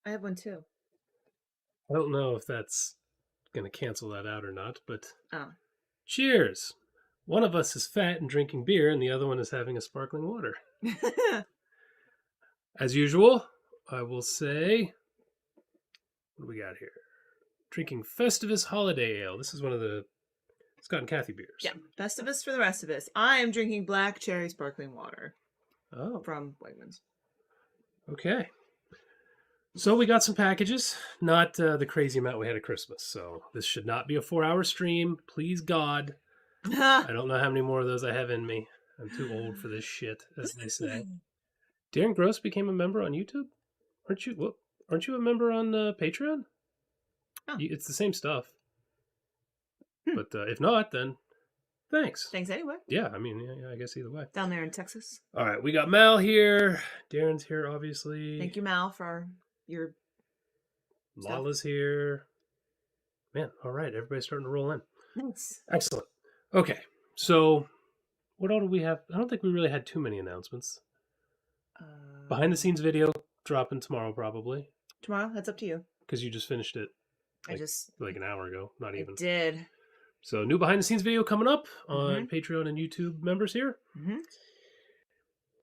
I have one too. I don't know if that's going to cancel that out or not, but Oh. cheers. One of us is fat and drinking beer, and the other one is having a sparkling water. As usual, I will say, what do we got here? Drinking Festivus Holiday Ale. This is one of the Scott and Kathy beers. Yeah, Festivus for the rest of us. I am drinking black cherry sparkling water Oh, from Wegmans. okay. So we got some packages, not the crazy amount we had at Christmas. So this should not be a 4-hour stream. Please God. I don't know how many more of those I have in me. I'm too old for this shit, as they say. Darren Gross became a member on YouTube. Aren't you? What? Aren't you a member on Patreon? Oh. It's the same stuff. But if not, then thanks. Thanks anyway. Yeah, I mean, yeah, I guess either way. Down there in Texas. All right, we got Mal here. Darren's here, obviously. Thank you, Mal, for your Lala's here. Man, all right, everybody's starting to roll in. Thanks. Excellent. Okay, so what all do we have? I don't think we really had too many announcements. Behind the scenes video dropping tomorrow, probably. Tomorrow? That's up to you. Because you just finished it. Like an hour ago, not even. I did. So new behind the scenes video coming up on Patreon and YouTube members here. Mm-hmm.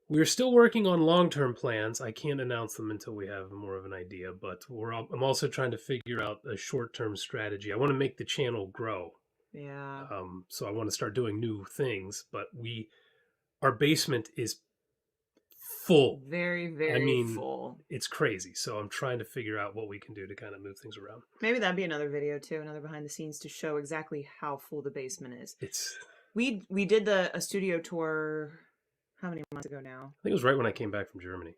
We're still working on long-term plans. I can't announce them until we have more of an idea, but I'm also trying to figure out a short-term strategy. I want to make the channel grow. Yeah. So I want to start doing new things, but our basement is full. Very, very full. It's crazy. So I'm trying to figure out what we can do to kind of move things around. Maybe that'd be another video too, another behind the scenes to show exactly how full the basement is. We did a studio tour how many months ago now? I think it was right when I came back from Germany.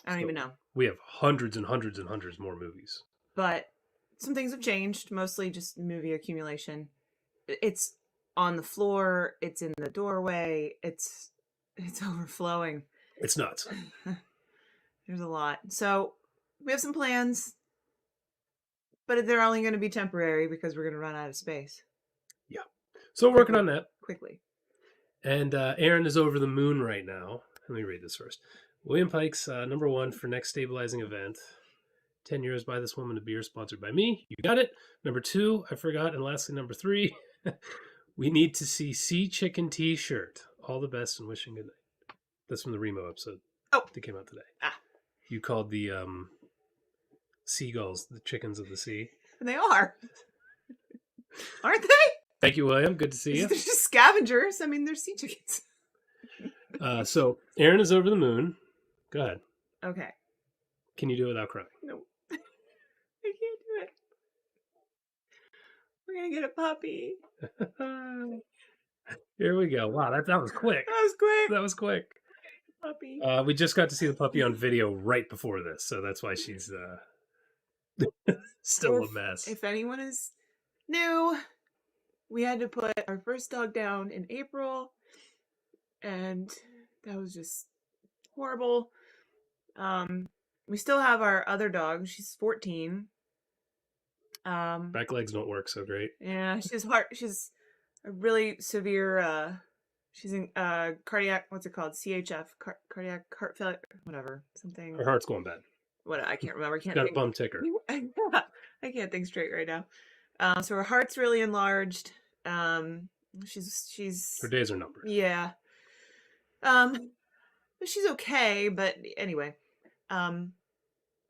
I don't even know. We have hundreds and hundreds and hundreds more movies. But some things have changed, mostly just movie accumulation. It's on the floor, it's in the doorway, it's overflowing. It's nuts. There's a lot. So we have some plans, but they're only going to be temporary because we're going to run out of space. Yeah. So we're working on that. Quickly. And Aaron is over the moon right now. Let me read this first. William Pike's number 1 for next stabilizing event. 10 years by this woman, a beer sponsored by me. You got it. Number 2, I forgot. And lastly, number 3, we need to see Sea Chicken t-shirt. All the best and wishing good night. That's from the Remo episode. Oh. That came out today. You called the seagulls the chickens of the sea. And they are. Aren't they? Thank you, William. Good to see you. They're just scavengers. I mean, they're sea chickens. So Aaron is over the moon. Go ahead. Okay. Can you do it without crying? No. I can't do it. We're going to get a puppy. Here we go. Wow, that was quick. That was quick. Puppy. We just got to see the puppy on video right before this, so that's why she's still a mess. If anyone is new, we had to put our first dog down in April, and that was just horrible. We still have our other dog. She's 14. Back legs don't work so great. Yeah, she's a really severe, she's in cardiac, what's it called? CHF, cardiac heart failure, whatever, something. Her heart's going bad. What, I can't remember. Got a bum ticker. I can't think straight right now. So her heart's really enlarged. She's her days are numbered. Yeah. She's okay, but anyway.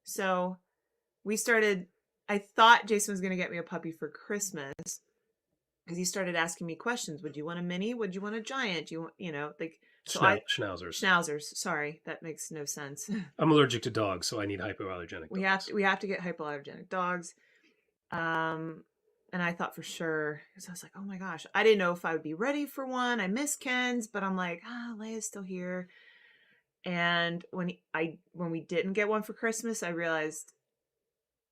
So we started. I thought Jason was going to get me a puppy for Christmas because he started asking me questions. Would you want a mini? Would you want a giant? Do you want, like so schnauzers? Schnauzers. Sorry, that makes no sense. I'm allergic to dogs, so I need hypoallergenic dogs. We have to get hypoallergenic dogs. And I thought for sure, because I was like, oh my gosh, I didn't know if I would be ready for one. I miss Ken's, but I'm like, Leia's still here. And when we didn't get one for Christmas, I realized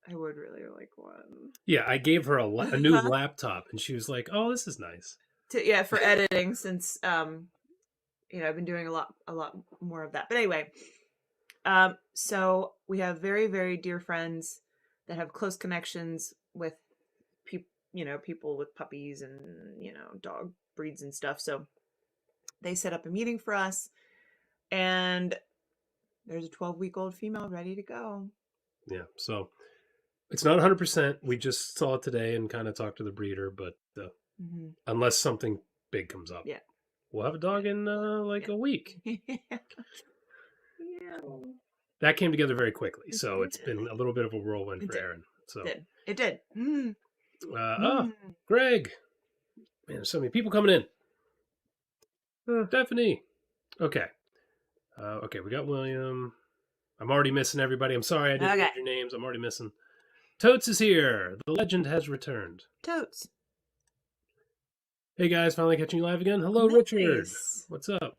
I would really like one. Yeah, I gave her a new laptop, and she was like, "Oh, this is nice." For editing, since I've been doing a lot more of that. But anyway, so we have very, very dear friends that have close connections with people with puppies and dog breeds and stuff. So they set up a meeting for us, and there's a 12-week-old female ready to go. Yeah. So it's not 100%. We just saw it today and kind of talked to the breeder, but unless something big comes up, Yeah. we'll have a dog in like a week. Yeah. That came together very quickly. It So it's been a little bit of a whirlwind for Aaron. So It did. Oh, Greg. Man, there's so many people coming in. Stephanie. Okay. Okay, we got William. I'm already missing everybody. I'm sorry I didn't read your names. I'm already missing. Totes is here. The legend has returned. Totes. Hey guys, finally catching you live again. Hello, nice. Richard. What's up?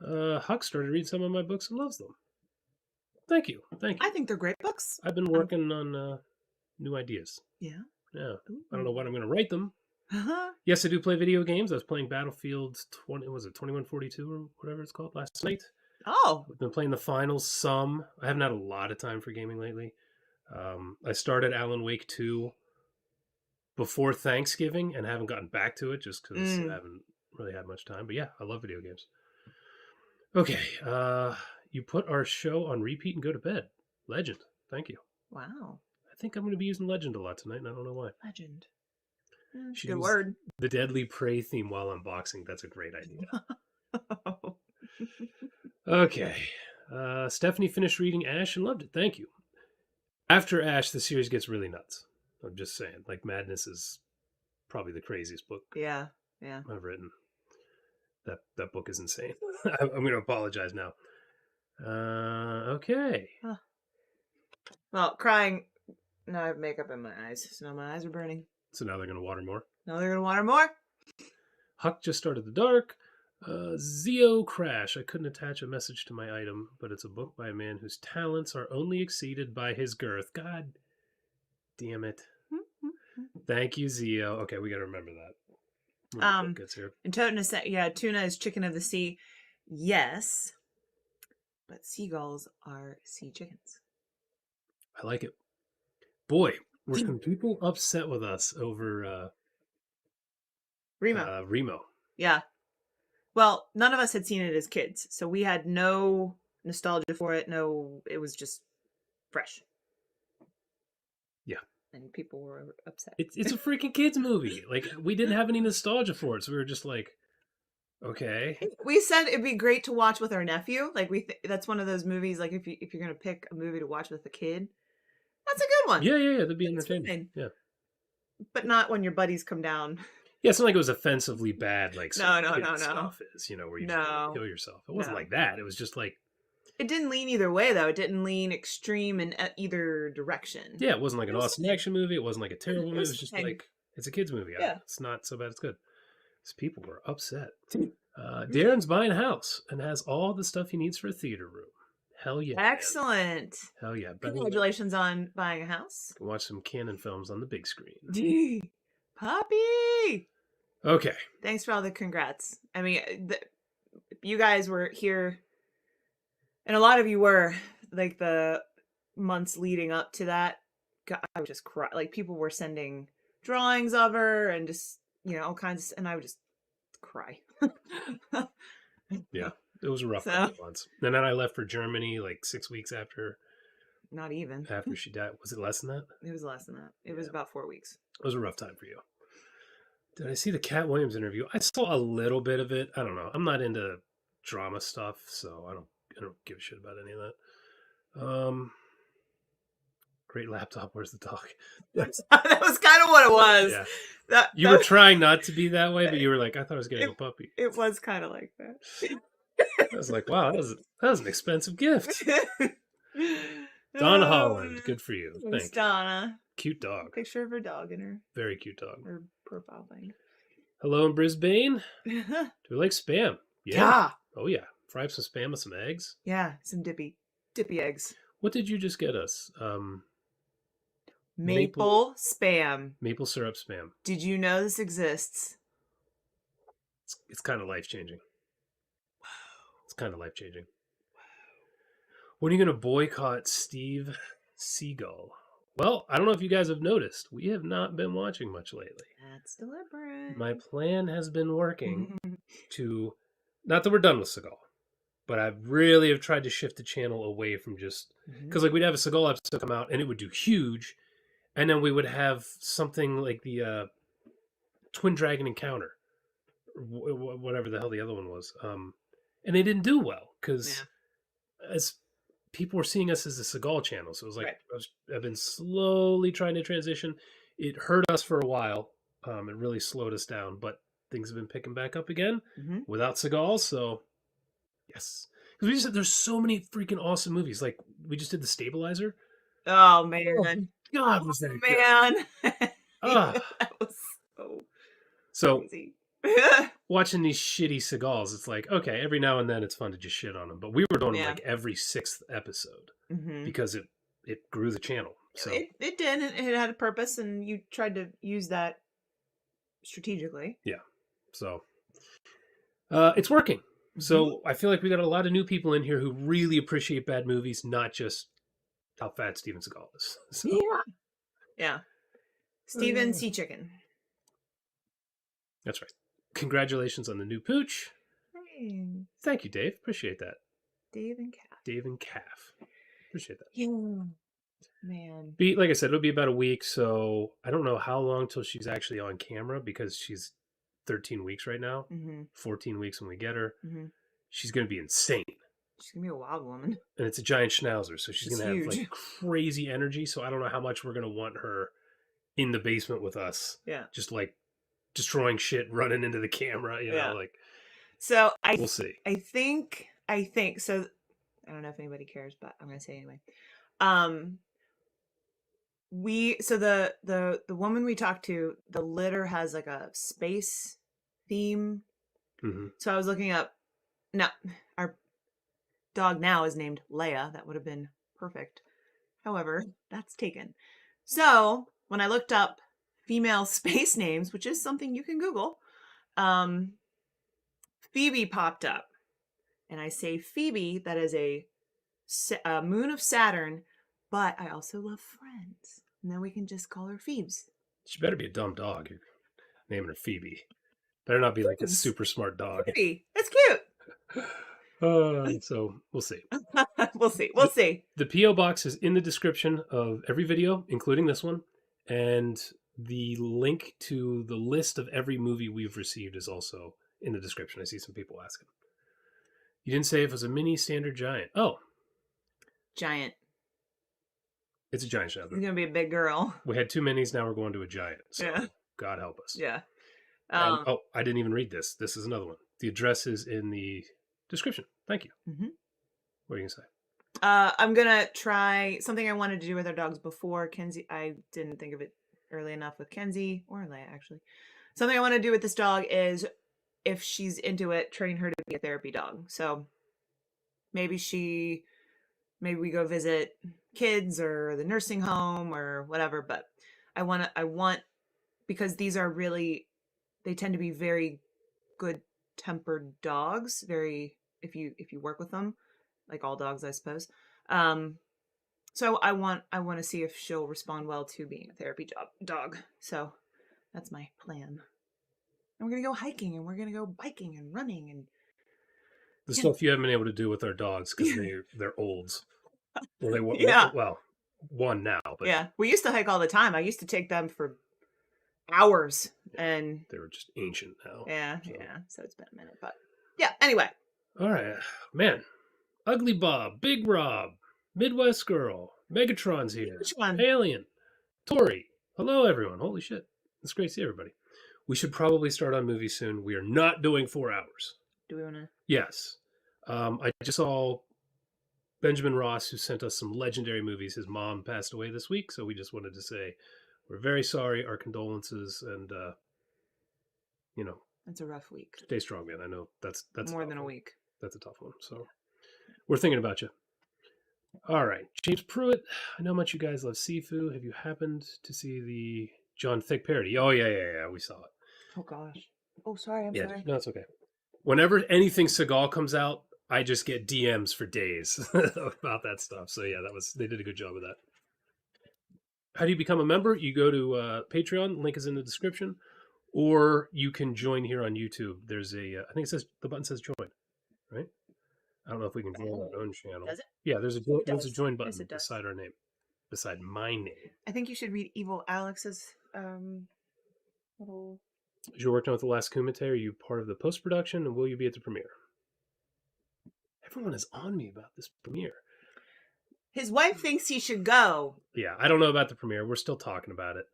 Huck started reading some of my books and loves them. Thank you. Thank you. I think they're great books. I've been working on new ideas. Yeah. Yeah. I don't know when I'm going to write them. Yes, I do play video games. I was playing Battlefield 2142 or whatever it's called last night. Oh. I've been playing the finals some. I haven't had a lot of time for gaming lately. I started Alan Wake 2 before Thanksgiving and haven't gotten back to it just because I haven't really had much time. But yeah, I love video games. Okay. You put our show on repeat and go to bed. Legend. Thank you. Wow. I think I'm going to be using Legend a lot tonight, and I don't know why. Legend. Good word. The Deadly Prey theme while unboxing. That's a great idea. Okay. Stephanie finished reading Ash and loved it. Thank you. After Ash, the series gets really nuts. I'm just saying. Like, Madness is probably the craziest book I've written. That book is insane. I'm going to apologize now. Okay. Well, crying. Now I have makeup in my eyes, so now my eyes are burning. So now they're going to water more? Now they're going to water more? Huck just started the dark. Zeo Crash. I couldn't attach a message to my item, but it's a book by a man whose talents are only exceeded by his girth. God damn it. Thank you, Zeo. Okay, we got to remember that. And Toten is said, tuna is chicken of the sea. Yes, but seagulls are sea chickens. I like it. Boy, were some people upset with us over Remo. Yeah. Well, none of us had seen it as kids, so we had no nostalgia for it. No, it was just fresh. Yeah. And people were upset. It's a freaking kids movie. Like, we didn't have any nostalgia for it, so we were just like, okay. We said it'd be great to watch with our nephew. Like, that's one of those movies. Like, if you're gonna pick a movie to watch with a kid, that's a good one. Yeah. That'd be entertaining. Yeah. But not when your buddies come down. Yeah, it's not like it was offensively bad, like no. stuff is, where you just kill yourself. It wasn't like that. It was just like it didn't lean either way, though. It didn't lean extreme in either direction. Yeah, it wasn't like an awesome action movie. It wasn't like a terrible movie. It was just like it's a kids movie. Yeah, it's not so bad. It's good. These people were upset. Darren's buying a house and has all the stuff he needs for a theater room. Hell yeah! Excellent. Man. Hell yeah! Congratulations on buying a house. You can watch some Canon films on the big screen. Puppy. Okay. Thanks for all the congrats. I mean, you guys were here, and a lot of you were, like, the months leading up to that. God, I would just cry. Like, people were sending drawings of her and just, all kinds of, and I would just cry. Yeah. It was a rough couple months. And then I left for Germany like 6 weeks after. Not even. After she died. Was it less than that? It was less than that. It was about 4 weeks. It was a rough time for you. Did I see the Cat Williams interview? I saw a little bit of it. I don't know. I'm not into drama stuff, so I don't give a shit about any of that. Great laptop. Where's the dog? That was kind of what it was. Yeah. You were trying not to be that way, but you were like, I thought I was getting a puppy. It was kind of like that. I was like, wow, that was an expensive gift. Donna Holland, good for you. Thanks, Donna. Cute dog. Picture of her dog in her. Very cute dog. Her profile thing. Hello in Brisbane. Do we like Spam? Yeah. Oh yeah. Fry up some Spam with some eggs. Yeah, some dippy eggs. What did you just get us? Maple Spam. Maple syrup Spam. Did you know this exists? It's kind of life changing. It's kind of life changing. When are you going to boycott Steve Seagal? Well, I don't know if you guys have noticed. We have not been watching much lately. That's deliberate. My plan has been working to... Not that we're done with Seagal. but I really have tried to shift the channel away from just because like we'd have a Seagal episode come out and it would do huge, and then we would have something like the Twin Dragon Encounter, whatever the hell the other one was, and they didn't do well because as people were seeing us as a Seagal channel, so it was like I've been slowly trying to transition. It hurt us for a while. It really slowed us down, but things have been picking back up again without Seagal. So yes, because we just there's so many freaking awesome movies. Like we just did The Stabilizer. Oh man, God, was that man? Ah, that was so crazy. watching these shitty Seagals, it's like okay, every now and then it's fun to just shit on them. But we were doing them like every 6th episode because it grew the channel. So it did. It had a purpose, and you tried to use that strategically. Yeah. So it's working. So I feel like we got a lot of new people in here who really appreciate bad movies, not just how fat Steven Seagal is. So. Yeah. Steven Sea Chicken. That's right. Congratulations on the new pooch. Thanks. Thank you, Dave. Appreciate that. Dave and Calf. Dave and Calf. Appreciate that. Yeah. Man. Like I said, it'll be about a week, so I don't know how long till she's actually on camera because she's 13 weeks right now. 14 weeks when we get her. She's going to be insane. She's going to be a wild woman. And it's a giant schnauzer, so she's going to have like crazy energy, so I don't know how much we're going to want her in the basement with us. Yeah. Just like destroying shit, running into the camera, you know, like. So we'll see. I think so. I don't know if anybody cares, but I'm going to say anyway. The woman we talked to, the litter has like a space theme. So I was looking up. No, our dog now is named Leia. That would have been perfect. However, that's taken. So when I looked up female space names, which is something you can Google, Phoebe popped up. And I say Phoebe, that is a moon of Saturn, but I also love Friends. And then we can just call her Phoebes. She better be a dumb dog. You're naming her Phoebe. Better not be like a super smart dog. Phoebe. That's cute. So we'll see. We'll see. The P.O. box is in the description of every video, including this one. And the link to the list of every movie we've received is also in the description. I see some people asking. You didn't say if it was a mini, standard, giant. Oh. Giant. It's a giant schnauzer. It's going to be a big girl. We had 2 minis, now we're going to a giant. So God help us. Yeah. I didn't even read this. This is another one. The address is in the description. Thank you. What are you going to say? I'm going to try something I wanted to do with our dogs before. Kenzie, I didn't think of it early enough with Kenzie or Leia, actually. Something I want to do with this dog is, if she's into it, train her to be a therapy dog. So maybe we go visit kids or the nursing home or whatever. But I want, because these are really, they tend to be very good tempered dogs. Very, if you work with them, like all dogs, I suppose. So I want to see if she'll respond well to being a therapy dog. So that's my plan. And we're going to go hiking, and we're going to go biking and running. And the stuff you haven't been able to do with our dogs because they're olds. Well, well, one now. But yeah, we used to hike all the time. I used to take them for hours. And they were just ancient now. Yeah. So it's been a minute. But yeah, anyway. All right. Man, Ugly Bob, Big Rob, Midwest Girl, Megatron's here. Which one? Alien, Tori. Hello, everyone. Holy shit. It's great to see everybody. We should probably start on movies soon. We are not doing 4 hours. Do we want to? Yes. I just saw Benjamin Ross, who sent us some legendary movies. His mom passed away this week, so we just wanted to say we're very sorry, our condolences, and, It's a rough week. Stay strong, man. I know that's more than a week. That's a tough one. So we're thinking about you. All right. James Pruitt. I know how much you guys love Sifu. Have you happened to see the John Thick parody? Oh, yeah. We saw it. Oh, gosh. Oh, sorry. I'm sorry. No, it's okay. Whenever anything Seagal comes out, I just get DMs for days about that stuff. So yeah, they did a good job with that. How do you become a member? You go to Patreon. Link is in the description. Or you can join here on YouTube. There's I think the button says join, right? I don't know if we can join our own channel. Does it? Yeah, there's a does. join Yes, button it does. beside our name, beside my name. I think you should read Evil Alex's little. As you're working with the last Kumite, are you part of the post production, and will you be at the premiere? Everyone is on me about this premiere. His wife thinks he should go. Yeah, I don't know about the premiere. We're still talking about it.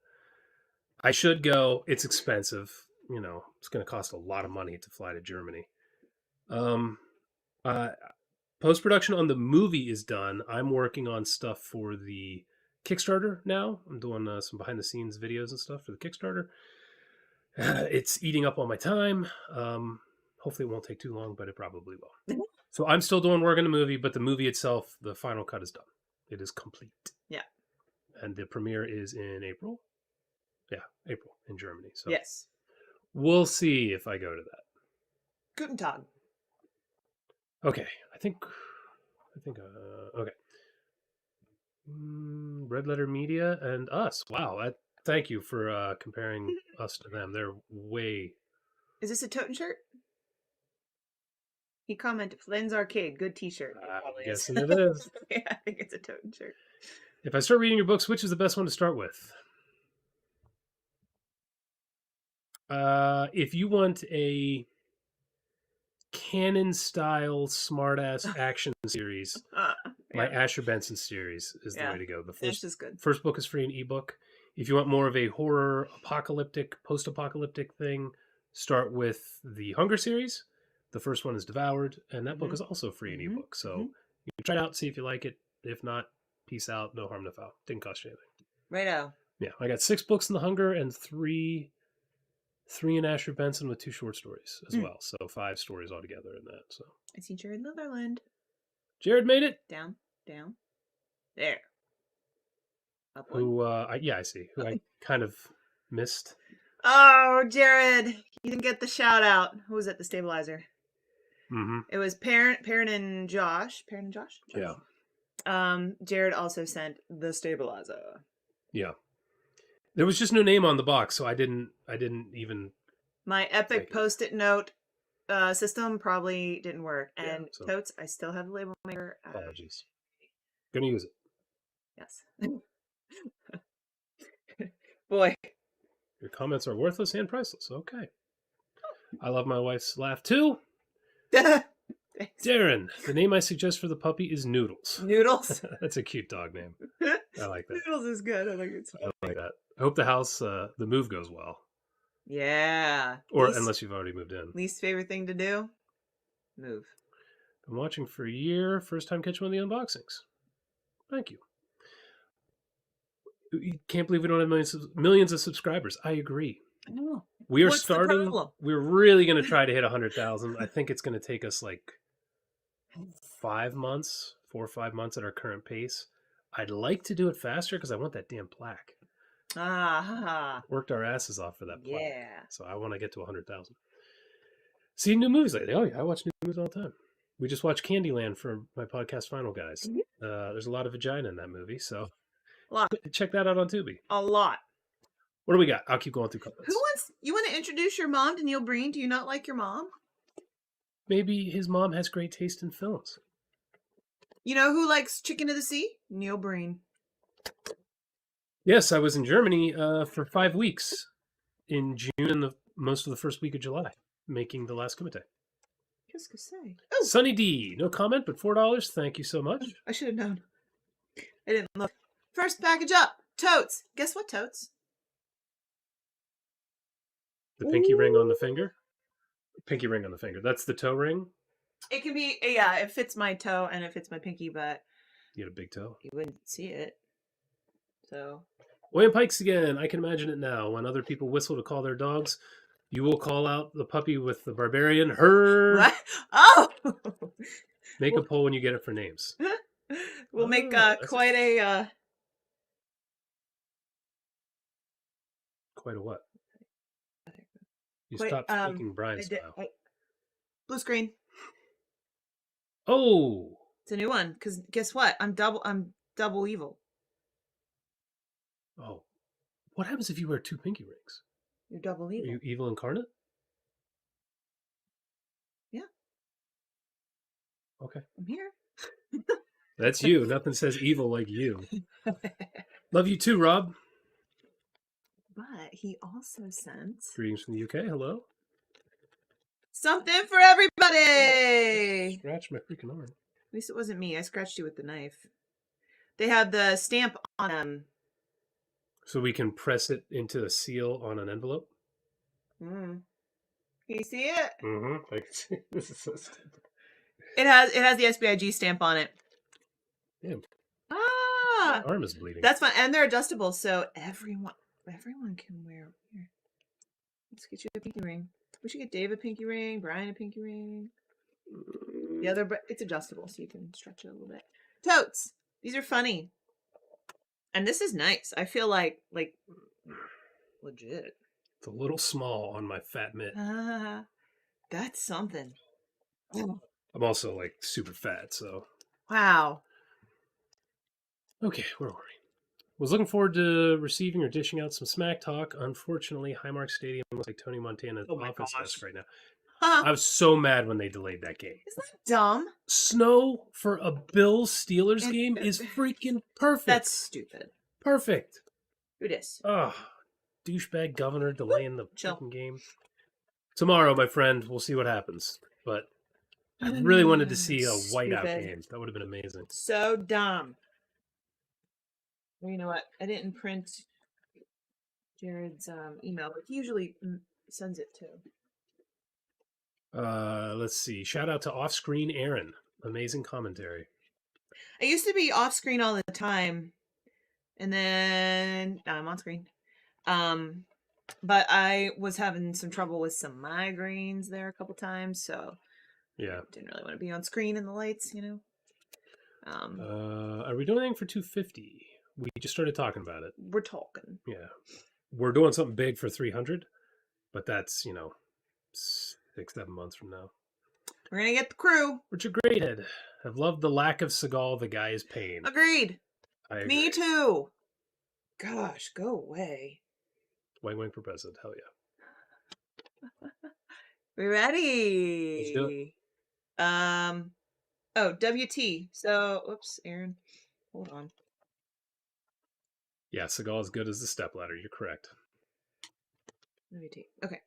I should go. It's expensive. You know, it's going to cost a lot of money to fly to Germany. Post production on the movie is done. I'm working on stuff for the Kickstarter now. I'm doing some behind the scenes videos and stuff for the Kickstarter. It's eating up all my time. Hopefully, it won't take too long, but it probably will. So I'm still doing work on the movie, but the movie itself, the final cut is done. It is complete. Yeah. And the premiere is in April. Yeah, April in Germany. So yes. We'll see if I go to that. Guten Tag. Okay, I think, okay. Red Letter Media and us. Wow, thank you for comparing us to them. They're way. Is this a Toten shirt? He commented, Flynn's Arcade, good t-shirt. I'm guessing it is. Yeah, I think it's a Toten shirt. If I start reading your books, which is the best one to start with? If you want a canon-style, smart-ass action series, my Asher Benson series is the way to go. The first book is free in ebook. If you want more of a horror, apocalyptic, post-apocalyptic thing, start with the Hunger series. The first one is Devoured, and that book is also free in ebook. So you can try it out, see if you like it. If not, peace out. No harm, no foul. Didn't cost you anything. Righto. Yeah, I got 6 books in the Hunger and three in Asher Benson with 2 short stories as well. So 5 stories altogether in that. So I see Jared Litherland. Jared made it. Down. There. Up one. Who, I see. Who I kind of missed. Oh, Jared. You didn't get the shout out. Who was at the stabilizer? Mm-hmm. It was Perrin and Josh. Perrin and Josh? Yeah. Jared also sent the stabilizer. Yeah. There was just no name on the box, so I didn't even. My epic post-it note system probably didn't work. And Totes, I still have the label maker. Apologies. Gonna use it. Yes. Boy. Your comments are worthless and priceless. Okay. I love my wife's laugh too. Darren, the name I suggest for the puppy is Noodles. Noodles? That's a cute dog name. I like that. Noodles is good. I like that. I hope the house, the move goes well. Yeah. Or unless you've already moved in. Least favorite thing to do? Move. Been watching for a year. First time catching one of the unboxings. Thank you. You can't believe we don't have millions of subscribers. I agree. I know. We are starting. We're really going to try to hit 100,000. I think it's going to take us like 4 or 5 months at our current pace. I'd like to do it faster because I want that damn plaque. Worked our asses off for that plaque. Yeah. So I want to get to 100,000. See new movies lately. Oh yeah, I watch new movies all the time. We just watched Candyland for my podcast Final Guys. There's a lot of vagina in that movie, so check that out on Tubi. A lot. What do we got? I'll keep going through comments. You want to introduce your mom to Neil Breen? Do you not like your mom? Maybe his mom has great taste in films. You know who likes Chicken of the Sea? Neil Breen. Yes, I was in Germany for 5 weeks in June and most of the first week of July, making The Last Kumite. Qu'est-ce que c'est? Oh. Sunny D, no comment, but $4. Thank you so much. I should have known. I didn't look. First package up. Totes. Guess what, Totes? The pinky ring on the finger? Pinky ring on the finger. That's the toe ring? It can be, yeah, it fits my toe and it fits my pinky, but... You had a big toe? You wouldn't see it. So... William Pikes again. I can imagine it now. When other people whistle to call their dogs, you will call out the puppy with the barbarian, her. What? Oh! Make a poll when you get it for names. We'll make quite a... Quite a what? You stopped speaking Brian style. Blue screen. Oh! It's a new one, because guess what? I'm double evil. Oh. What happens if you wear 2 pinky rings? You're double evil. Are you evil incarnate? Yeah. Okay. I'm here. That's you. Nothing says evil like you. Love you too, Rob. But he also sent Greetings from the UK. Hello. something for everybody. Scratch my freaking arm. At least it wasn't me. I scratched you with the knife. They have the stamp on them. So we can press it into a seal on an envelope? Can you see it? Mm-hmm. I can see. This is so stupid. It has the SBIG stamp on it. Damn. Ah! My arm is bleeding. That's fun. And they're adjustable, so everyone can wear. Here. Let's get you a pinky ring. We should get Dave a pinky ring, Brian a pinky ring. The other, but it's adjustable, so you can stretch it a little bit. Totes! These are funny. And this is nice. I feel like legit. It's a little small on my fat mitt. That's something. I'm also like super fat, so. Wow. Okay, where were we? Was looking forward to receiving or dishing out some smack talk. Unfortunately, Highmark Stadium looks like Tony Montana's office desk right now. I was so mad when they delayed that game. Isn't that dumb? Snow for a Bills-Steelers game is freaking perfect. That's stupid. Perfect. It is. Oh, douchebag governor delaying the Chill. freaking game. Tomorrow, my friend, we'll see what happens. But I really wanted to see a whiteout game. That would have been amazing. So dumb. Well, you know what? I didn't print Jared's email, but he usually sends it too. Let's see. Shout out to Off-Screen Aaron. Amazing commentary. I used to be off screen all the time, and then now I'm on screen. But I was having some trouble with some migraines there a couple times, so yeah, didn't really want to be on screen in the lights, you know. Are we doing anything for 250? We just started talking about it. We're talking. Yeah, we're doing something big for 300, but that's 6-7 months from now. We're gonna get the crew. Richard Greathead. Have loved the lack of Seagal. The guy is pain. Agreed. I agree. Me too. Gosh, go away. White Wing for president. Hell yeah. We ready? Let's do it. Oh, WT. So, oops, Aaron. Hold on. Yeah, Seagal is good as the stepladder. You're correct. WT. Okay.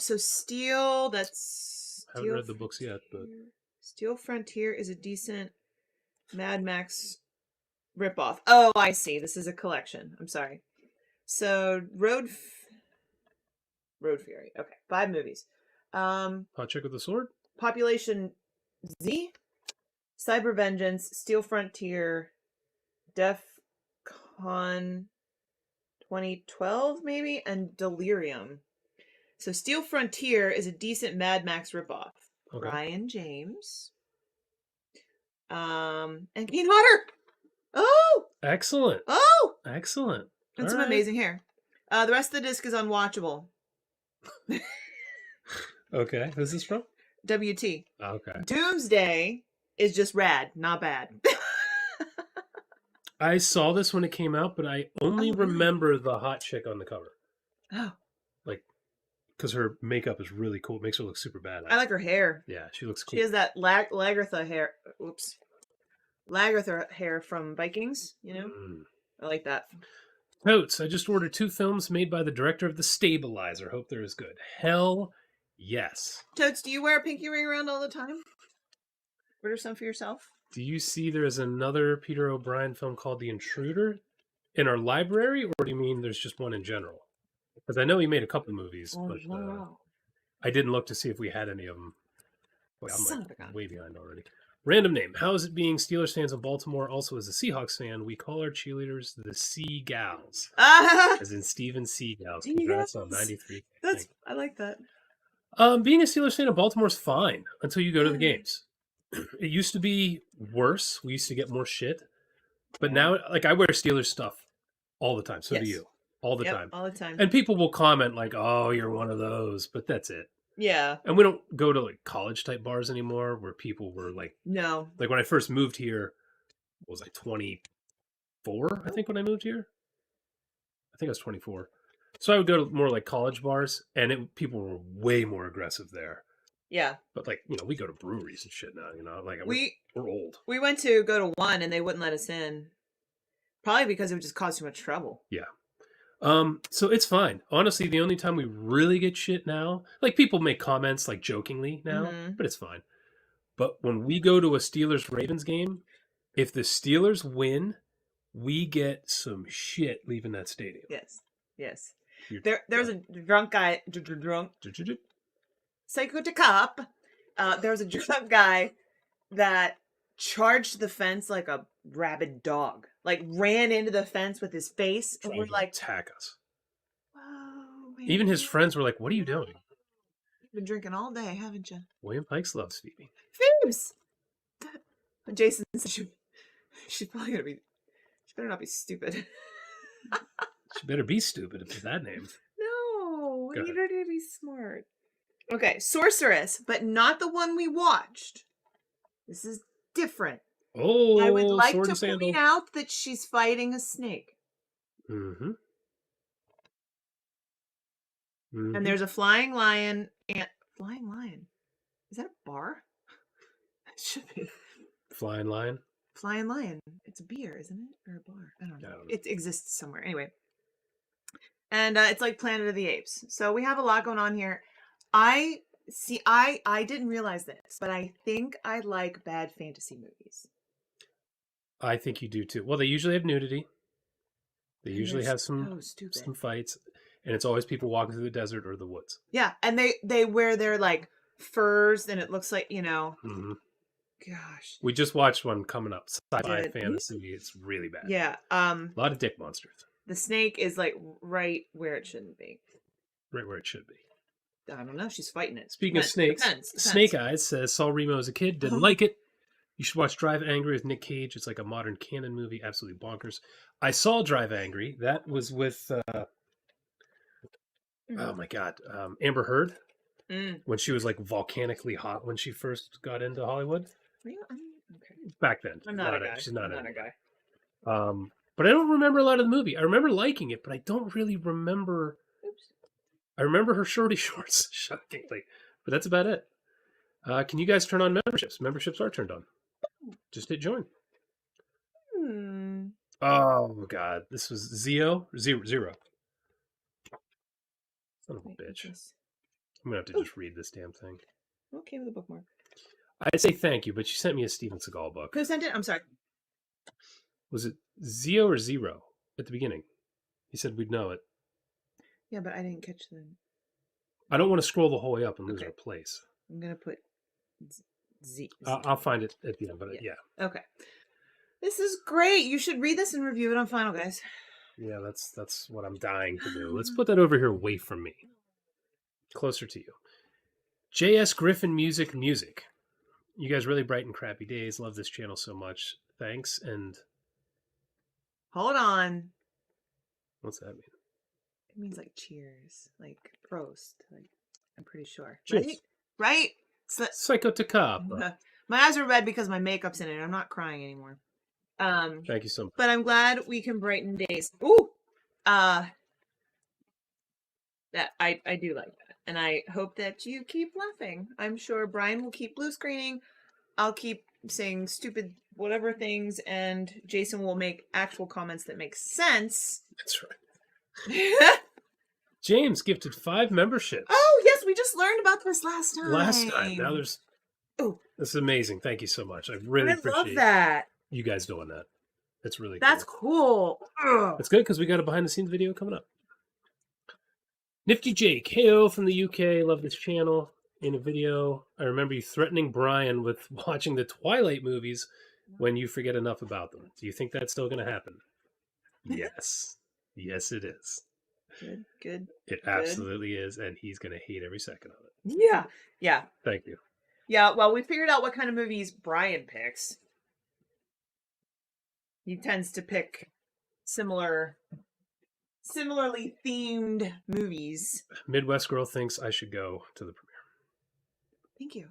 So Steel, that's I haven't read the books yet, but Steel Frontier is a decent Mad Max ripoff. Oh, I see. This is a collection. I'm sorry. So Road Fury. Okay, 5 movies. Hot Chick with the Sword? Population Z, Cyber Vengeance, Steel Frontier, Def Con 2012 maybe, and Delirium. So Steel Frontier is a decent Mad Max ripoff. Okay. Ryan James. And Keen Hodder. Oh! Excellent. Oh! Excellent. And All some right. amazing hair. The rest of the disc is unwatchable. Okay. Who's this from? WT. Okay. Doomsday is just rad, not bad. I saw this when it came out, but I only really? remember the hot chick on the cover. Oh. Like, because her makeup is really cool. It makes her look super badass. I like her hair. Yeah, she looks cool. She has that Lagertha hair. Oops. Lagertha hair from Vikings, you know? I like that. Notes. I just ordered 2 films made by the director of The Stabilizer. Hope they're as good. Hell yes. Toads, do you wear a pinky ring around all the time? Order some for yourself? Do you see there's another Peter O'Brien film called The Intruder in our library, or do you mean there's just one in general? Because I know he made a couple movies, but I didn't look to see if we had any of them. Wait, I'm like way behind already. Random name. How is it being Steelers fans of Baltimore? Also, as a Seahawks fan, we call our cheerleaders the Seagals. As in Steven Seagals. Congrats on 93. I like that. Being a Steelers fan of Baltimore is fine until you go to the games. It used to be worse. We used to get more shit. But now, like, I wear Steelers stuff all the time. So do you. All the time. All the time. And people will comment like, oh, you're one of those. But that's it. Yeah. And we don't go to, like, college-type bars anymore where people were, like... No. Like, when I first moved here, what was I, 24, I think, when I moved here? I think I was 24. So I would go to more, like, college bars, and people were way more aggressive there. Yeah. But like, we go to breweries and shit now, like We we're old. we went to go to one and they wouldn't let us in. Probably because it would just cause too much trouble. Yeah. So it's fine. Honestly, the only time we really get shit now, like people make comments like jokingly now, but it's fine. But when we go to a Steelers Ravens game, if the Steelers win, we get some shit leaving that stadium. Yes. Yes. There's a drunk guy drunk Psycho to cop. There was a drunk guy that charged the fence like a rabid dog. Like ran into the fence with his face, and we're like, attack us. "Whoa!" Man. Even his friends were like, "What are you doing?" You've been drinking all day, haven't you? William Pikes loves Phoebe. Phoebes. Jason said she's probably gonna be. She better not be stupid. She better be stupid if it's that name. No, I need her to be smart. Okay, sorceress, but not the one we watched. This is different. Oh, I would like sword to and sandal. point out that she's fighting a snake. Mm-hmm. And there's a flying lion and flying lion. Is that a bar? It should be. Flying lion. Flying lion. It's a beer, isn't it? Or a bar? I don't know. It exists somewhere. Anyway. And it's like Planet of the Apes. So we have a lot going on here. I didn't realize this, but I think I like bad fantasy movies. I think you do too. Well, they usually have nudity. They usually have some fights, and it's always people walking through the desert or the woods. Yeah, and they wear their like furs, and it looks like Mm-hmm. Gosh, we just watched one coming up, sci-fi fantasy. It's really bad. Yeah, a lot of dick monsters. The snake is like right where it shouldn't be. Right where it should be. I don't know. She's fighting it. Speaking of snakes, Depends. Snake Eyes says saw Remo as a kid, didn't like it. You should watch Drive Angry with Nick Cage. It's like a modern canon movie, absolutely bonkers. I saw Drive Angry. That was with oh my god, Amber Heard when she was like volcanically hot when she first got into Hollywood. Okay. Back then, I'm not a guy. She's not a guy. But I don't remember a lot of the movie. I remember liking it, but I don't really remember. Oops. I remember her shorty shorts, shockingly, but that's about it. Can you guys turn on memberships? Memberships are turned on. Just hit join. Oh god, this was zero. Son of a bitch. I'm gonna have to just read this damn thing. Okay, with a bookmark. I'd say thank you, but she sent me a Steven Seagal book. Who sent it? I'm sorry. Was it Zio or Zero at the beginning? He said we'd know it. Yeah, but I didn't catch the. I don't want to scroll the whole way up and lose our place. I'm gonna put Z. I'll find it at the end, but yeah. Okay. This is great. You should read this and review it on Final, guys. Yeah, that's what I'm dying to do. Let's put that over here away from me. Closer to you. J.S. Griffin Music. You guys really brighten crappy days. Love this channel so much. Thanks. And hold on. What's that mean? It means like cheers, like Prost. Like I'm pretty sure. Cheers. Right? Psycho to cop. My eyes are red because my makeup's in it. I'm not crying anymore. Thank you so much. But I'm glad we can brighten days. Ooh. That I do like that. And I hope that you keep laughing. I'm sure Brian will keep blue screening. I'll keep saying stupid whatever things, and Jason will make actual comments that make sense. That's right. James gifted 5 memberships. Oh, yes, we just learned about this last time. Now there's... Oh. This is amazing. Thank you so much. I really appreciate that. You guys doing that. It's really That's cool. That's good because we got a behind-the-scenes video coming up. Nifty Jake, heyo from the UK. Love this channel. In a video, I remember you threatening Brian with watching the Twilight movies when you forget enough about them. Do you think that's still going to happen? Yes. Yes, it is. Good. It absolutely is, and he's going to hate every second of it. Yeah. Thank you. Yeah, well, we figured out what kind of movies Brian picks. He tends to pick similarly themed movies. Midwest Girl thinks I should go to the premiere. Thank you.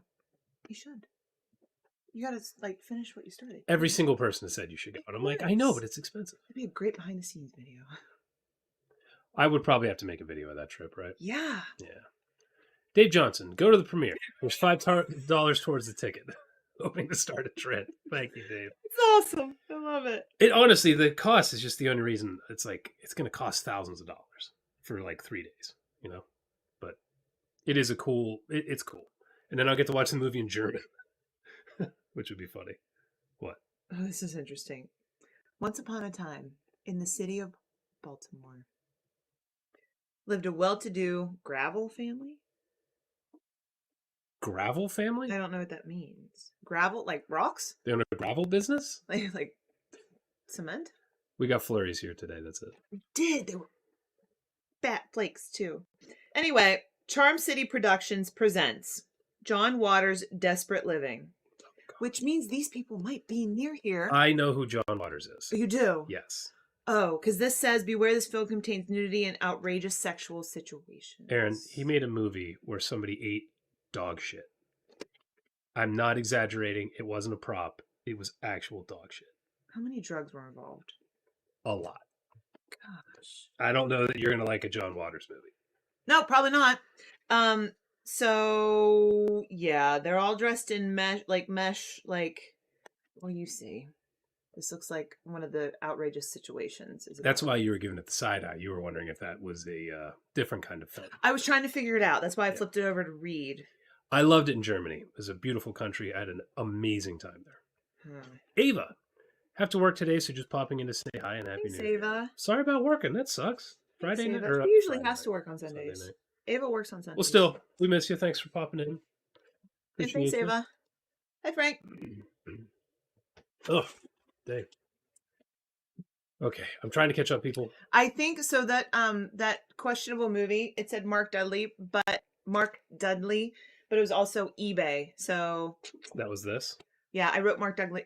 You should. You gotta finish what you started. Every single person has said you should go, and I'm like, I know, but it's expensive. It'd be a great behind the scenes video. I would probably have to make a video of that trip, right? Yeah. Yeah. Dave Johnson, go to the premiere. There's $5 towards the ticket. Hoping to start a trend. Thank you, Dave. It's awesome. I love it. It honestly, the cost is just the only reason. It's like it's going to cost thousands of dollars for like 3 days, you know. But it is a cool. It's cool, and then I'll get to watch the movie in German, which would be funny. What? Oh, this is interesting. Once upon a time, in the city of Baltimore, lived a well-to-do gravel family. Gravel family? I don't know what that means. Gravel, like rocks? They own a gravel business? Like cement? We got flurries here today. That's it. We did. They were fat flakes too. Anyway, Charm City Productions presents John Waters' Desperate Living, which means these people might be near here. I know who John Waters is. You do? Yes. Oh, because this says, beware this film contains nudity and outrageous sexual situations. Aaron, he made a movie where somebody ate dog shit. I'm not exaggerating. It wasn't a prop. It was actual dog shit. How many drugs were involved? A lot. Gosh. I don't know that you're going to like a John Waters movie. No, probably not. So yeah, they're all dressed in mesh, well, you see. This looks like one of the outrageous situations. That's why you were giving it the side eye. You were wondering if that was a different kind of film. I was trying to figure it out. That's why I flipped it over to read. I loved it in Germany. It was a beautiful country. I had an amazing time there. Ava, have to work today, so just popping in to say hi and happy Thanks, New Year. Ava. Sorry about working. That sucks. Friday night. She usually has to work on Sundays. Ava works on Sundays. Well, still, we miss you. Thanks for popping in. And thanks, Ava. Hi, Frank. Oh, Dave. Okay, I'm trying to catch up, people. I think so that that questionable movie, it said Mark Dudley, but it was also eBay. So that was this. Yeah, I wrote Mark Dudley,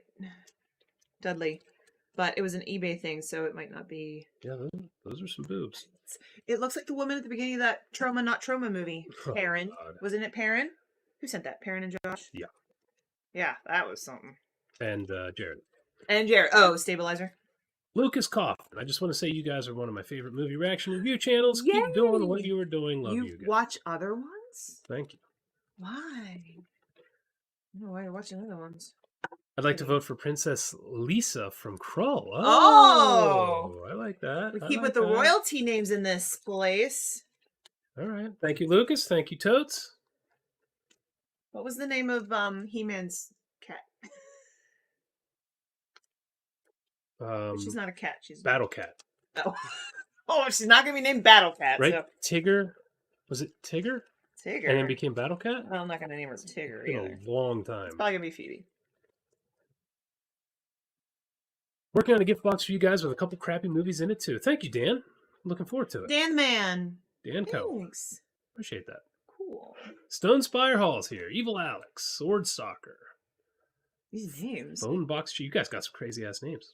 but it was an eBay thing, so it might not be. Yeah, those are some boobs. It looks like the woman at the beginning of that Trauma Not Trauma movie. Perrin. God. Wasn't it Perrin? Who sent that? Perrin and Josh? Yeah. Yeah, that was something. And Jared. And Jared. Oh, Stabilizer. Lucas Kaufman. I just want to say you guys are one of my favorite movie reaction review channels. Yay! Keep doing what you were doing. Love you guys. Watch other ones? Thank you. Why? I don't know why you're watching other ones. I'd like to vote for Princess Lisa from Krull. Oh! I like that. We keep with the royalty names in this place. All right. Thank you, Lucas. Thank you, Totes. What was the name of He-Man's cat? She's not a cat. She's Battle Cat. Oh, oh, she's not gonna be named Battle Cat, right? So. Tigger. Was it Tigger? Tigger. And then became Battle Cat. Well, I'm not gonna name her Tigger It's been either. a long time. It's probably gonna be Phoebe. Working on a gift box for you guys with a couple crappy movies in it too. Thank you, Dan. Looking forward to it. Dan Man. Dan Co. Thanks. Appreciate that. Cool. Stone Spire Hall's here. Evil Alex. Sword Stalker. These names. Phone Box. You guys got some crazy ass names.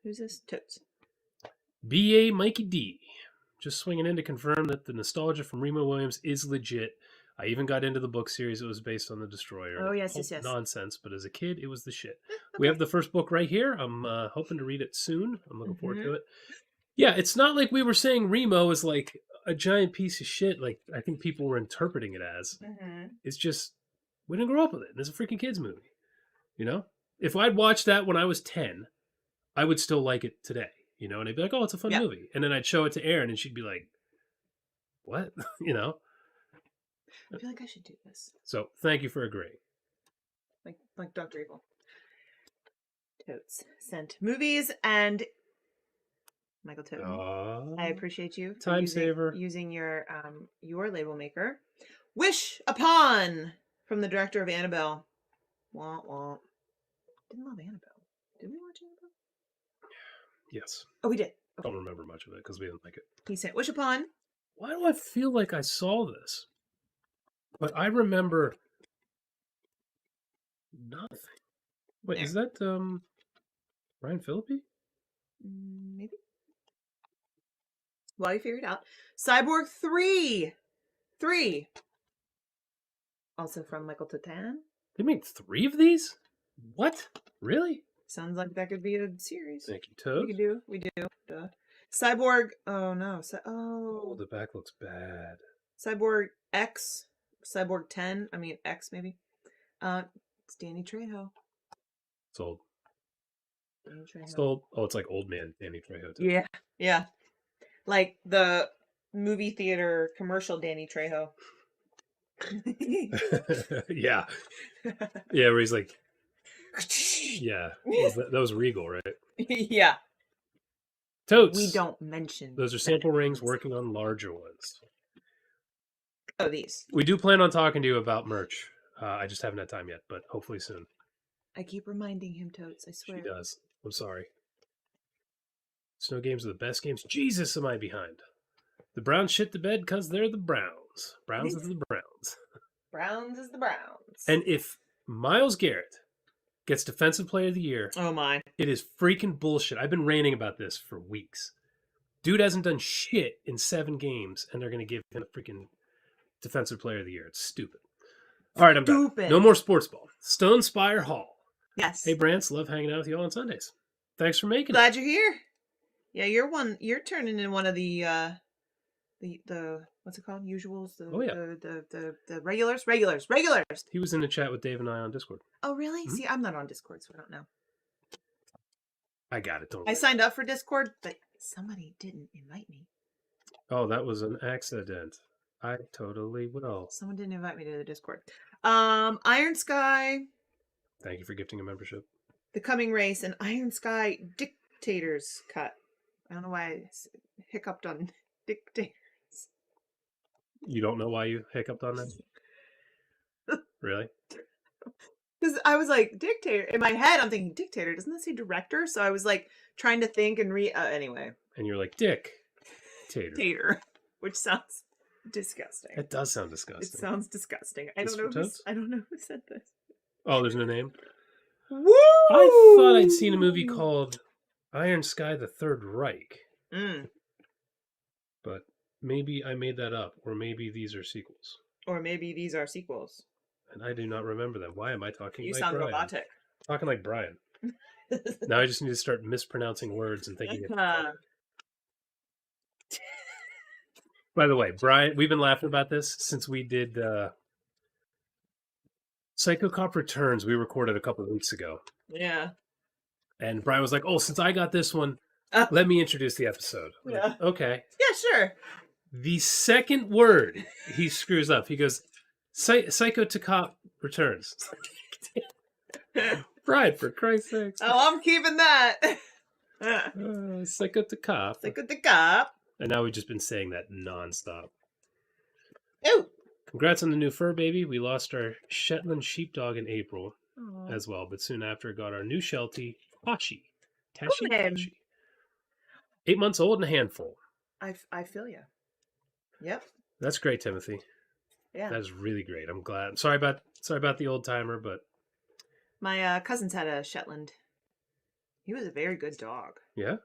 Who's this? Totes. B.A. Mikey D. Just swinging in to confirm that the nostalgia from Remo Williams is legit. I even got into the book series. It was based on the Destroyer. Oh, yes, yes. Nonsense, but as a kid, it was the shit. Okay. We have the first book right here. I'm hoping to read it soon. I'm looking forward to it. Yeah, it's not like we were saying Remo is like a giant piece of shit like I think people were interpreting it as. It's just, we didn't grow up with it. It's a freaking kids movie. You know? If I'd watched that when I was 10, I would still like it today. You know? And I'd be like, oh, it's a fun movie. And then I'd show it to Erin and she'd be like, what? You know? I feel like I should do this. So, thank you for agreeing. Like Dr. Evil. Totes sent movies and Michael Toten. I appreciate you. Time saver. Using your label maker. Wish Upon from the director of Annabelle. Wah, wah. Didn't love Annabelle. Did we watch Annabelle? Yes. Oh, we did. I don't remember much of it because we didn't like it. He said, Wish Upon. Why do I feel like I saw this? But I remember nothing. Wait, is that Ryan Phillippe? Maybe. Well, you figured it out. Cyborg 3. Also from Michael Toten. They made 3 of these? What? Really? Sounds like that could be a series. Thank you, Toad. We do. Duh. Cyborg. Oh, no. Oh, the back looks bad. Cyborg X, Cyborg 10. I mean X maybe. It's Danny Trejo. It's old. Danny Trejo. It's old. Oh, it's like old man Danny Trejo. Too. Yeah, yeah. Like the movie theater commercial Danny Trejo. Yeah. Yeah, where he's like, yeah. That was Regal, right? Yeah. Totes. We don't mention. Those are sample rings, working on larger ones. Oh, these. We do plan on talking to you about merch. I just haven't had time yet, but hopefully soon. I keep reminding him, Totes. I swear. She does. I'm sorry. Snow games are the best games. Jesus, am I behind? The Browns shit the bed because they're the Browns. Browns is the Browns. Browns is the Browns. And if Myles Garrett gets Defensive Player of the Year, oh my, it is freaking bullshit. I've been ranting about this for weeks. Dude hasn't done shit in 7 games, and they're going to give him a freaking Defensive Player of the Year. It's stupid. All right, I'm done. No more sports ball. Stone Spire Hall. Yes. Hey, Brant, love hanging out with you all on Sundays. Thanks for making Glad you're here. Yeah, you're turning in one of the what's it called? Usuals. The regulars. He was in the chat with Dave and I on Discord. Oh, really? Mm-hmm. See, I'm not on Discord, so I don't know. I got it. Don't worry. I signed up for Discord, but somebody didn't invite me. Oh, that was an accident. I totally will. Someone didn't invite me to the Discord. Iron Sky. Thank you for gifting a membership. The Coming Race and Iron Sky Dictators Cut. I don't know why I hiccuped on dictators. You don't know why you hiccuped on that? Really? Because I was like, dictator. In my head, I'm thinking, dictator. Doesn't that say director? So I was like, trying to think and anyway. And you're like, Dictator. Which sounds disgusting. It does sound disgusting. It sounds disgusting. I don't know who said this. Oh, there's no name? Woo! I thought I'd seen a movie called Iron Sky: The Third Reich. But maybe I made that up, or maybe these are sequels. And I do not remember them. Why am I talking like Brian? You sound robotic. I'm talking like Brian. Now I just need to start mispronouncing words and thinking By the way, Brian, we've been laughing about this since we did Psycho Cop Returns. We recorded a couple of weeks ago. Yeah. And Brian was like, oh, since I got this one, let me introduce the episode. Yeah. Like, okay. Yeah, sure. The second word he screws up. He goes, Psycho to Cop Returns. Brian, for Christ's sakes. Oh, I'm keeping that. Psycho to Cop. Psycho to Cop. And now we've just been saying that nonstop. Ooh. Congrats on the new fur baby. We lost our Shetland sheepdog in April. Aww. As well, but soon after got our new Sheltie, Tashi. 8 months old and a handful. I feel you. Yep. That's great, Timothy. Yeah. That's really great. I'm glad. Sorry about the old timer, but my cousins had a Shetland. He was a very good dog. Yeah?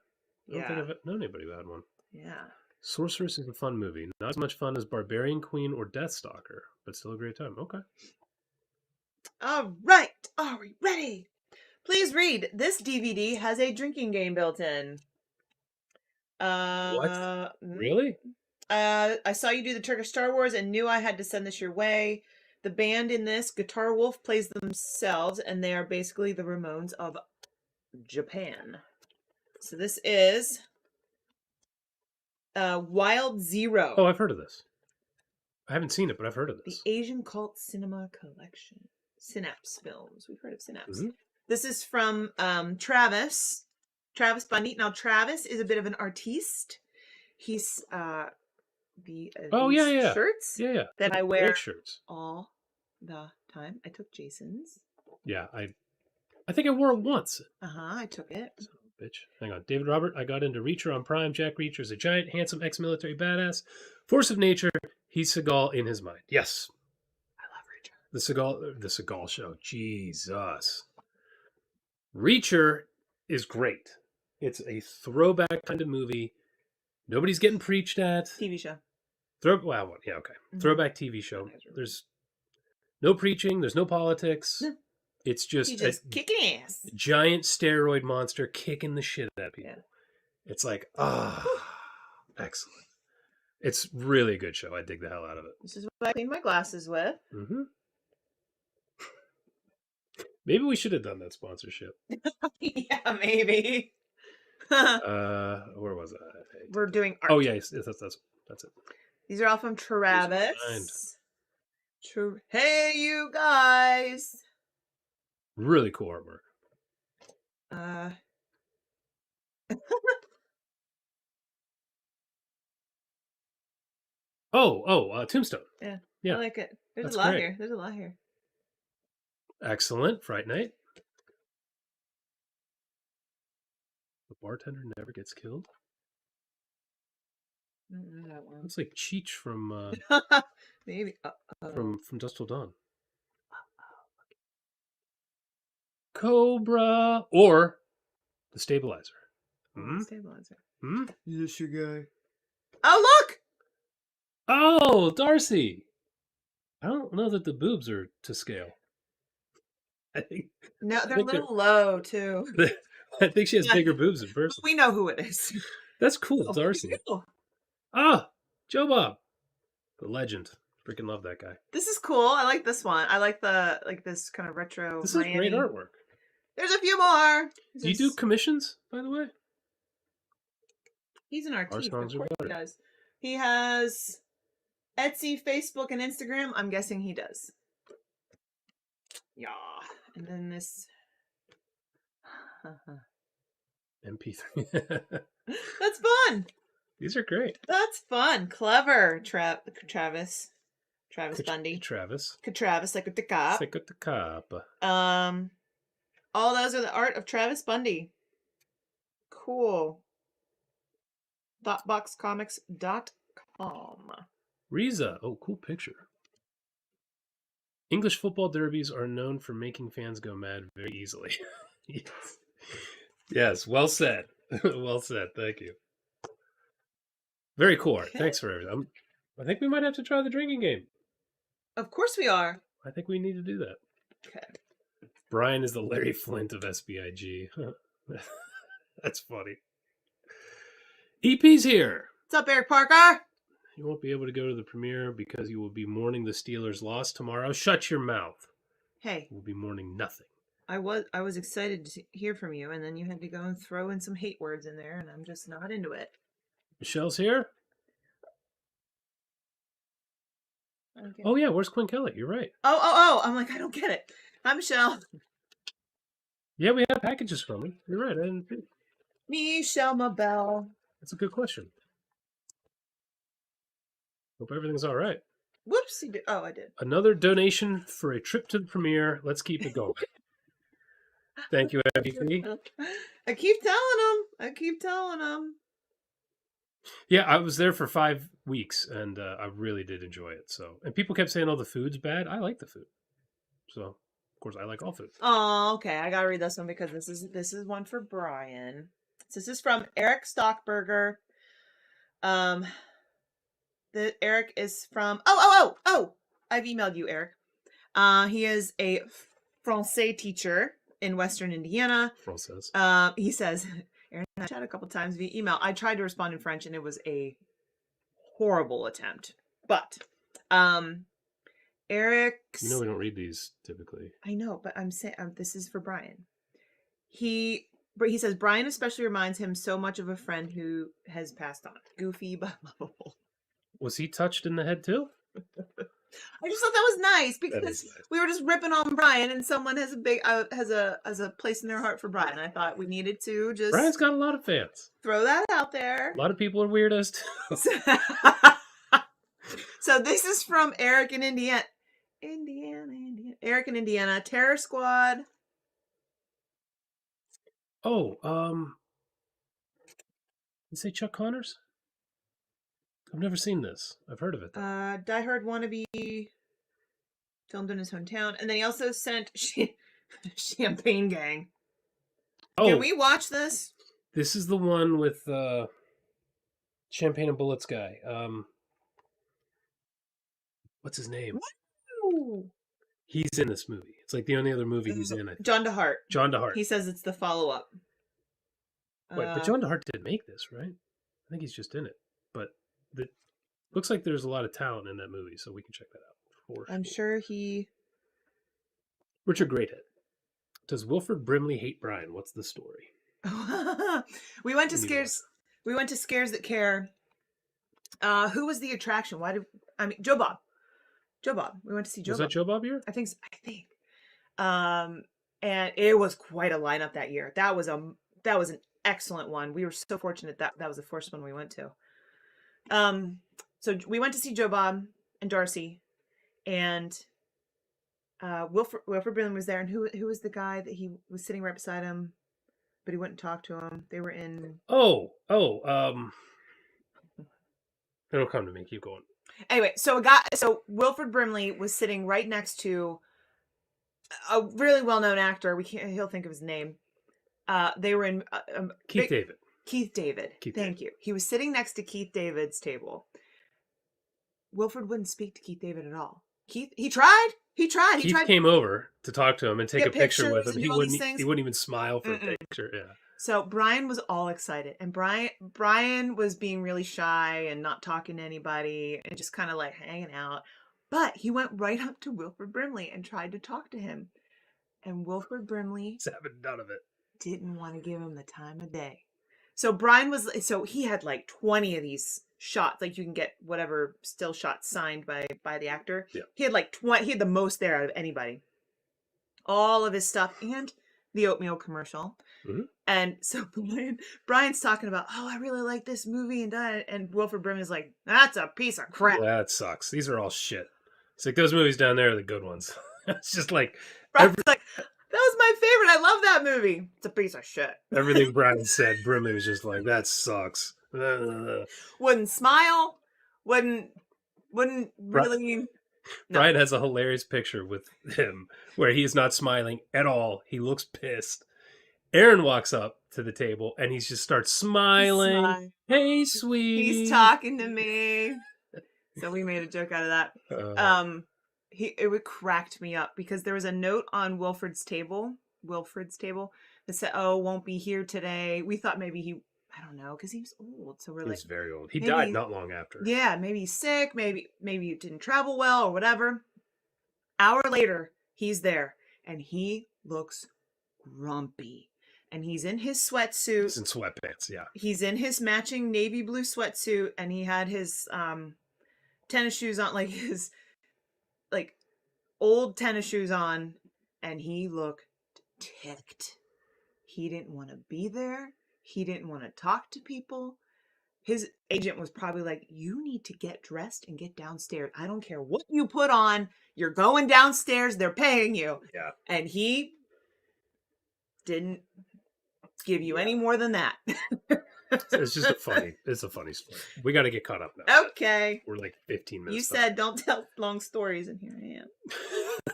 I don't think I've known anybody who had one. Yeah. Sorceress is a fun movie. Not as much fun as Barbarian Queen or Deathstalker, but still a great time. Okay. All right. Are we ready? Please read. This DVD has a drinking game built in. What? Really? I saw you do the Turkish Star Wars and knew I had to send this your way. The band in this, Guitar Wolf, plays themselves, and they are basically the Ramones of Japan. So this is Wild Zero. Oh, I've heard of this. I haven't seen it, but I've heard of this. The Asian Cult Cinema Collection. Synapse Films. We've heard of Synapse. Mm-hmm. This is from Travis Bundy. Now, Travis is a bit of an artiste. He's shirts that I wear all the time. I took Jason's. Yeah, I think I wore it once. I took it. So, bitch. Hang on. David Robert, I got into Reacher on Prime. Jack Reacher is a giant, handsome, ex-military badass. Force of nature. He's Seagal in his mind. Yes. I love Reacher. The Seagal show. Jesus. Reacher is great. It's a throwback kind of movie. Nobody's getting preached at. TV show. Mm-hmm. Throwback TV show. There's no preaching. There's no politics. It's just kicking ass. Giant steroid monster kicking the shit out of people. Yeah. It's like, excellent. It's really a good show. I dig the hell out of it. This is what I clean my glasses with. Mm-hmm. Maybe we should have done that sponsorship. Yeah, maybe. Where was I? We're doing art. Oh yeah, yes, that's it. These are all from Travis. Hey, you guys. Really cool artwork. Tombstone. Yeah, Yeah, I like it. There's that's a lot great. here. There's a lot here. Excellent. Fright Night. The bartender never gets killed. I don't know that one. Looks like Cheech from Maybe from Dusk Till Dawn. Cobra or the Stabilizer. Stabilizer. Hmm? Is this your guy? Oh, look! Oh, Darcy. I don't know that the boobs are to scale. I think No, they're a little low too. I think she has bigger boobs in person. We know who it is. That's cool, Darcy. Ah, Joe Bob, the legend. Freaking love that guy. This is cool. I like this one. I like this kind of retro. This Miami. is great artwork. There's a few more. Do you do commissions, by the way? He's an artist. Of songs are course he better. does. He has Etsy, Facebook, and Instagram. I'm guessing he does. Yeah. And then this. MP3. That's fun. These are great. That's fun. Clever. Travis Bundy. Travis. Travis, like with the cop. Like with the cop. All those are the art of Travis Bundy. Cool. Dotboxcomics.com. Riza. Oh, cool picture. English football derbies are known for making fans go mad very easily. Yes, well said. Well said. Thank you. Very cool art. Thanks for everything. I think we might have to try the drinking game. Of course we are. I think we need to do that. Okay. Brian is the Larry Flint of SBIG. That's funny. EP's here. What's up, Eric Parker? You won't be able to go to the premiere because you will be mourning the Steelers' loss tomorrow. Shut your mouth. Hey. We'll be mourning nothing. I was excited to hear from you, and then you had to go and throw in some hate words in there, and I'm just not into it. Michelle's here? Okay. Oh, yeah. Where's Quinn Kelly? You're right. Oh. I'm like, I don't get it. Hi, Michelle. Yeah, we have packages from her. You're right. I didn't think. Michelle Mabel. That's a good question. Hope everything's all right. Whoops. Oh, I did. Another donation for a trip to the premiere. Let's keep it going. Thank you, MVP. I keep telling them. Yeah, I was there for 5 weeks, and I really did enjoy it. So, and people kept saying, "Oh, the food's bad." I like the food, so of course I like all food. Oh, okay. I gotta read this one because this is one for Brian. This is from Eric Stockberger. The Eric is from. Oh! I've emailed you, Eric. He is a Francais teacher in Western Indiana. Français. He says, Aaron and I chat a couple times via email. I tried to respond in French and it was a horrible attempt. But Eric, we don't read these typically. I know, but I'm saying this is for Brian. He says Brian especially reminds him so much of a friend who has passed on. Goofy but lovable. Was he touched in the head too? I just thought that was nice because nice. We were just ripping on Brian, and someone has a big has a place in their heart for Brian. I thought we needed to just Brian's got a lot of fans. Throw that out there. A lot of people are weirdos too. So this is from Eric in Indiana. Eric in Indiana. Terror Squad. Oh, you say Chuck Connors? I've never seen this. I've heard of it. Die Hard Wannabe, filmed in his hometown, and then he also sent Champagne Gang. Oh, can we watch this? This is the one with Champagne and Bullets guy. What's his name? Woo! He's in this movie. It's like the only other movie he's in. John DeHart. John DeHart. He says it's the follow-up. Wait, but John DeHart didn't make this, right? I think he's just in it. But Looks like there's a lot of talent in that movie, so we can check that out for I'm sure. sure he. Richard Greathead. Does Wilford Brimley hate Brian? What's the story? We went to We need to watch Scares. We went to Scares That Care. Who was the attraction? Joe Bob? Joe Bob. We went to see Joe Was Bob. that Joe Bob here? I think. I think. And it was quite a lineup that year. That was an excellent one. We were so fortunate that was the first one we went to. So we went to see Joe Bob and Darcy, and Wilford Brimley was there. And who was the guy that he was sitting right beside him, but he wouldn't talk to him? They were in. It'll come to me. Keep going. Anyway, so Wilford Brimley was sitting right next to a really well-known actor. He'll think of his name. They were in Keith David. Keith David. Thank you. He was sitting next to Keith David's table. Wilford wouldn't speak to Keith David at all. He tried. Keith came over to talk to him and take a picture with him. He wouldn't even smile for a picture. Yeah. So Brian was all excited, and Brian was being really shy and not talking to anybody and just kind of like hanging out. But he went right up to Wilford Brimley and tried to talk to him. And Wilford Brimley having none of it. Didn't want to give him the time of day. So he had like 20 of these shots. Like you can get whatever still shots signed by the actor. Yeah. He had like 20. He had the most there out of anybody. All of his stuff and the oatmeal commercial. Mm-hmm. And so Brian's talking about, I really like this movie and Wilford Brimley's like, that's a piece of crap. That sucks. These are all shit. It's like those movies down there are the good ones. It's just like Brian's like, that was my favorite. I love that movie. It's a piece of shit. Everything Brian said, Brimley was just like, that sucks. Wouldn't smile. Wouldn't really. No. Brian has a hilarious picture with him where he's not smiling at all. He looks pissed. Aaron walks up to the table and he just starts smiling. Hey, sweet. He's talking to me. So we made a joke out of that. It cracked me up because there was a note on Wilfred's table that said, won't be here today. We thought maybe I don't know, because he was old. So we're He's very old. He died not long after. Yeah, maybe he's sick. Maybe he didn't travel well or whatever. Hour later, he's there and he looks grumpy. And he's in his sweatsuit. He's in sweatpants, yeah. He's in his matching navy blue sweatsuit, and he had his tennis shoes on, like his old tennis shoes on, and he looked ticked. He didn't want to be there. He didn't want to talk to people. His agent was probably like, you need to get dressed and get downstairs. I don't care what you put on. You're going downstairs. They're paying you. Yeah. And he didn't give you any more than that. It's just a funny story. We got to get caught up now. Okay. We're like 15 minutes. You said don't tell long stories, and here I am.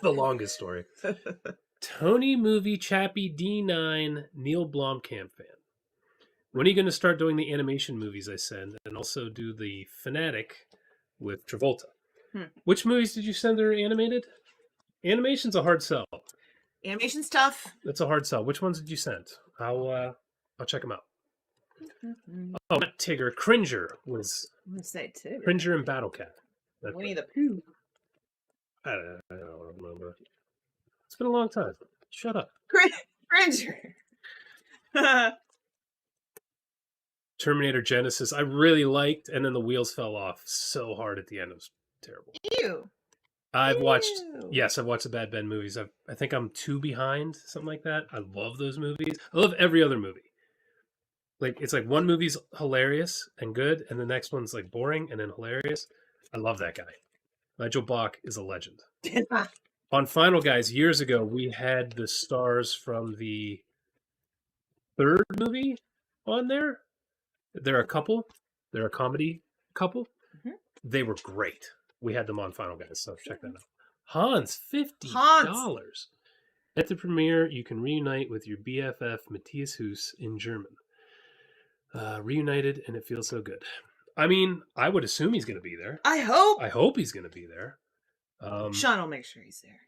The longest story. Tony Movie Chappie D9 Neil Blomkamp fan. When are you going to start doing the animation movies I send and also do the Fanatic with Travolta? Which movies did you send that are animated? Animation's a hard sell. Animation's tough. That's a hard sell. Which ones did you send? I'll check them out. Oh, not Tigger. Cringer was. I'm going to say Tigger. Cringer and Battle Cat. Winnie the Pooh. I don't remember. It's been a long time. Shut up. Cringer. Terminator Genesis, I really liked, and then the wheels fell off so hard at the end. It was terrible. Ew. I've watched the Bad Ben movies. I think I'm 2 behind, something like that. I love those movies. I love every other movie. Like, it's like one movie's hilarious and good, and the next one's like boring and then hilarious. I love that guy. Nigel Bach is a legend. On Final Guys, years ago, we had the stars from the third movie on there. They're a couple. They're a comedy couple. Mm-hmm. They were great. We had them on Final Guys, so check that out. Hans, $50. At the premiere, you can reunite with your BFF, Matthias Huss, in German. Reunited, and it feels so good. I mean, I would assume he's going to be there. I hope he's going to be there. Sean will make sure he's there.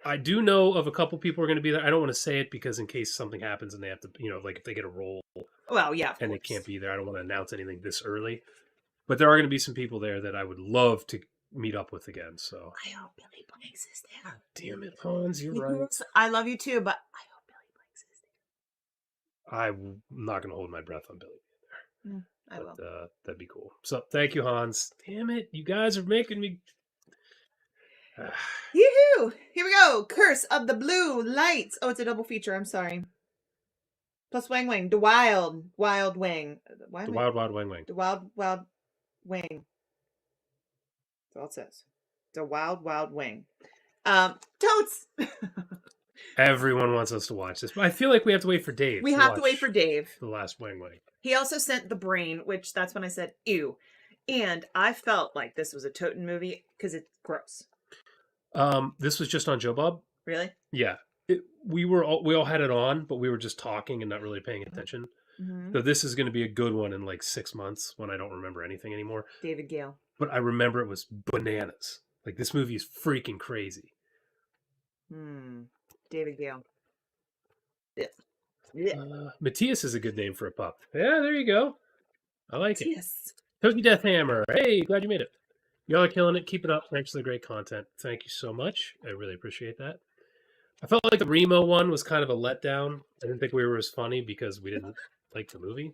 I do know of a couple people who are going to be there. I don't want to say it because in case something happens and they have to, like if they get a role. Well, yeah. And they can't be there. I don't want to announce anything this early. But there are going to be some people there that I would love to meet up with again. So I hope Billy Blanks is there. damn it, Hans, you're right. I love you too, but I hope Billy Blanks is I'm not going to hold my breath on Billy. there. I will. That'd be cool. So thank you, Hans. Damn it, you guys are making me. Yoo-hoo! Here we go. Curse of the Blue Lights. Oh, it's a double feature. I'm sorry. Plus Wang Wang. The Wild Wang. The Wild Wang Wang. The Wild Wang. That's all it says. The Wild Wang. Totes. Everyone wants us to watch this, but I feel like we have to wait for Dave. We have to wait for Dave. The last Wang Wang. He also sent The Brain, which that's when I said ew, and I felt like this was a Toten movie because it's gross. This was just on Joe Bob. Really? Yeah. We all had it on, but we were just talking and not really paying attention. Mm-hmm. So this is going to be a good one in like 6 months when I don't remember anything anymore. David Gale. But I remember it was bananas. Like this movie is freaking crazy. David Gale. Yes. Matthias is a good name for a pup. Yeah, there you go. I like it. Yes. Toki Deathhammer. Hey, glad you made it. Y'all are killing it. Keep it up. Thanks for the great content. Thank you so much. I really appreciate that. I felt like the Remo one was kind of a letdown. I didn't think we were as funny because we didn't like the movie.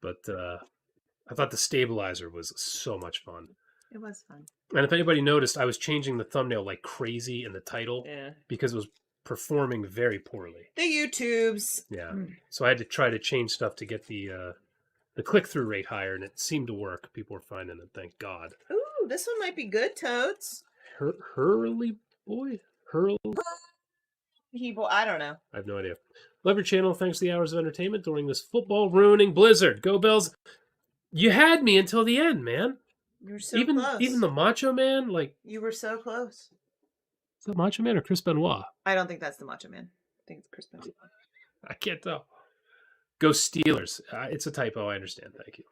But I thought the Stabilizer was so much fun. It was fun. And if anybody noticed, I was changing the thumbnail like crazy in the title because it was performing very poorly. The YouTubes. Yeah. So I had to try to change stuff to get the click-through rate higher, and it seemed to work. People were finding it, thank God. Ooh, this one might be good, Totes. Hurley boy? Hurl? I don't know. I have no idea. Love your channel. Thanks to the hours of entertainment during this football-ruining blizzard. Go Bills. You had me until the end, man. You were so close. Even the Macho Man, like... You were so close. Is that Macho Man or Chris Benoit? I don't think that's the Macho Man. I think it's Chris Benoit. I can't tell. Go Steelers. It's a typo. I understand. Thank you.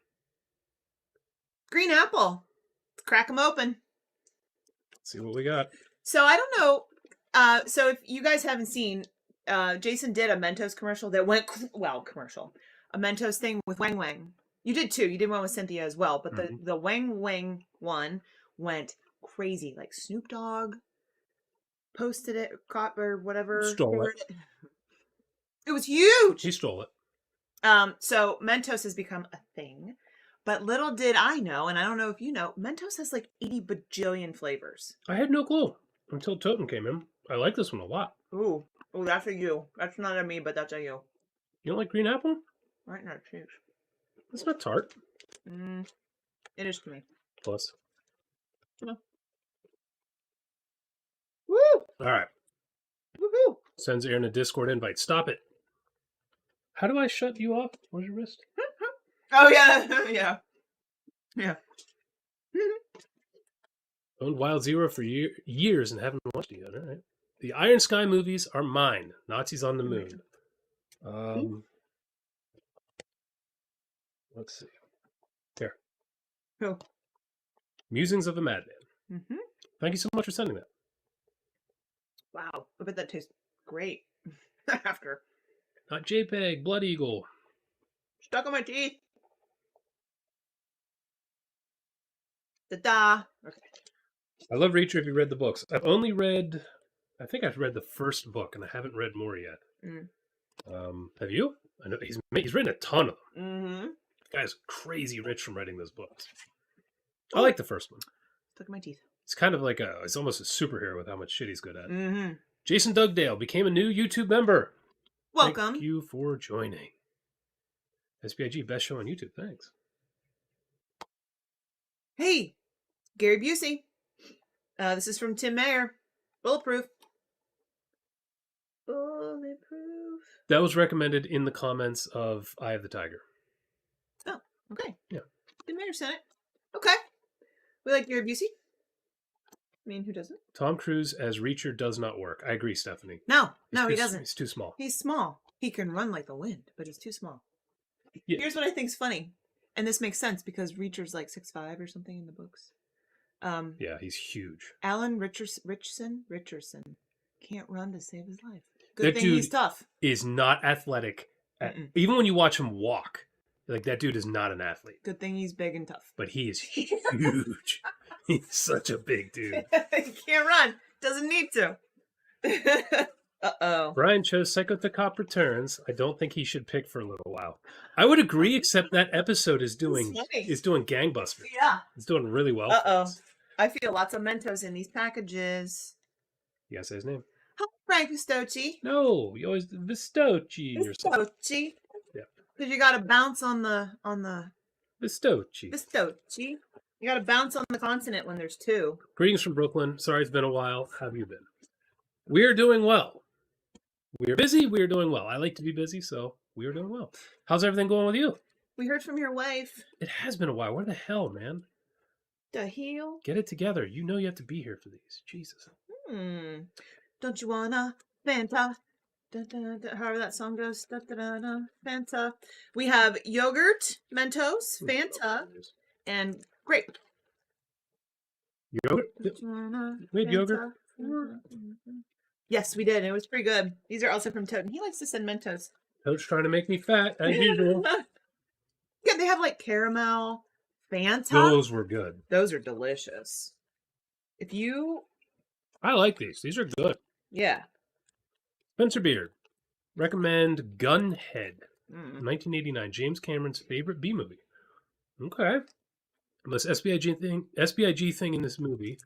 Green Apple. Let's crack them open. Let's see what we got. So I don't know. So if you guys haven't seen, Jason did a Mentos commercial that went, commercial. A Mentos thing with Wang Wang. You did too. You did one with Cynthia as well. But the Wang Wang one went crazy. Like Snoop Dogg posted it, caught or whatever. Stole it. It was huge. He stole it. So Mentos has become a thing. But little did I know, and I don't know if you know, Mentos has like 80 bajillion flavors. I had no clue until Totem came in. I like this one a lot. Ooh, that's a you. That's not a me, but that's a you. You don't like green apple? Right now, cheese. It's not tart. It is to me. Plus. Come on. Woo! All right. Woohoo! Sends Aaron a Discord invite. Stop it. How do I shut you off? Where's your wrist? Oh, yeah. Yeah. Owned Wild Zero for years and haven't watched it yet. All right. The Iron Sky movies are mine. Nazis on the Moon. Let's see. Here. Who? Musings of a Madman. Thank you so much for sending that. Wow. I bet that tastes great after. Not JPEG. Blood Eagle. Stuck on my teeth. Da-da. Okay. I love Reacher if you read the books. I think I've read the first book and I haven't read more yet. Have you? I know he's written a ton of them. The guy's crazy rich from writing those books. I like the first one. Stuck in my teeth. It's kind of like it's almost a superhero with how much shit he's good at. Jason Dugdale became a new YouTube member. Welcome. Thank you for joining. SPIG, best show on YouTube. Thanks. Hey, Gary Busey. This is from Tim Mayer. Bulletproof. Bulletproof. That was recommended in the comments of Eye of the Tiger. Oh, okay. Yeah. Tim Mayer sent it. Okay. We like Gary Busey. I mean, who doesn't? Tom Cruise as Reacher does not work. I agree, Stephanie. No, he doesn't. He's too small. He's small. He can run like the wind, but he's too small. Yeah. Here's what I think's funny. And this makes sense because Reacher's like 6'5" or something in the books. Yeah, he's huge. Alan Richardson can't run to save his life. Good thing he's tough. Is not athletic. Even when you watch him walk, Like, that dude is not an athlete, Good thing he's big and tough. but he is huge. He's such a big dude. He can't run. Doesn't need to. Uh-oh. Brian chose Psycho the Cop Returns. I don't think he should pick for a little while. I would agree, except that episode is doing gangbusters. Yeah. It's doing really well. Uh-oh. I feel lots of Mentos in these packages. You gotta say his name. Hi, Frank Vistocci. No, you always Vistocci. Vistocci. Yeah. Because you got to bounce on the Vistocci. Vistocci. You got to bounce on the consonant when there's two. Greetings from Brooklyn. Sorry it's been a while. How have you been? We are doing well. We are busy. We are doing well. I like to be busy, so we are doing well. How's everything going with you? We heard from your wife. It has been a while. Where the hell, man? The heel. Get it together. You know you have to be here for these. Jesus. Don't you wanna Fanta? Da, da, da, however that song goes. Da, da, da, da, Fanta. We have yogurt, Mentos, Fanta, and grape. Yogurt? We had yogurt. Yes, we did. It was pretty good. These are also from Toad. He likes to send Mentos. Toad's trying to make me fat, as usual. Yeah, they have like caramel, Fanta. Those were good. Those are delicious. If you... I like these. These are good. Yeah. Spencer Beard. Recommend Gunhead. 1989. James Cameron's favorite B movie. Okay. The most SBIG thing in this movie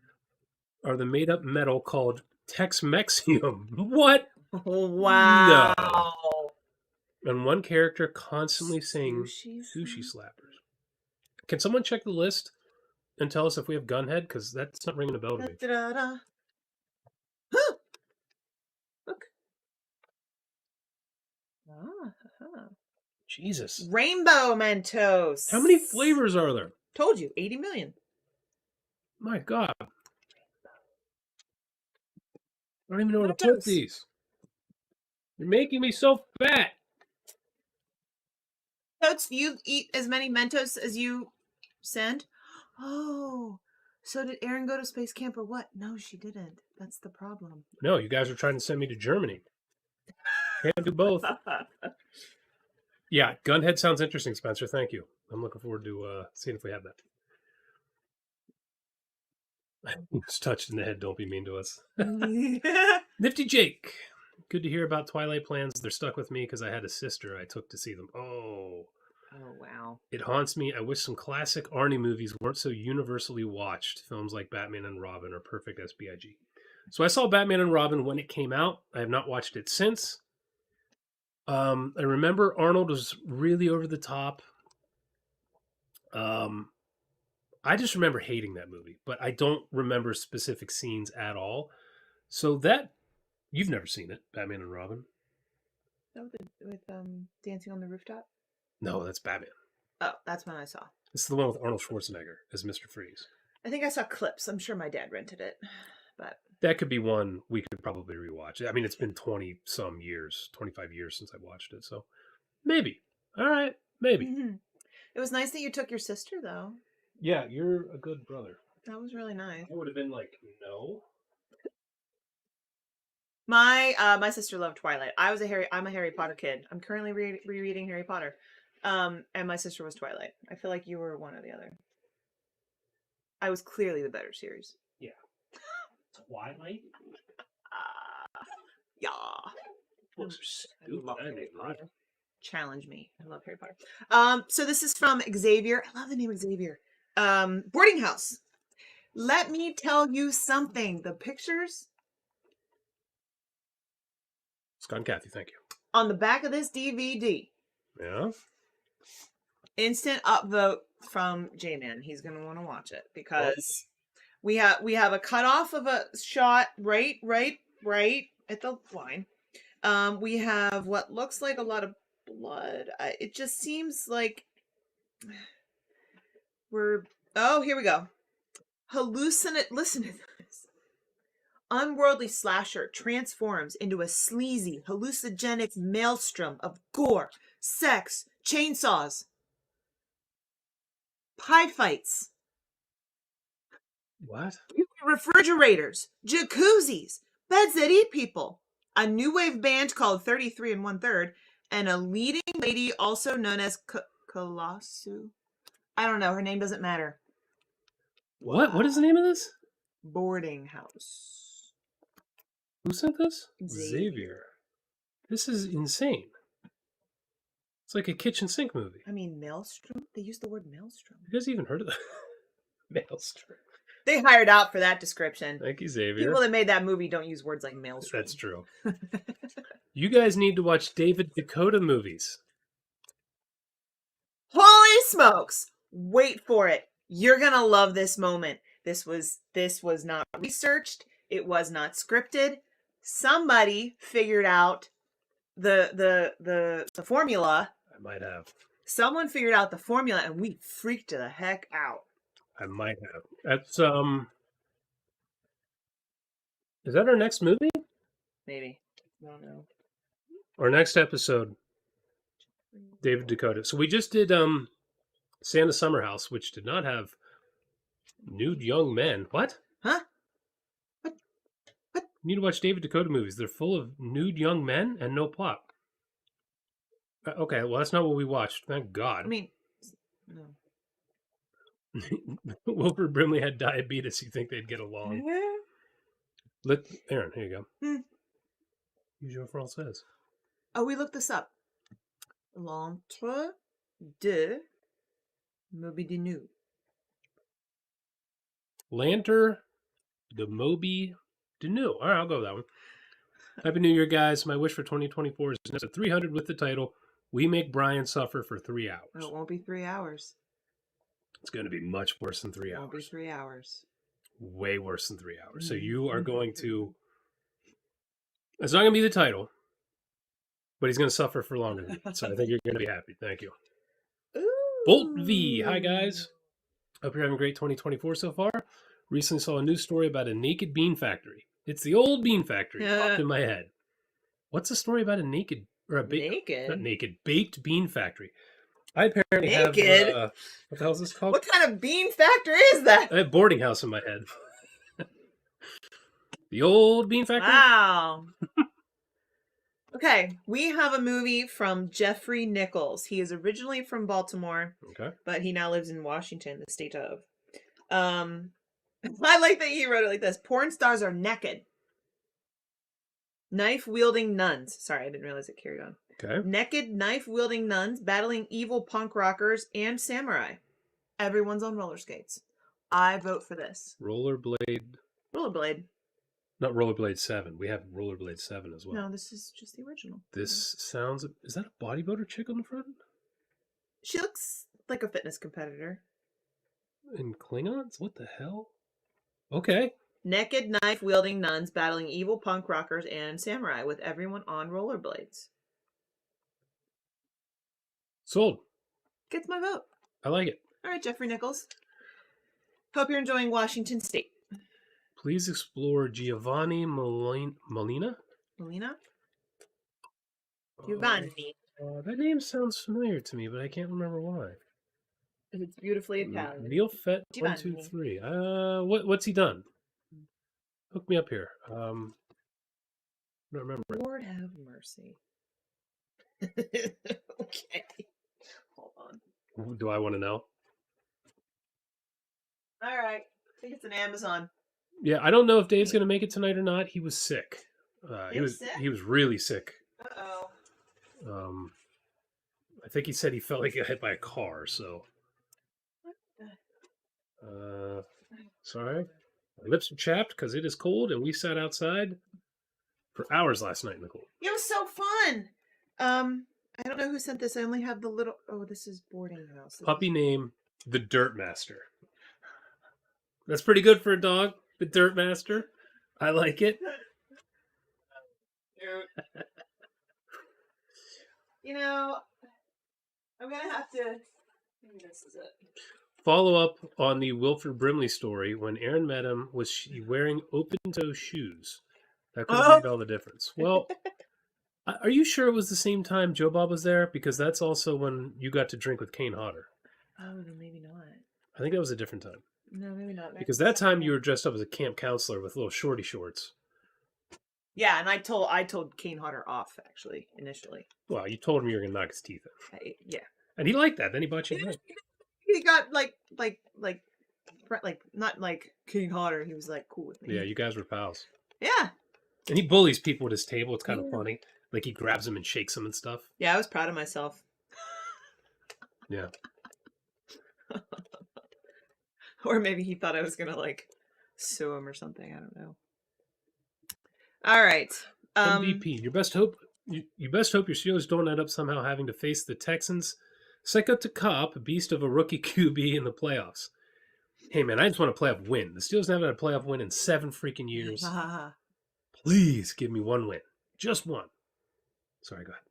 are the made-up metal called Tex-Mexium. What? Oh, wow. No. And one character constantly saying sushi slappers. Can someone check the list and tell us if we have Gunhead? Because that's not ringing a bell to me. Look. Jesus. Rainbow Mentos. How many flavors are there? Told you, 80 million. My God. I don't even know where to put these. You're making me so fat. Totes, do you eat as many Mentos as you send? Oh, so did Erin go to space camp or what? No, she didn't. That's the problem. No, you guys are trying to send me to Germany. Can't do both. Yeah, Gunhead sounds interesting, Spencer. Thank you. I'm looking forward to seeing if we have that. It's touched in the head. Don't be mean to us. Nifty Jake. Good to hear about Twilight plans. They're stuck with me because I had a sister I took to see them. Oh, wow. It haunts me. I wish some classic Arnie movies weren't so universally watched. Films like Batman and Robin are perfect SBIG. So I saw Batman and Robin when it came out. I have not watched it since. I remember Arnold was really over the top. I just remember hating that movie, but I don't remember specific scenes at all. So that, you've never seen it, Batman and Robin? No, with Dancing on the Rooftop? No, that's Batman. Oh, that's one I saw. It's the one with Arnold Schwarzenegger as Mr. Freeze. I think I saw clips. I'm sure my dad rented it, but that could be one we could probably rewatch. I mean, it's been 20-some years, 25 years since I watched it, so maybe. All right, maybe. Mm-hmm. It was nice that you took your sister, though. Yeah, you're a good brother. That was really nice. I would have been like, no. My sister loved Twilight. I'm a Harry Potter kid. I'm currently rereading Harry Potter. And my sister was Twilight. I feel like you were one or the other. I was clearly the better series. Yeah. Twilight? Yeah. Books are stupid. Challenge me. I love Harry Potter. So this is from Xavier. I love the name Xavier. Boarding House. Let me tell you something. The pictures Scott and Kathy, thank you. on the back of this DVD. Yeah. Instant upvote from J-Man. He's gonna want to watch it because we have a cutoff of a shot right at the line. We have what looks like a lot of blood. It just seems like we're... Oh, here we go. Listen to this. Unworldly slasher transforms into a sleazy, hallucinogenic maelstrom of gore, sex, chainsaws, pie fights. What? Refrigerators, jacuzzis, beds that eat people. A new wave band called 33 1/3, and a leading lady also known as Colossu. I don't know. Her name doesn't matter. What? What is the name of this? Boarding House. Who sent this? Xavier. This is insane. It's like a kitchen sink movie. I mean, Maelstrom? They use the word Maelstrom. You guys even heard of that? Maelstrom. They hired out for that description. Thank you, Xavier. People that made that movie don't use words like Maelstrom. That's true. You guys need to watch David Dakota movies. Holy smokes! Wait for it. You're gonna love this moment. This was not researched. It was not scripted. Somebody figured out the formula. I might have. Someone figured out the formula, and we freaked the heck out. I might have. That's Is that our next movie? Maybe. I don't know. Our next episode, David Dakota. So we just did Santa Summer House, which did not have nude young men. What? Huh? What? You need to watch David Dakota movies. They're full of nude young men and no plot. Okay, well, that's not what we watched. Thank God. I mean, no. Wilford Brimley had diabetes. You think they'd get along? Aaron, here you go. Use your français. Oh, we looked this up. L'entre deux Moby de Nu. Lantern de Moby de Nu. All right, I'll go with that one. Happy New Year, guys. My wish for 2024 is episode 300 with the title, We Make Brian Suffer for 3 Hours. Oh, it won't be 3 hours. It's going to be much worse than 3 It hours. won't be 3 hours. Way worse than 3 hours. So you are going to... It's not going to be the title, but he's going to suffer for longer than that. So I think you're going to be happy. Thank you. Ooh. Bolt V. Hi, guys. Hope you're having a great 2024 so far. Recently saw a news story about a naked bean factory. It's the old bean factory. Popped in my head. What's the story about a naked... Naked? Not naked. Baked bean factory. I apparently Naked? have... what the hell is this called? What kind of bean factory is that? I have boarding house in my head. The old bean factory? Wow. Okay, we have a movie from Jeffrey Nichols. He is originally from Baltimore, Okay. but he now lives in Washington, the state of. I like that he wrote it like this. Porn stars are naked. Knife-wielding nuns. Sorry, I didn't realize it carried on. Okay. Naked, knife-wielding nuns battling evil punk rockers and samurai. Everyone's on roller skates. I vote for this. Rollerblade. Rollerblade. Not Rollerblade 7. We have Rollerblade 7 as well. No, this is just the original. This sounds... Is that a bodybuilder chick on the front? She looks like a fitness competitor. In Klingons? What the hell? Okay. Naked, knife-wielding nuns battling evil punk rockers and samurai with everyone on rollerblades. Sold. Gets my vote. I like it. All right, Jeffrey Nichols. Hope you're enjoying Washington State. Please explore Giovanni Molina? Molina? Giovanni. That name sounds familiar to me, but I can't remember why. It's beautifully Italian. Neil Fett, Giovanni. 1, 2, 3. What's he done? Hook me up here. I don't remember. Lord have mercy. Okay. Hold on. Do I want to know? All right. I think it's an Amazon. Yeah, I don't know if Dave's going to make it tonight or not. He was sick. He was sick? He was really sick. Uh-oh. I think he said he felt like he got hit by a car, so... sorry. My lips are chapped because it is cold, and we sat outside for hours last night in the cold. It was so fun. I don't know who sent this. I only have the little... Oh, this is boarding house. Puppy name, the Dirt Master. That's pretty good for a dog, the Dirt Master. I like it. You know, I'm going to have to... Maybe this is it. Follow up on the Wilford Brimley story. When Aaron met him, was she wearing open-toe shoes? That could have made all the difference. Well, are you sure it was the same time Joe Bob was there? Because that's also when you got to drink with Kane Hodder. Oh, then maybe not. I think that was a different time. No, maybe not. Because that time you were dressed up as a camp counselor with little shorty shorts. Yeah, and I told Kane Hodder off, actually, initially. Well, you told him you were going to knock his teeth out. Yeah. And he liked that. Then he bought you a drink. He got like not like King Hotter. He was like cool with me. Yeah, you guys were pals. Yeah. And he bullies people at his table. It's kind of funny. Like he grabs them and shakes them and stuff. Yeah, I was proud of myself. Yeah. Or maybe he thought I was gonna like sue him or something. I don't know. All right. MVP. Your best hope. You best hope your Steelers don't end up somehow having to face the Texans. Psycho to cop, beast of a rookie QB in the playoffs. Hey man, I just want a playoff win. The Steelers haven't had a playoff win in 7 freaking years. Please give me one win. Just one. Sorry, go ahead.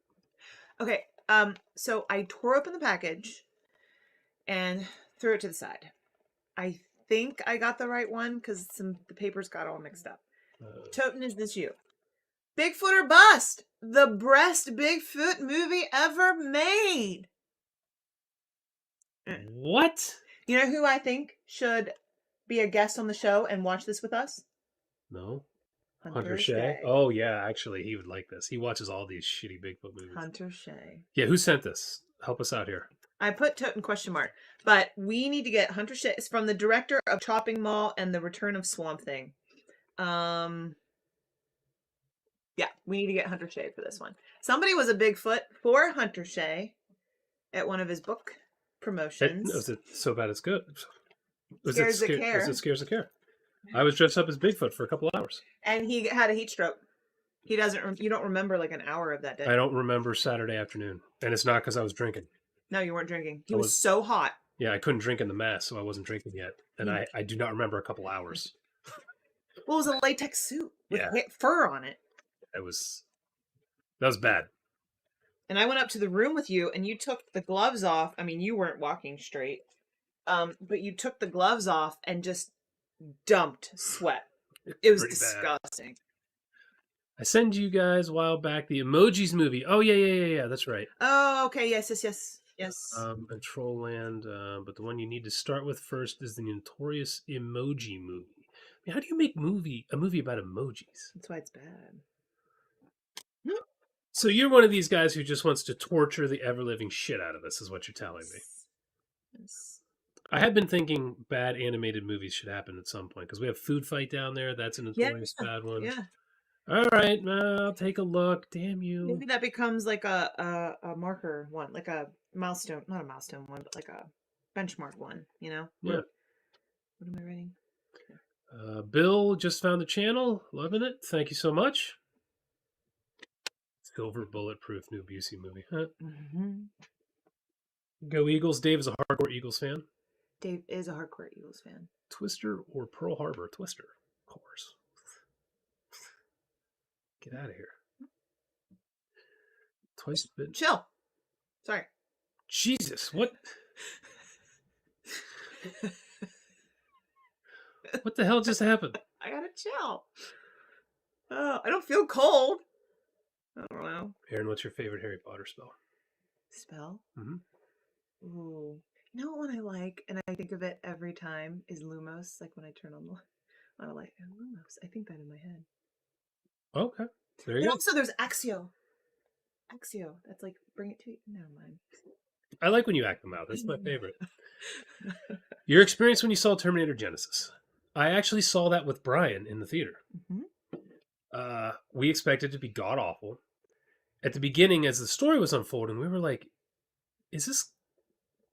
Okay. So I tore open the package and threw it to the side. I think I got the right one because the papers got all mixed up. Toten, is this you? Bigfoot or Bust, the best Bigfoot movie ever made. What? You know who I think should be a guest on the show and watch this with us? No. Hunter Shea? Oh, yeah, actually, he would like this. He watches all these shitty Bigfoot movies. Hunter Shea. Yeah, who sent this? Help us out here. I put Toten question mark, but we need to get Hunter Shea. It's from the director of Chopping Mall and The Return of Swamp Thing. Yeah, we need to get Hunter Shea for this one. Somebody was a Bigfoot for Hunter Shea at one of his book promotions. Was it so bad it's good? Scares the Care. Was it Scares the Care? I was dressed up as Bigfoot for a couple hours. And he had a heat stroke. He doesn't. You don't remember like an hour of that day. I don't remember Saturday afternoon, and it's not because I was drinking. No, you weren't drinking. He was so hot. Yeah, I couldn't drink in the mass, so I wasn't drinking yet, and I do not remember a couple hours. Well, it was a latex suit with fur on it. That was bad. And I went up to the room with you, and you took the gloves off. I mean, you weren't walking straight, but you took the gloves off and just dumped sweat. It was disgusting. Bad. I sent you guys a while back the Emojis movie. Oh yeah, that's right. Oh, okay, yes. And Trollland, but the one you need to start with first is the notorious Emoji movie. I mean, how do you make a movie about emojis? That's why it's bad. So you're one of these guys who just wants to torture the ever-living shit out of us, is what you're telling me. Yes. I have been thinking bad animated movies should happen at some point, because we have Food Fight down there. That's a notorious bad one. Yeah. All right, I'll take a look. Damn you. Maybe that becomes like a marker one, like a milestone, not a milestone one, but like a benchmark one, you know? Yeah. What am I writing? Bill just found the channel. Loving it. Thank you so much. Silver Bulletproof new Busey movie. Huh? Mm-hmm. Go Eagles. Dave is a hardcore Eagles fan. Dave is a hardcore Eagles fan. Twister or Pearl Harbor? Twister, of course. Get out of here. Twice been. Chill. Sorry. Jesus, what? What the hell just happened? I gotta chill. Oh, I don't feel cold. I don't know. Aaron, what's your favorite Harry Potter spell? Spell? Mm-hmm. Ooh. You know what one I like, and I think of it every time, is Lumos. Like when I turn on the light. Lumos. I think that in my head. Okay. There you And go. also there's Axio. Axio. That's like, bring it to you. Never mind. I like when you act them out. That's my favorite. Your experience when you saw Terminator Genesis. I actually saw that with Brian in the theater. Mm-hmm. We expected it to be god-awful. At the beginning, as the story was unfolding, we were like, is this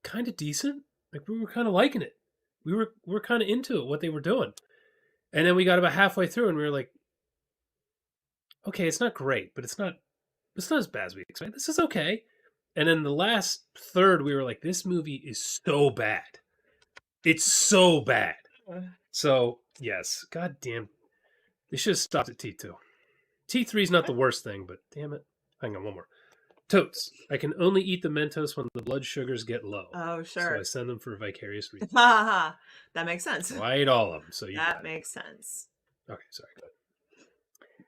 kind of decent? Like, we were kind of liking it. We were kind of into it, what they were doing. And then we got about halfway through, and we were like, okay, it's not great, but it's not as bad as we expected. This is okay. And then the last third, we were like, this movie is so bad. It's so bad. So, yes, goddamn. They should have stopped at T2. T3 is not the worst thing, but damn it. Hang on, one more. Totes. I can only eat the Mentos when the blood sugars get low. Oh, sure. So I send them for vicarious reasons. That makes sense. So I ate all of them. So that makes sense. Okay, sorry. Go ahead.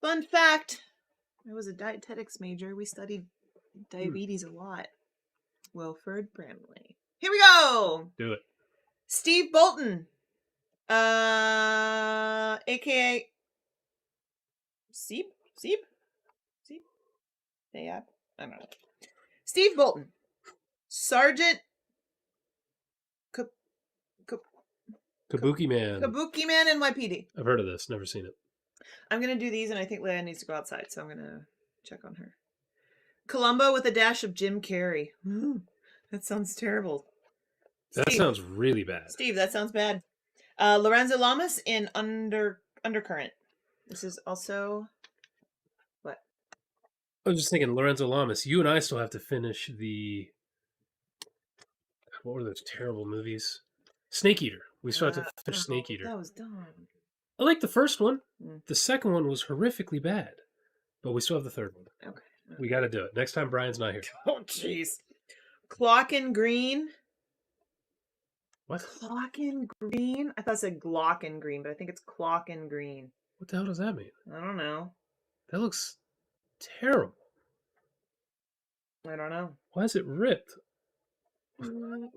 Fun fact. I was a dietetics major. We studied diabetes a lot. Wilford Bramley. Here we go. Do it. Steve Bolton. AKA Seep? Yeah, I don't know. Steve Bolton. Sergeant Kabuki Man. Kabuki Man NYPD. I've heard of this. Never seen it. I'm going to do these, and I think Leia needs to go outside, so I'm going to check on her. Columbo with a dash of Jim Carrey. That sounds terrible. That sounds really bad. Steve, that sounds bad. Lorenzo Lamas in Undercurrent. This is also... What? I was just thinking, Lorenzo Lamas, you and I still have to finish the... What were those terrible movies? Snake Eater. We still have to finish Snake Eater. That was dumb. I like the first one. The second one was horrifically bad. But we still have the third one. Okay. We got to do it. Next time Brian's not here. Oh, jeez. Clock and Green. What? Clock and Green? I thought it said Glock and Green, but I think it's Clock and Green. What the hell does that mean? I don't know. That looks terrible. I don't know. Why is it ripped? Well,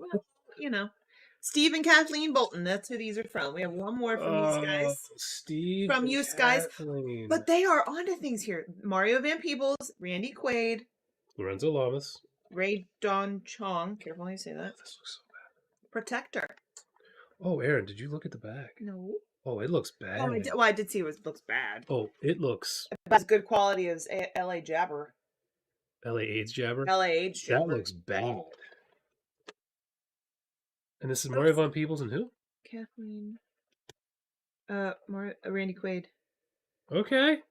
you know. Steve and Kathleen Bolton. That's who these are from. We have one more from these guys. Steve From you guys. Kathleen. But they are onto things here. Mario Van Peebles, Randy Quaid, Lorenzo Lamas. Ray Don Chong. Careful how you say that. This looks so bad. Protector. Oh, Aaron, did you look at the back? No. Oh, it looks bad. Oh, I did see it looks bad. Oh, it looks... That's good quality as LA Jabber. LA AIDS Jabber? LA AIDS Jabber. That looks bad. And this is Mario Von Peebles and who? Kathleen. Randy Quaid. Okay.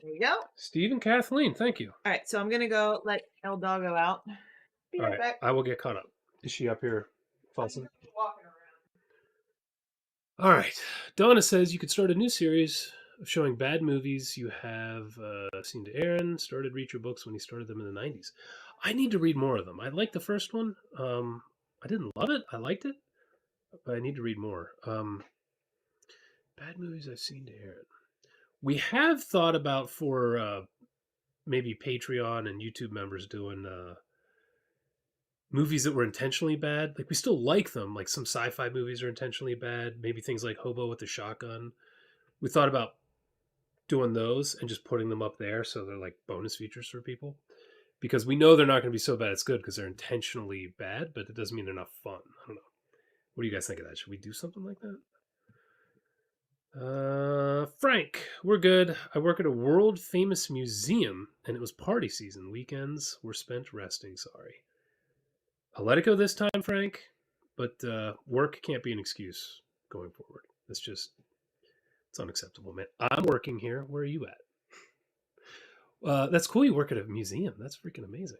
There you go. Steve and Kathleen, thank you. All right, so I'm gonna go let El Doggo out. Be All right right, back. I will get caught up. Is she up here fussing? Walking around. All right. Donna says you could start a new series of showing bad movies you have seen to Aaron. Started Read Your Books when he started them in the 90s. I need to read more of them. I liked the first one. I didn't love it. I liked it. But I need to read more. Bad movies I've seen to Aaron. We have thought about for maybe Patreon and YouTube members doing movies that were intentionally bad. Like, we still like them. Like, some sci-fi movies are intentionally bad. Maybe things like Hobo with the Shotgun. We thought about doing those and just putting them up there so they're like bonus features for people. Because we know they're not going to be so bad it's good because they're intentionally bad, but it doesn't mean they're not fun. I don't know. What do you guys think of that? Should we do something like that? Frank, we're good. I work at a world famous museum and it was party season. Weekends were spent resting. Sorry. I'll let it go this time, Frank, but work can't be an excuse going forward. It's unacceptable, man. I'm working here. Where are you at? That's cool. You work at a museum. That's freaking amazing.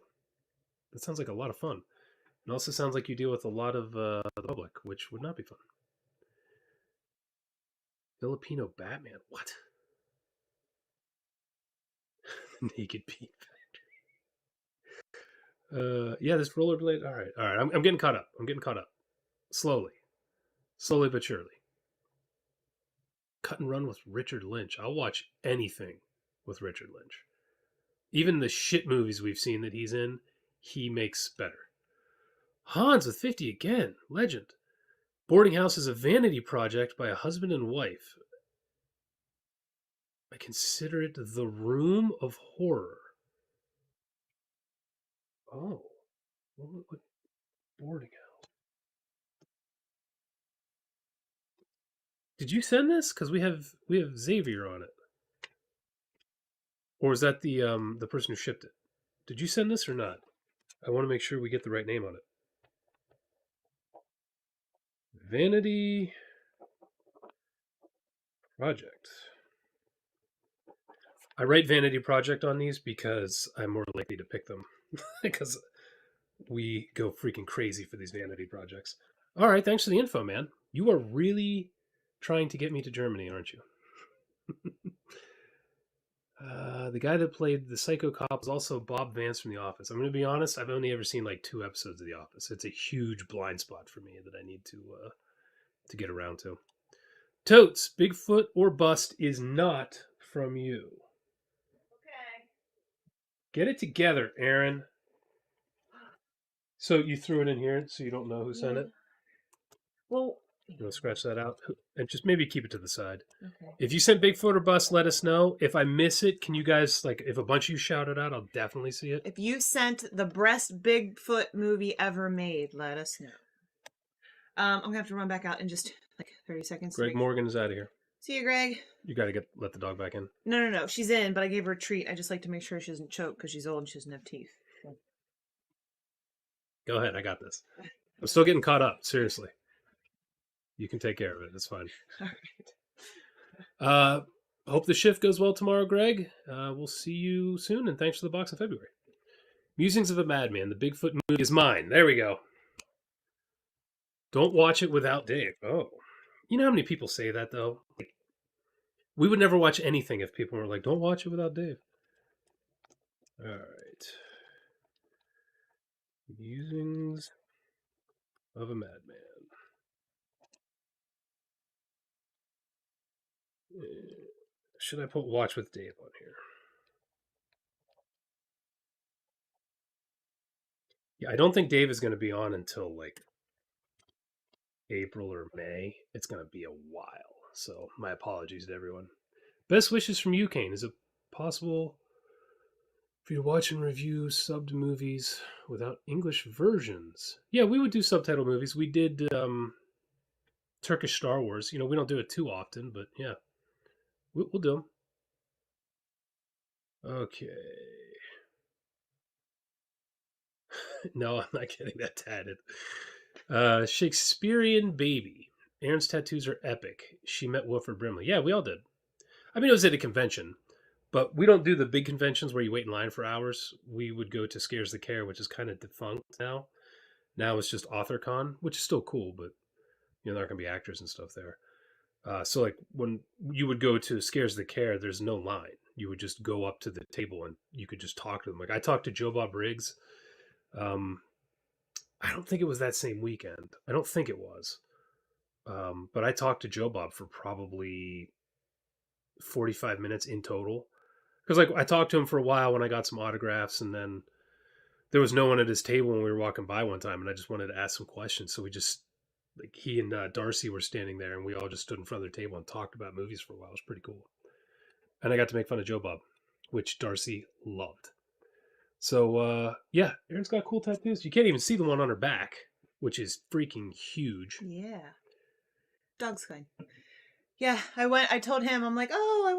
That sounds like a lot of fun. It also sounds like you deal with a lot of the public, which would not be fun. Filipino Batman. What? Naked Pete Factory. Yeah, this rollerblade. All right. I'm getting caught up. Slowly but surely. Cut and Run with Richard Lynch. I'll watch anything with Richard Lynch. Even the shit movies we've seen that he's in, he makes better. Hans with 50 again. Legend. Boarding House is a vanity project by a husband and wife. I consider it the room of horror. Oh. What Boarding House? Did you send this? Because we have Xavier on it. Or is that the person who shipped it? Did you send this or not? I want to make sure we get the right name on it. Vanity Project. I write Vanity Project on these because I'm more likely to pick them. Because we go freaking crazy for these Vanity Projects. All right, thanks for the info, man. You are really trying to get me to Germany, aren't you? The guy that played the psycho cop was also Bob Vance from The Office. I'm going to be honest, I've only ever seen like 2 episodes of The Office. It's a huge blind spot for me that I need to get around to. Totes, Bigfoot or Bust is not from you. Okay. Get it together, Aaron. So you threw it in here so you don't know who sent it? Well, You want to scratch that out? And just maybe keep it to the side. Okay. If you sent Bigfoot or Bust, let us know. If I miss it, can you guys, like, if a bunch of you shout it out, I'll definitely see it. If you sent the best Bigfoot movie ever made, let us know. I'm gonna have to run back out in just like 30 seconds. Greg Morgan is out of here. See you, Greg. You got to let the dog back in. No. She's in, but I gave her a treat. I just like to make sure she doesn't choke because she's old and she doesn't have teeth. Go ahead. I got this. I'm still getting caught up. Seriously. You can take care of it. It's fine. All right. Hope the shift goes well tomorrow, Greg. We'll see you soon, and thanks for the box in February. Musings of a Madman. The Bigfoot movie is mine. There we go. Don't watch it without Dave. Oh. You know how many people say that, though? Like, we would never watch anything if people were like, don't watch it without Dave. All right. Musings of a Madman. Should I put Watch with Dave on here? Yeah, I don't think Dave is going to be on until like April or May. It's going to be a while. So my apologies to everyone. Best wishes from you, Kane. Is it possible for you to watch and review subbed movies without English versions? Yeah, we would do subtitle movies. We did Turkish Star Wars. You know, we don't do it too often, but yeah, we'll do them. Okay. No, I'm not getting that tatted. Shakespearean Baby. Aaron's tattoos are epic. She met Wilford Brimley. Yeah, we all did. I mean, it was at a convention, but we don't do the big conventions where you wait in line for hours. We would go to Scares the Care, which is kind of defunct now. Now it's just AuthorCon, which is still cool, but you know, there are going to be actors and stuff there. So like when you would go to Scares the Care, there's no line. You would just go up to the table and you could just talk to them. Like I talked to Joe Bob Briggs. I don't think it was that same weekend. I don't think it was. But I talked to Joe Bob for probably 45 minutes in total. Because like I talked to him for a while when I got some autographs, and then there was no one at his table when we were walking by one time, and I just wanted to ask some questions. So we just like he and Darcy were standing there, and we all just stood in front of their table and talked about movies for a while. It was pretty cool. And I got to make fun of Joe Bob, which Darcy loved. So yeah, Erin's got cool tattoos. You can't even see the one on her back, which is freaking huge. Yeah. Dog's fine. Yeah, I told him, I'm like, oh, I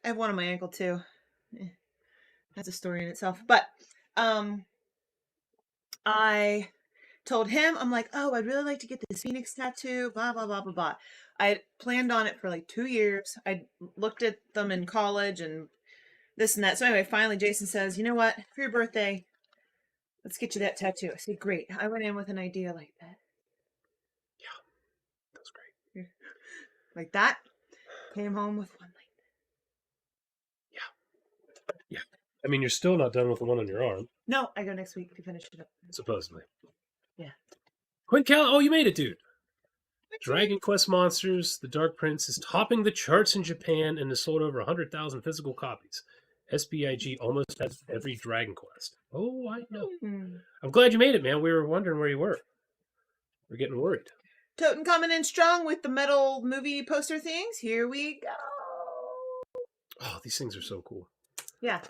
have one on my ankle too. That's a story in itself. But I told him, I'm like, oh, I'd really like to get this Phoenix tattoo, blah, blah, blah, blah, blah. I planned on it for like 2 years. I looked at them in college and this and that. So anyway, finally Jason says, you know what, for your birthday, let's get you that tattoo. I said, great. I went in with an idea like that. Yeah, that was great. Like that. Came home with one like that. Yeah. I mean, you're still not done with the one on your arm. No, I go next week to finish it up. Supposedly. Yeah. Quinn Cal, oh, you made it, dude. Dragon Quest Monsters, The Dark Prince is topping the charts in Japan and has sold over 100,000 physical copies. SBIG almost has every Dragon Quest. Oh, I know. I'm glad you made it, man. We were wondering where you were. We're getting worried. Toten coming in strong with the metal movie poster things. Here we go. Oh, these things are so cool. Yeah.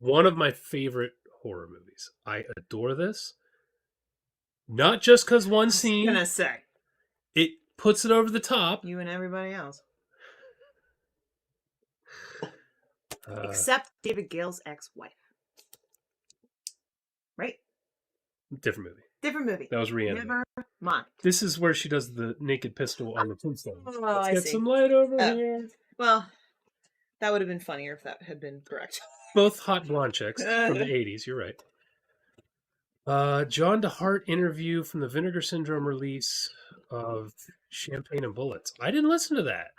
One of my favorite horror movies. I adore this. Not just because one scene. I'm gonna say. It puts it over the top. You and everybody else. Except David Gale's ex-wife. Right? Different movie. Different movie. That was reanimated. Never mind. This is where she does the naked pistol on the tombstone. Oh, Let's I get see. some light over here. Well, that would have been funnier if that had been correct. Both hot blonde chicks from the 80s. You're right. John DeHart interview from the Vinegar Syndrome release of Champagne and Bullets. I didn't listen to that.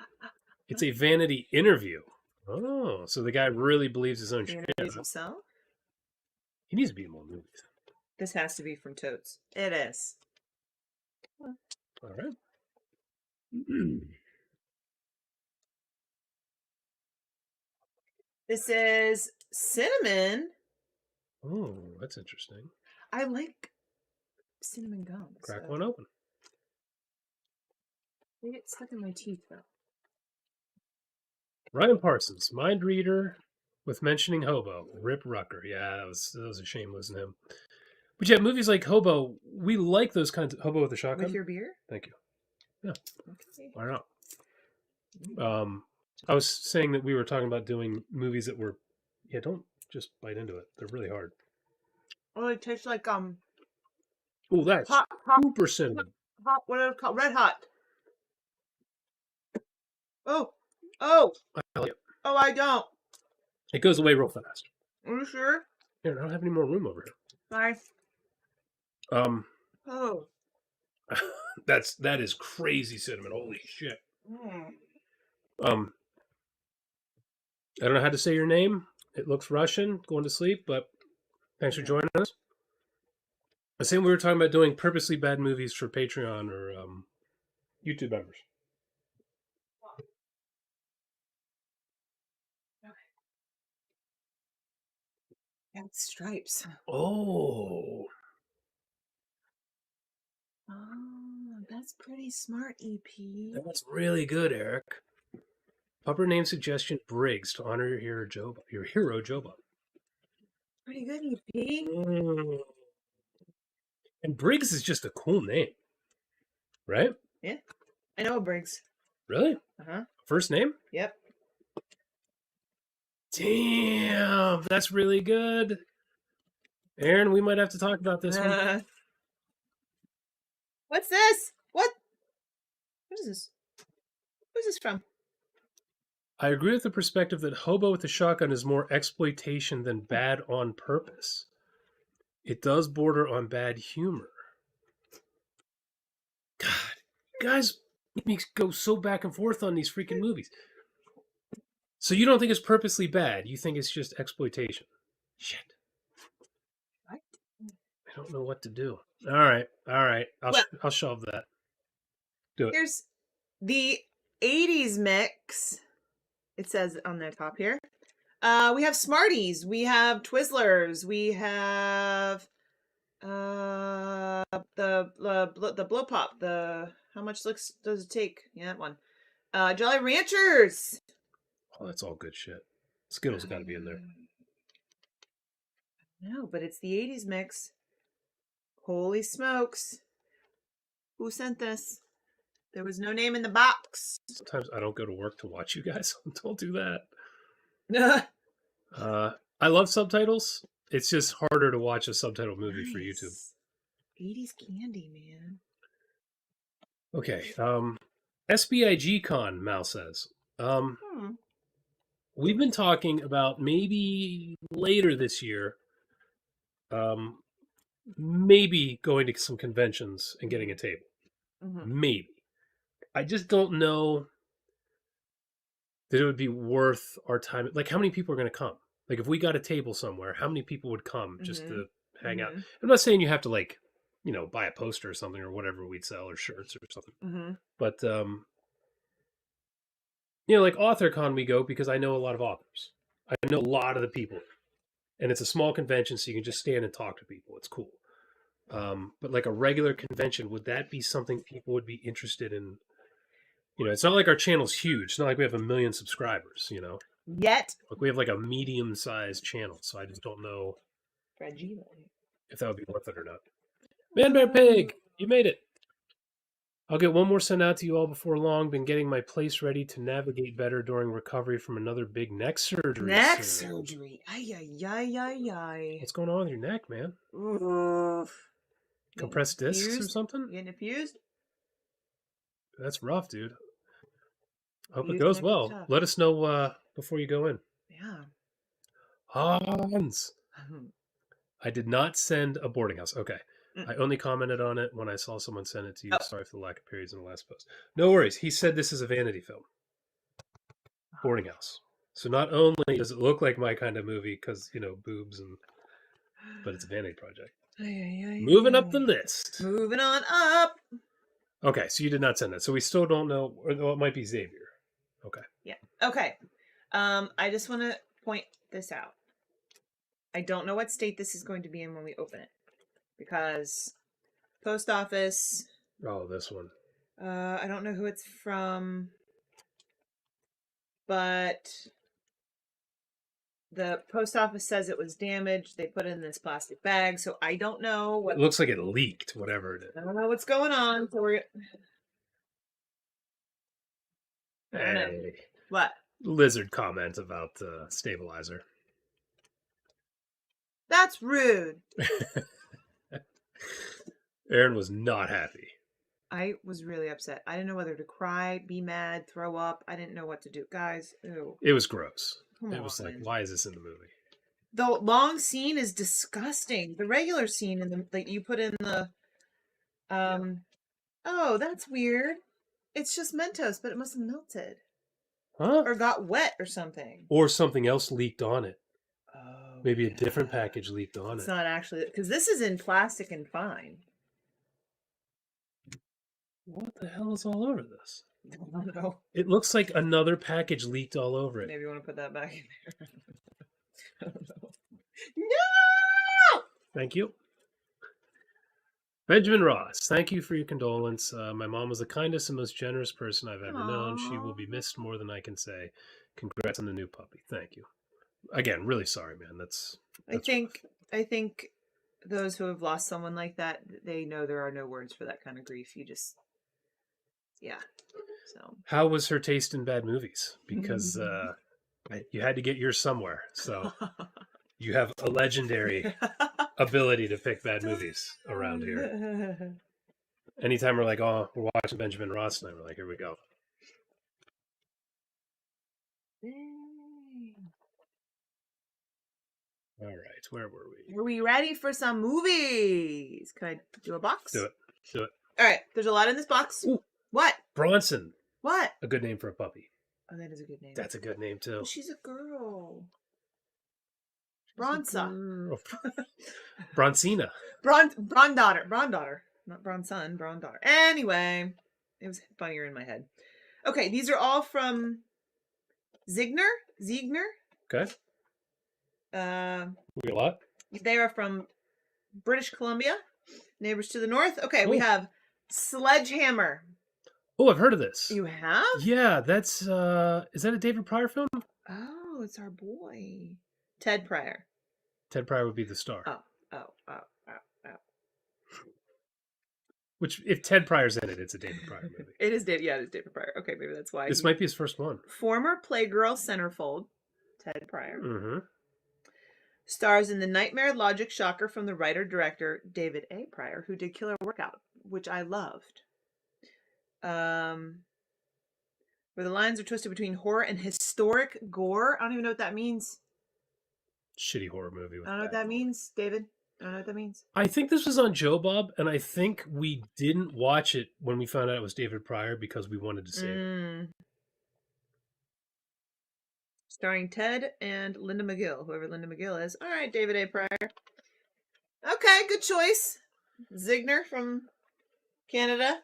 It's a vanity interview. Oh, so the guy really believes his own shit. Himself? He needs to be in more movies. This has to be from Totes. It is. All right. This is cinnamon. Oh, that's interesting. I like cinnamon gum. Crack one open. They get stuck in my teeth, though. Ryan Parsons, mind reader with mentioning Hobo. Rip Rucker. Yeah, that was a shame losing him. But yeah, movies like Hobo, we like those kinds of Hobo with a Shotgun. With your beer? Thank you. Yeah. Okay. Why not? I was saying that we were talking about doing movies that were, yeah, don't just bite into it. They're really hard. Oh, it tastes like Oh, that's hot, super cinnamon. hot. What are it called? Red hot. Oh, I like it. oh! I don't. It goes away real fast. Are you sure? Here, I don't have any more room over here. Bye. Oh. That is crazy cinnamon. Holy shit. I don't know how to say your name. It looks Russian. Going to sleep, but thanks for joining us. I think we were talking about doing purposely bad movies for Patreon or YouTube members. That's stripes. Oh, Oh, that's pretty smart, EP. that's really good, Eric. Upper name suggestion Briggs to honor your hero Joba. Pretty good, EP. And Briggs is just a cool name, right? Yeah, I know Briggs. Really? Uh-huh. First name? Yep. Damn, that's really good. Aaron, we might have to talk about this one. What's this? What is this? Who's this from? I agree with the perspective that Hobo with a Shotgun is more exploitation than bad on purpose. It does border on bad humor. God, guys make me go so back and forth on these freaking movies. So you don't think it's purposely bad? You think it's just exploitation? Shit. What? I don't know what to do. All right. I'll shelve that. Do it. Here's the 80s mix. It says on the top here. We have Smarties. We have Twizzlers. We have the Blow Pop. The how much does it take? Yeah, that one. Jolly Ranchers. Oh, that's all good shit. Skittles got to be in there. No, but it's the 80s mix. Holy smokes. Who sent this? There was no name in the box. Sometimes I don't go to work to watch you guys. Don't do that. I love subtitles. It's just harder to watch a subtitle movie for YouTube. 80s candy, man. Okay. SBIG Con, Mal says. We've been talking about maybe later this year, maybe going to some conventions and getting a table. Maybe. I just don't know that it would be worth our time. Like, how many people are going to come? Like, if we got a table somewhere, how many people would come just to hang out? I'm not saying you have to, like, you know, buy a poster or something or whatever we'd sell or shirts or something. But, you know, like AuthorCon we go because I know a lot of authors. I know a lot of the people. And it's a small convention, so you can just stand and talk to people. It's cool. But like a regular convention, would that be something people would be interested in? You know, it's not like our channel's huge. It's not like we have 1 million subscribers, you know. Yet. Like we have like a medium-sized channel, so I just don't know if that would be worth it or not. Man Bear Pig, you made it. I'll get one more sent out to you all before long. Been getting my place ready to navigate better during recovery from another big neck surgery. Neck surgery. Ay. What's going on with your neck, man? Compressed discs or something? You getting fused? That's rough, dude. Hope it goes well. Let us know before you go in. Yeah. Hans. I did not send a boarding house. Okay. I only commented on it when I saw someone send it to you. Sorry for the lack of periods in the last post. No worries. He said this is a vanity film. Boarding house. So not only does it look like my kind of movie because, you know, boobs but it's a vanity project. Moving up the list. Moving on up. Okay, so you did not send that. So we still don't know. Or it might be Xavier. Okay. Yeah. Okay. I just want to point this out. I don't know what state this is going to be in when we open it. Because post office. Oh, this one. I don't know who it's from, but the post office says it was damaged. They put it in this plastic bag, so I don't know what. It looks like it leaked, whatever it is. I don't know what's going on. So we're. I don't know. Hey. What? Lizard comment about stabilizer. That's rude. Aaron was not happy. I was really upset. I didn't know whether to cry, be mad, throw up. I didn't know what to do. Guys, ew. It was gross. Come It was like, on. why is this in the movie? The long scene is disgusting. The regular scene in the that you put in the oh, that's weird. It's just Mentos, but it must have melted. Huh? Or got wet or something. Or something else leaked on it. Oh. Maybe a different package leaked on It's it. not actually because this is in plastic and fine. What the hell is all over this? I don't know. It looks like another package leaked all over it. Maybe you want to put that back in there. I don't know. No! Thank you. Benjamin Ross, thank you for your condolence. My mom was the kindest and most generous person I've ever known. She will be missed more than I can say. Congrats on the new puppy. Thank you. Again, really sorry, man. That's I think those who have lost someone like that, they know there are no words for that kind of grief. You just, yeah. So How was her taste in bad movies? Because you had to get yours somewhere. So you have a legendary ability to pick bad movies around here. Anytime we're like, oh, we're watching Benjamin Ross tonight, we're like, here we go. All right, where were we? Are we ready for some movies? Can I do a box? Do it. Do it. All right, there's a lot in this box. Ooh. What? Bronson. What? A good name for a puppy. Oh, that is a good name. That's a good name, too. She's a girl. Bronsa. Broncina. Bron daughter. Not Bronson, Bron daughter. Anyway, it was funnier in my head. Okay, these are all from Ziegner. Okay. We got a lot. They are from British Columbia, neighbors to the north. Okay, we Oh. have Sledgehammer. Oh, I've heard of this. You have? Yeah, that's is that a David Pryor film? Oh, it's our boy. Ted Pryor. Ted Pryor would be the star. Oh. Which, if Ted Pryor's in it, it's a David Pryor movie. It is David Pryor. Okay, maybe that's why. This might be his first one. Former Playgirl centerfold, Ted Pryor. Mm-hmm. Stars in the Nightmare Logic Shocker from the writer-director David A. Pryor, who did Killer Workout, which I loved. Where the lines are twisted between horror and historic gore. I don't even know what that means. Shitty horror movie. I don't know what that means, David. I don't know what that means. I think this was on Joe Bob, and I think we didn't watch it when we found out it was David Pryor because we wanted to save it. Starring Ted and Linda McGill, whoever Linda McGill is. All right, David A. Pryor. Okay, good choice. Ziegner from Canada.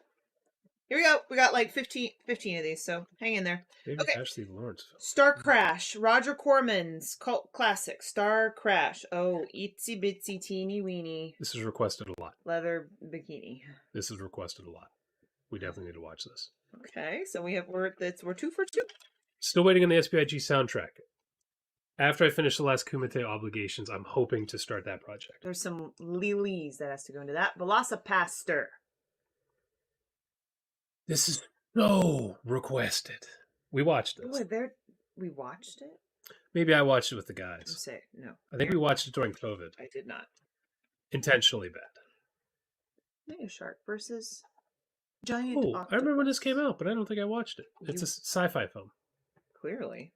Here we go. We got like 15 of these, so hang in there. Maybe Okay. Ashley Lawrence film. Star Crash. Roger Corman's cult classic. Star Crash. Oh, itsy bitsy teeny weeny. This is requested a lot. Leather bikini. This is requested a lot. We definitely need to watch this. Okay, so we're 2 for 2. Still waiting on the SBIG soundtrack. After I finish the last Kumite obligations, I'm hoping to start that project. There's some lilies that has to go into that. Velocipaster. This is so requested. We watched this. Oh, we watched it? Maybe I watched it with the Let's guys. say no. I think we watched it during COVID. I did not. Intentionally bad. Maybe a shark versus giant Oh, octopus. I remember when this came out, but I don't think I watched it. It's a sci-fi film. Clearly.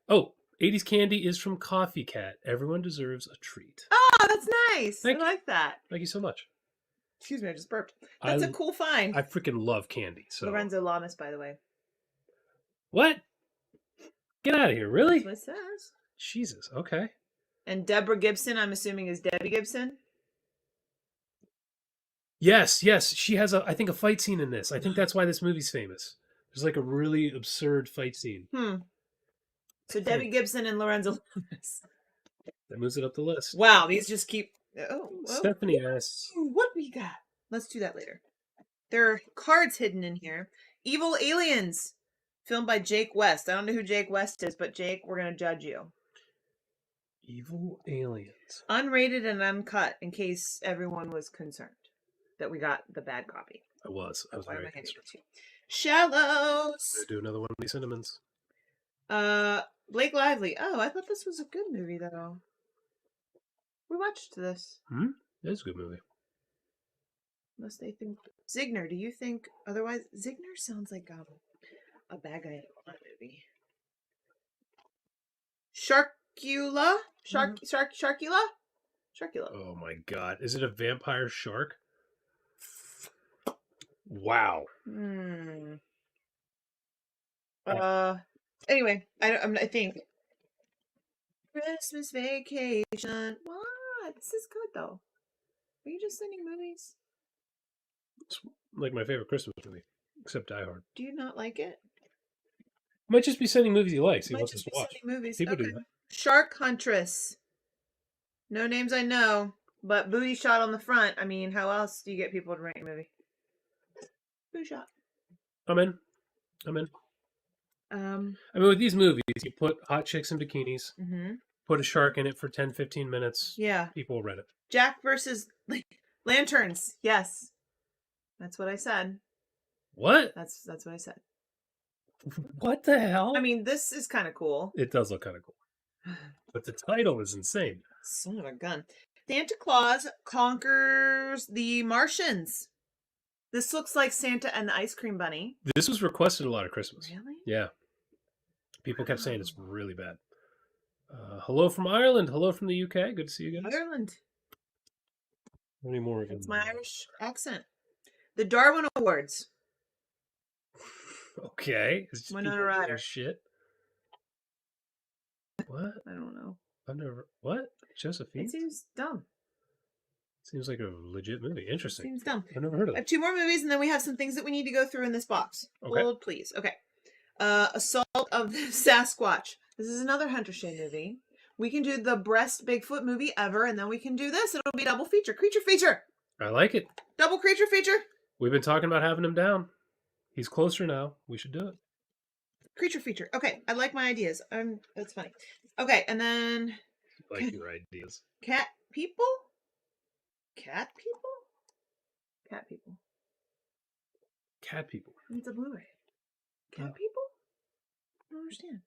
Oh, 80s Candy is from Coffee Cat. Everyone deserves a treat. Oh, that's nice. Thank I like that. Thank you so much. Excuse me, I just burped. That's a cool find. I freaking love candy. So Lorenzo Lamas, by the way. What? Get out of here! Really? That's what it says. Jesus. Okay. And Deborah Gibson, I'm assuming, is Debbie Gibson. Yes. She has I think a fight scene in this. I think that's why this movie's famous. There's like a really absurd fight scene. So Debbie Gibson and Lorenzo Lamas. That moves it up the list. Wow, these just keep. Stephanie asks, What we got? Let's do that later. There are cards hidden in here. Evil Aliens, filmed by Jake West. I don't know who Jake West is, but Jake, we're going to judge you. Evil Aliens. Unrated and uncut, in case everyone was concerned that we got the bad copy. I was Why am very I handing concerned. it to you? Shallows. Gonna do another one of these cinnamons. Blake Lively. Oh, I thought this was a good movie though. We watched this. That's a good movie. Unless they think Zigner. Do you think otherwise? Zigner sounds like a bad guy in a movie. Sharkula. Sharkula. Oh my god. Is it a vampire shark? Wow. Anyway, I think Christmas Vacation. What? This is good though. Are you just sending movies? It's like my favorite Christmas movie, except Die Hard. Do you not like it? Might just be sending movies you like. So you Might want us just to be watch. sending movies. People Okay. do that. Shark Huntress. No names I know, but booty shot on the front. I mean, how else do you get people to rent a movie? Booty shot. I'm in. I mean, with these movies, you put hot chicks in bikinis, put a shark in it for 10, 15 minutes. Yeah. People will rent it. Jack versus Lanterns. Yes. That's what I said. What? That's what I said. What the hell? I mean, this is kind of cool. It does look kind of cool. But the title is insane. Son of a gun. Santa Claus conquers the Martians. This looks like Santa and the Ice Cream Bunny. This was requested a lot at Christmas. Really? Yeah. People kept saying it's really bad. Hello from Ireland. Hello from the UK. Good to see you guys. Ireland. Any more? It's my Irish accent. The Darwin Awards. Okay. Winona Ryder. Shit. What? I don't know. I've never. What? Josephine? It seems dumb. Seems like a legit movie. Interesting. Seems dumb. I've never heard of I it. have 2 more movies, and then we have some things that we need to go through in this box. Okay. Hold, please. Okay. Assault of the Sasquatch. This is another Hunter Shea movie. We can do the Breast Bigfoot movie ever, and then we can do this. It'll be double feature. Creature feature. I like it. Double creature feature. We've been talking about having him down. He's closer now. We should do it. Creature feature. Okay, I like my ideas. That's funny. Okay, and then I like your ideas. cat people. Cat people. Cat people. Cat people. It's a Blu-ray. Cat people. I don't understand.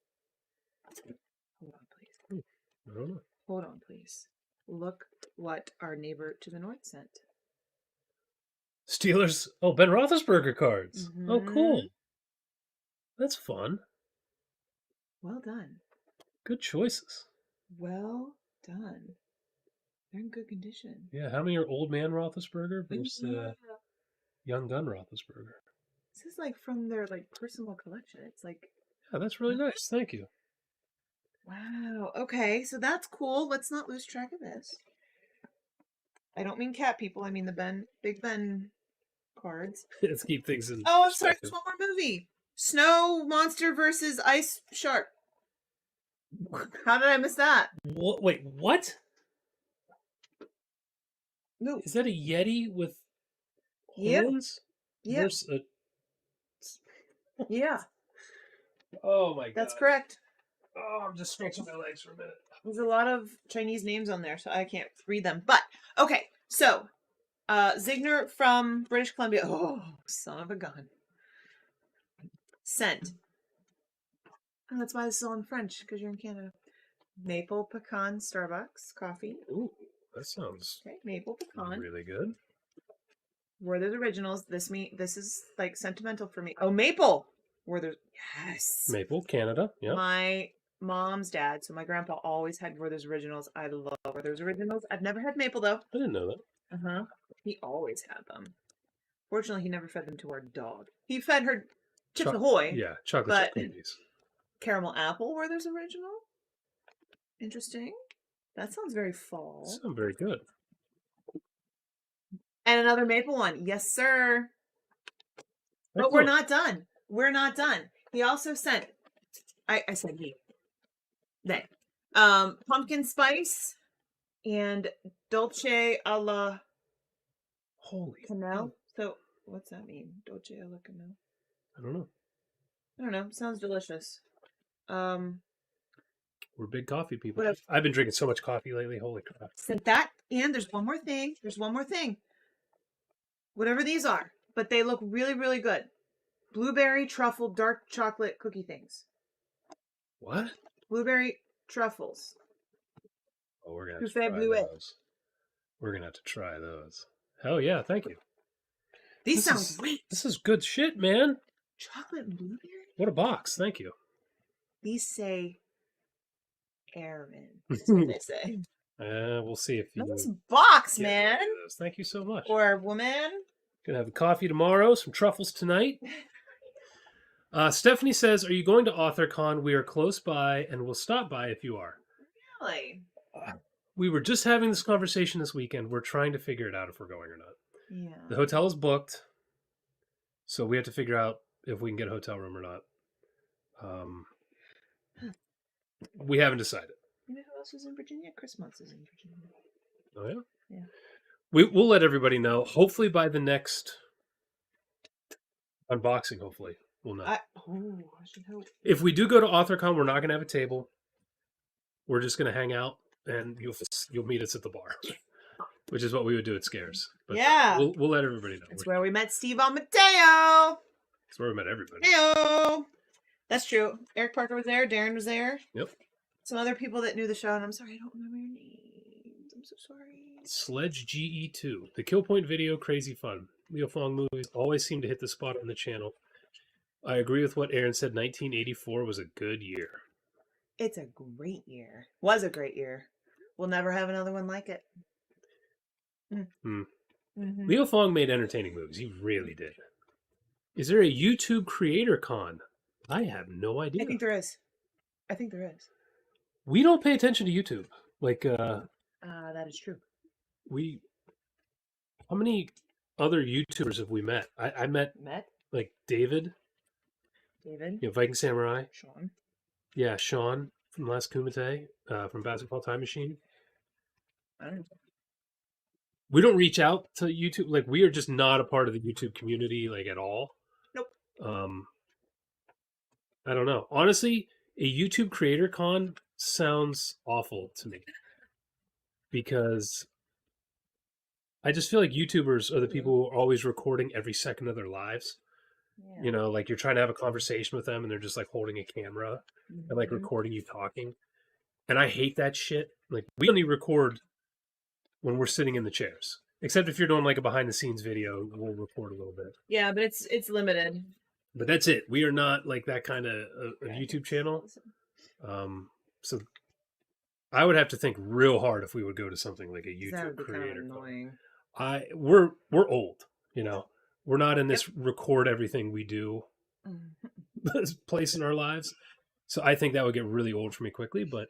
Hold on, please. I don't know. Hold on, please. Look what our neighbor to the north sent. Steelers. Oh, Ben Roethlisberger cards. Oh, cool. That's fun. Well done. Good choices. Well done. They're in good condition. Yeah, how many are old man Roethlisberger versus young gun Roethlisberger? This is like from their personal collection. It's like, yeah, that's really nice. Thank you. Wow. Okay, so that's cool. Let's not lose track of this. I don't mean cat people. I mean the Big Ben cards. Let's keep things in. Oh, I'm sorry. There's one more movie. Snow Monster versus Ice Shark. How did I miss that? What? Wait, what? No. Is that a Yeti with Yep. horns? Yeah. Yeah. Oh my god. That's correct. Oh, I'm just stretching my legs for a minute. There's a lot of Chinese names on there, so I can't read them. But, okay, so, Zigner from British Columbia. Oh, son of a gun. Sent. And that's why this is all in French, because you're in Canada. Maple pecan Starbucks coffee. Ooh, that sounds Okay, maple pecan. really good. Werther's Originals. This is sentimental for me. Oh, maple. Werther's. Yes. Maple, Canada. Yeah. My mom's dad, so my grandpa always had Werther's Originals. I love Werther's Originals. I've never had maple though. I didn't know that. Uh-huh. He always had them. Fortunately, he never fed them to our dog. He fed her Chips Ahoy. Yeah, chocolate chip cookies. Caramel apple Werther's Original. Interesting. That sounds very fall. Sounds very good. And another maple one. Yes, sir. But we're not done. We're not done. He also sent, I said he. They. Pumpkin spice and dolce alla Holy canal. So What's that mean? Dolce alla cannella. I don't know. I don't know. Sounds delicious. We're big coffee people. What else? I've been drinking so much coffee lately. Holy crap. Sent that, and there's one more thing. Whatever these are, but they look really, really good. Blueberry truffle dark chocolate cookie things. What? Blueberry truffles. Oh, we're gonna have to try those. We're gonna have to try those. Hell yeah! Thank you. These sound great. This is good shit, man. Chocolate and blueberry. What a box! Thank you. These say Aaron. That's what they say. We'll see if you. Nice box, man. Thank you so much. Or woman. Gonna have a coffee tomorrow. Some truffles tonight. Stephanie says, "Are you going to AuthorCon? We are close by, and we'll stop by if you are." Really? We were just having this conversation this weekend. We're trying to figure it out if we're going or not. Yeah. The hotel is booked, so we have to figure out if we can get a hotel room or not. We haven't decided. You know who else is in Virginia? Chris Months is in Virginia. Oh yeah. Yeah. We'll let everybody know. Hopefully by the next unboxing. Hopefully we'll know. I should hope. If we do go to AuthorCon, we're not going to have a table. We're just going to hang out, and you'll meet us at the bar, which is what we would do at Scares. But yeah. We'll let everybody know. It's where we met Steve on Mateo. It's where we met everybody. Heyo. That's true. Eric Parker was there. Darren was there. Yep. Some other people that knew the show, and I'm sorry, I don't remember your names. I'm so sorry. Sledge GE2. The Kill Point video, crazy fun. Leo Fong movies always seem to hit the spot on the channel. I agree with what Aaron said. 1984 was a good year. It's a great year. Was a great year. We'll never have another one like it. Mm-hmm. Leo Fong made entertaining movies. He really did. Is there a YouTube creator con? I have no idea. I think there is. We don't pay attention to YouTube. That is true. How many other YouTubers have we met? I met like David. Viking Samurai. Sean. Yeah, Sean from Last Kumite, from Basketball Time Machine. I don't know. We don't reach out to YouTube. Like, we are just not a part of the YouTube community, like, at all. Nope. I don't know. Honestly, a YouTube creator con sounds awful to me. Because I just feel like YouTubers are the people who are always recording every second of their lives. Yeah. You know, like, you're trying to have a conversation with them and they're just like holding a camera and like recording you talking. And I hate that shit. Like, we only record when we're sitting in the chairs. Except if you're doing like a behind the scenes video, we'll record a little bit. Yeah, but it's limited. But that's it. We are not like that kind of a YouTube channel. So I would have to think real hard if we would go to something like a YouTube creator. Annoying. We're old, you know. We're not in this record everything we do place in our lives. So I think that would get really old for me quickly, but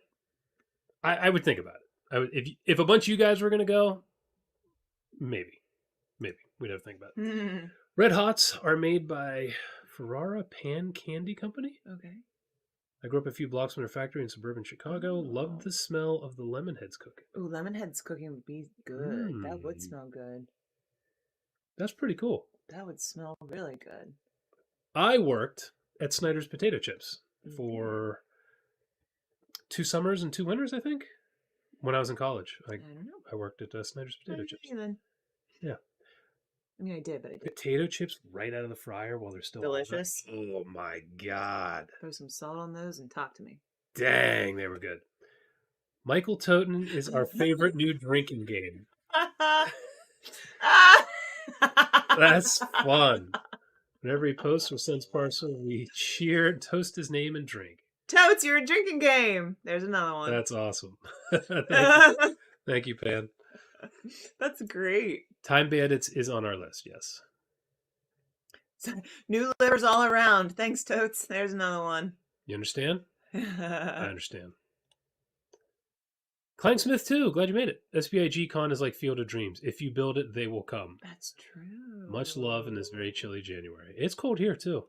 I would think about it. If a bunch of you guys were going to go, maybe we'd have to think about it. Red Hots are made by Ferrara Pan Candy Company. Okay. I grew up a few blocks from their factory in suburban Chicago. Loved the smell of the Lemonheads cooking. Ooh, Lemonheads cooking would be good. That would smell good. That's pretty cool. That would smell really good. I worked at Snyder's Potato Chips for 2 summers and 2 winters, I think, when I was in college. I don't know. I worked at Snyder's Potato Chips. Then. Yeah. I mean, I did, but I did. Potato chips right out of the fryer while they're still delicious. Oh my God. Throw some salt on those and talk to me. Dang, they were good. Michael Toten is our favorite new drinking game. That's fun. Whenever he posts or sends parcel, we cheer, toast his name, and drink. Totes, you're a drinking game. There's another one. That's awesome. Thank you, Pan. That's great. Time Bandits is on our list, yes. New livers all around. Thanks, Totes. There's another one. You understand? I understand. Clangsmith too. Glad you made it. SBIG Con is like Field of Dreams. If you build it, they will come. That's true. Much love in this very chilly January. It's cold here too.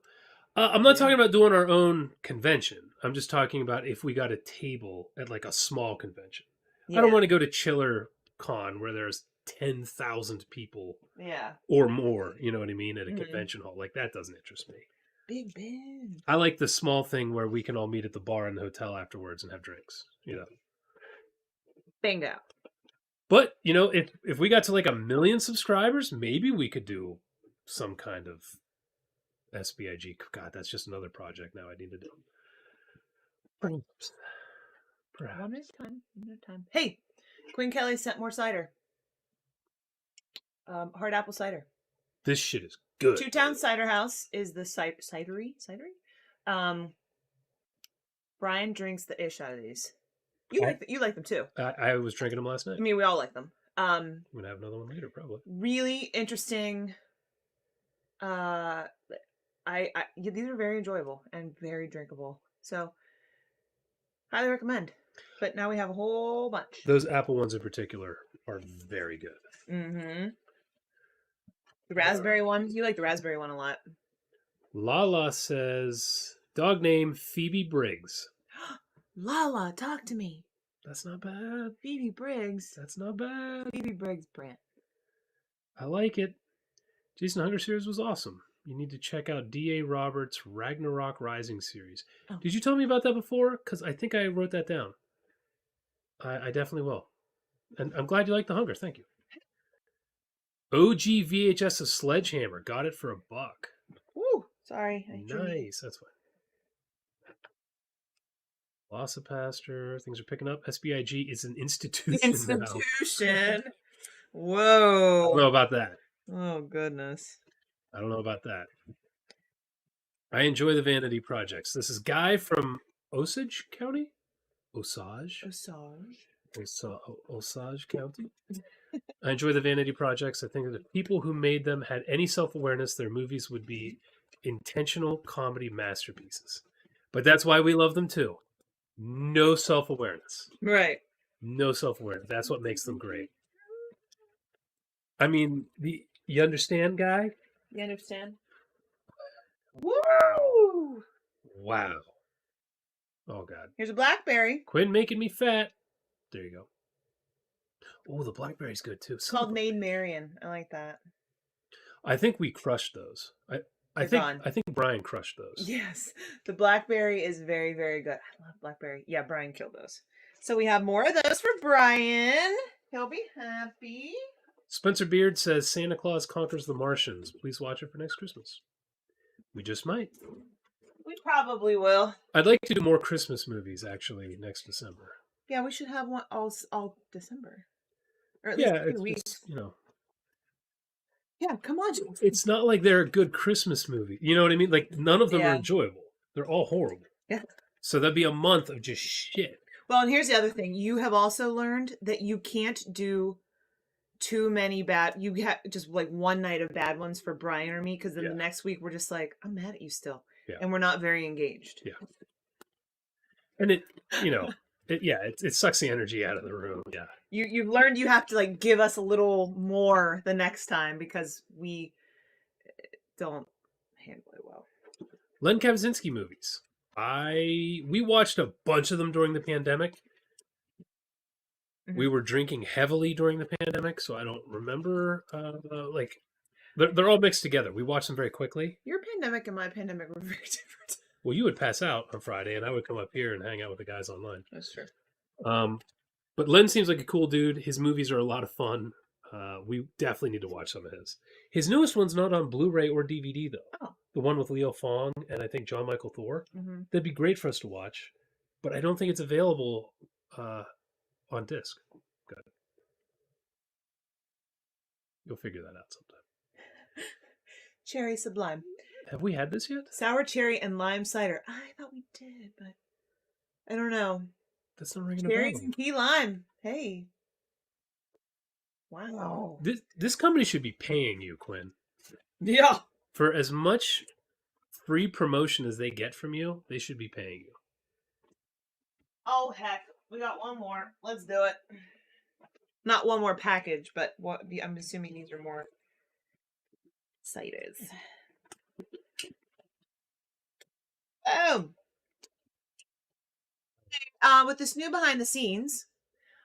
I'm not talking about doing our own convention. I'm just talking about if we got a table at like a small convention. Yeah. I don't want to go to Chiller Con where there's 10,000 people Yeah. or more, you know what I mean, at a Mhm. convention hall. Like, that doesn't interest me. Big Ben. I like the small thing where we can all meet at the bar in the hotel afterwards and have drinks, you know. Bingo. But, you know, if we got to like 1 million subscribers, maybe we could do some kind of SBIG. God, that's just another project now I need to do. Perhaps. Perhaps. One at a time. One at a time. Hey, Queen Kelly sent more cider. Hard apple cider. This shit is good. Two Town Cider House is the cidery. Brian drinks the ish out of these. You like them too. I was drinking them last night. I mean, we all like them. I'm gonna have another one later, probably. Really interesting. These are very enjoyable and very drinkable. So, highly recommend. But now we have a whole bunch. Those apple ones in particular are very good. Mm-hmm. The raspberry one. You like the raspberry one a lot. Lala says, dog name Phoebe Briggs. Lala, talk to me. That's not bad. Phoebe Briggs. That's not bad. Phoebe Briggs Brant. I like it. Jason Hunger series was awesome. You need to check out D.A. Roberts' Ragnarok Rising series. Oh. Did you tell me about that before? Because I think I wrote that down. I definitely will. And I'm glad you like The Hunger. Thank you. OG VHS of Sledgehammer. Got it for $1. Woo! Sorry. Nice. That's fine. Velocipaster. Things are picking up. SBIG is an institution now. Whoa. I don't know about that. Oh, goodness. I don't know about that. I enjoy the vanity projects. This is Guy from Osage County? Osage County? I enjoy the vanity projects. I think that if people who made them had any self-awareness, their movies would be intentional comedy masterpieces. But that's why we love them too. No self-awareness. Right. No self-awareness. That's what makes them great. I mean, you understand, Guy? You understand? Woo! Wow. Oh, God. Here's a blackberry. Quit making me fat. There you go. Oh, the blackberry's good too. It's called Maid Marian. I like that. I think we crushed those. I think Brian crushed those. Yes. The blackberry is very, very good. I love blackberry. Yeah, Brian killed those. So we have more of those for Brian. He'll be happy. Spencer Beard says Santa Claus Conquers the Martians. Please watch it for next Christmas. We just might. We probably will. I'd like to do more Christmas movies actually next December. Yeah, we should have one all December. Or at least 2 weeks. Just, you know. Yeah, come on. It's not like they're a good Christmas movie. You know what I mean? Like, none of them are enjoyable. They're all horrible. Yeah. So that'd be a month of just shit. Well, and here's the other thing. You have also learned that you can't do too many bad. You have just like one night of bad ones for Brian or me, because then the next week we're just like, I'm mad at you still. Yeah. And we're not very engaged. Yeah. And it, you know, it sucks the energy out of the room. Yeah. You've learned you have to like give us a little more the next time because we don't handle it well. Len Kaczynski movies. We watched a bunch of them during the pandemic. Mm-hmm. We were drinking heavily during the pandemic, so I don't remember. Like, they're all mixed together. We watched them very quickly. Your pandemic and my pandemic were very different. Well, you would pass out on Friday, and I would come up here and hang out with the guys online. That's true. But Len seems like a cool dude. His movies are a lot of fun. We definitely need to watch some of his. His newest one's not on Blu-ray or DVD, though. Oh. The one with Leo Fong and I think John Michael Thor. Mm-hmm. That'd be great for us to watch. But I don't think it's available on disc. Good. You'll figure that out sometime. Cherry Sublime. Have we had this yet? Sour cherry and lime cider. I thought we did, but I don't know. That's not ringing a bell. Cherries and key lime. Hey. Wow. This company should be paying you, Quinn. Yeah. For as much free promotion as they get from you, they should be paying you. Oh, heck. We got one more. Let's do it. Not one more package, but I'm assuming these are more ciders. Oh. With this new behind the scenes,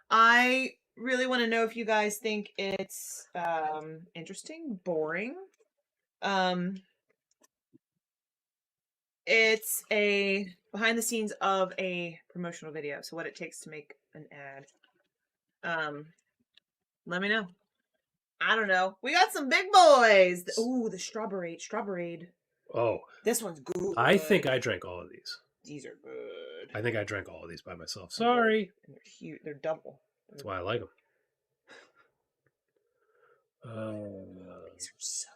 I really want to know if you guys think it's interesting, boring. It's a behind the scenes of a promotional video, so what it takes to make an ad. Let me know. I don't know. We got some big boys. Ooh, the strawberry. Oh, This one's good. I think I drank all of these. These are good. I think I drank all of these by myself. Sorry. And they're huge. They're double. That's why I like them. These are so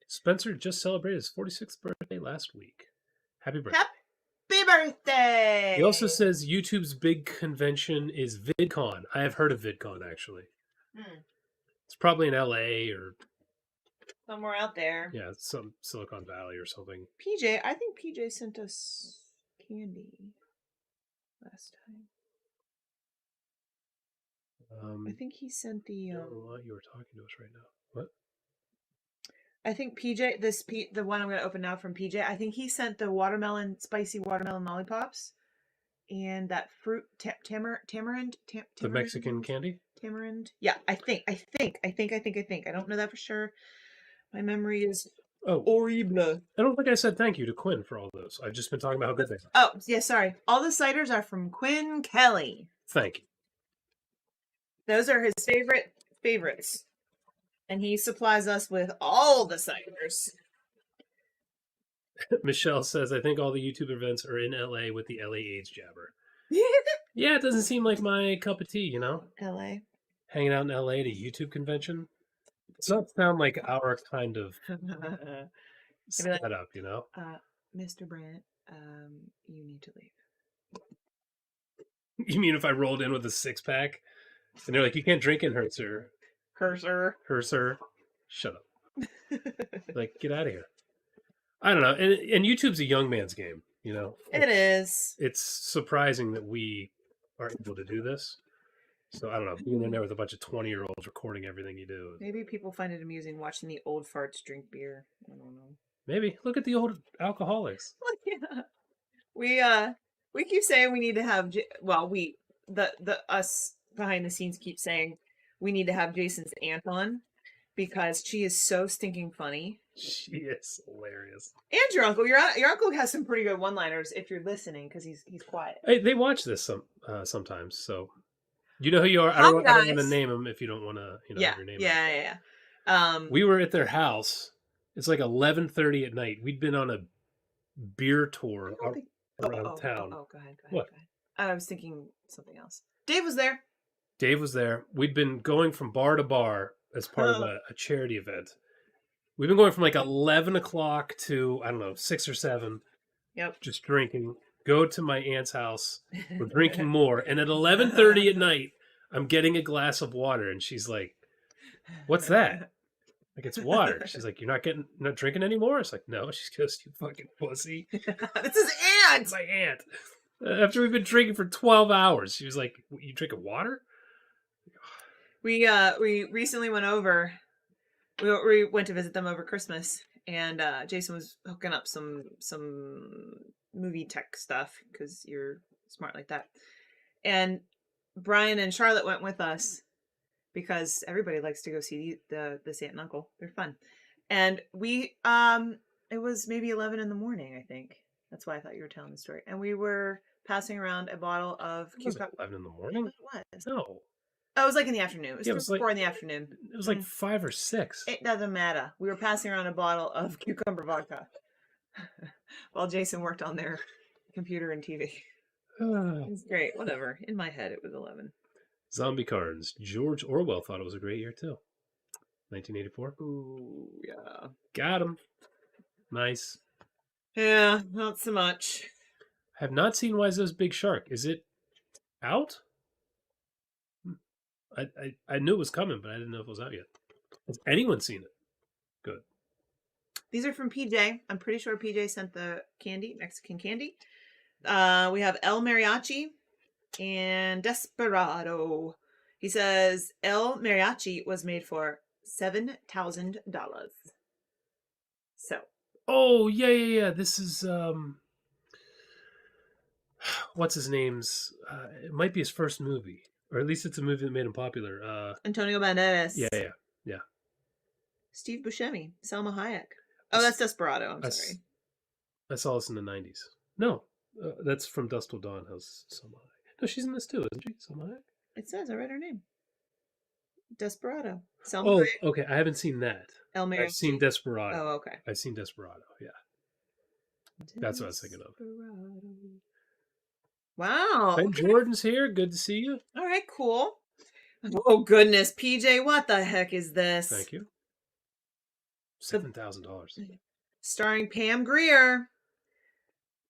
Spencer just celebrated his 46th birthday last week. Happy birthday. Happy birthday! He also says YouTube's big convention is VidCon. I have heard of VidCon, actually. It's probably in LA or somewhere out there. Yeah, some Silicon Valley or something. PJ, I think PJ sent us candy last time. I think he sent the. I don't know why you were talking to us right now. What? I think PJ, the one I'm going to open now from PJ. I think he sent the spicy watermelon lollipops, and that fruit tamarind. The Mexican candy. Tamarind. Yeah, I think. I don't know that for sure. My memory is horrible. I don't think I said thank you to Quinn for all those. I've just been talking about how good they are. Oh, yeah, sorry. All the ciders are from Quinn Kelly. Thank you. Those are his favorites. And he supplies us with all the ciders. Michelle says, I think all the YouTube events are in LA with the LA AIDS jabber. Yeah, it doesn't seem like my cup of tea, you know? LA. Hanging out in LA at a YouTube convention. It's not sound like our kind of setup, you know? Mr. Brant, you need to leave. You mean if I rolled in with a 6-pack? And they're like, you can't drink in her, sir. Her, sir. Shut up. Like, get out of here. I don't know. And YouTube's a young man's game, you know? It is. It's surprising that we are able to do this. So, I don't know. Being in there with a bunch of 20-year-olds recording everything you do. Maybe people find it amusing watching the old farts drink beer. I don't know. Maybe. Look at the old alcoholics. Yeah. We keep saying we need to have... us behind the scenes keep saying we need to have Jason's aunt on because she is so stinking funny. She is hilarious. And your uncle. Your uncle has some pretty good one-liners if you're listening because he's quiet. Hey, they watch this sometimes, so you know who you are. I don't want to name them if you don't want to. Have your name. Yeah. We were at their house. It's like 11:30 at night. We'd been on a beer tour around town. Go ahead. What? I was thinking something else. Dave was there. We'd been going from bar to bar as part of a charity event. We've been going from like 11 o'clock to, I don't know, 6 or 7. Yep. Just drinking. Go to my aunt's house. We're drinking more. And at 11:30 at night, I'm getting a glass of water. And she's like, what's that? Like, it's water. She's like, you're not drinking anymore? It's like, no. She goes, you fucking pussy. It's his aunt. My aunt. After we've been drinking for 12 hours, she was like, you drinking water? We recently went over. We went to visit them over Christmas, and Jason was hooking up some movie tech stuff because you're smart like that. And Brian and Charlotte went with us because everybody likes to go see this aunt and uncle. They're fun. And we it was maybe 11 in the morning, I think. That's why I thought you were telling the story. And we were passing around a bottle of cucumber. 11 in the morning? It was. No. Oh, it was like in the afternoon. It was 4 in the afternoon. It was like 5 or 6. It doesn't matter. We were passing around a bottle of cucumber vodka while Jason worked on their computer and TV. It's great. Whatever. In my head, it was 11. Zombie Cards. George Orwell thought it was a great year, too. 1984. Ooh, yeah. Got him. Nice. Yeah, not so much. Have not seen Wiseau's Big Shark. Is it out? I knew it was coming, but I didn't know if it was out yet. Has anyone seen it? Good. These are from PJ. I'm pretty sure PJ sent the candy, Mexican candy. We have El Mariachi and Desperado. He says El Mariachi was made for $7,000. So. Oh, yeah. This is what's his name's? It might be his first movie. Or at least it's a movie that made him popular. Antonio Banderas. Yeah. Steve Buscemi. Selma Hayek. Oh, that's Desperado. I'm sorry. I saw this in the 90s. No, that's From Dusk Till Dawn. How's Selma Hayek? No, she's in this too, isn't she? Selma Hayek? It says, I read her name. Desperado. Selma Oh, Hayek. okay. I haven't seen that. Elmer. I've seen Desperado. Oh, okay. I've seen Desperado. Yeah. That's what I was thinking of. Wow. Ben Jordan's here. Good to see you. All right, cool. Oh, goodness. PJ, what the heck is this? Thank you. $7,000. Starring Pam Grier.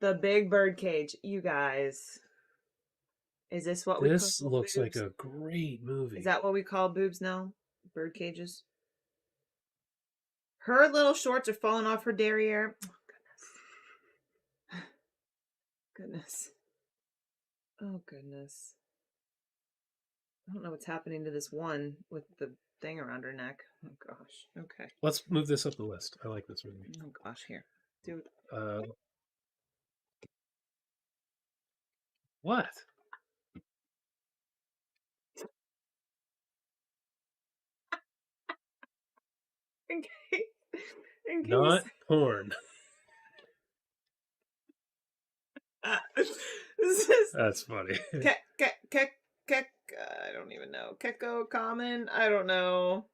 The Big Birdcage. You guys. Is this what we call This looks boobs? like a great movie. Is that what we call boobs now? Bird cages? Her little shorts are falling off her derriere. Oh, goodness. Oh, goodness. I don't know what's happening to this one with the thing around her neck. Oh, gosh. Okay. Let's move this up the list. I like this movie. Oh, gosh. Here. Dude. What? In case. Not porn. That's funny. I don't even know. Keko common? I don't know.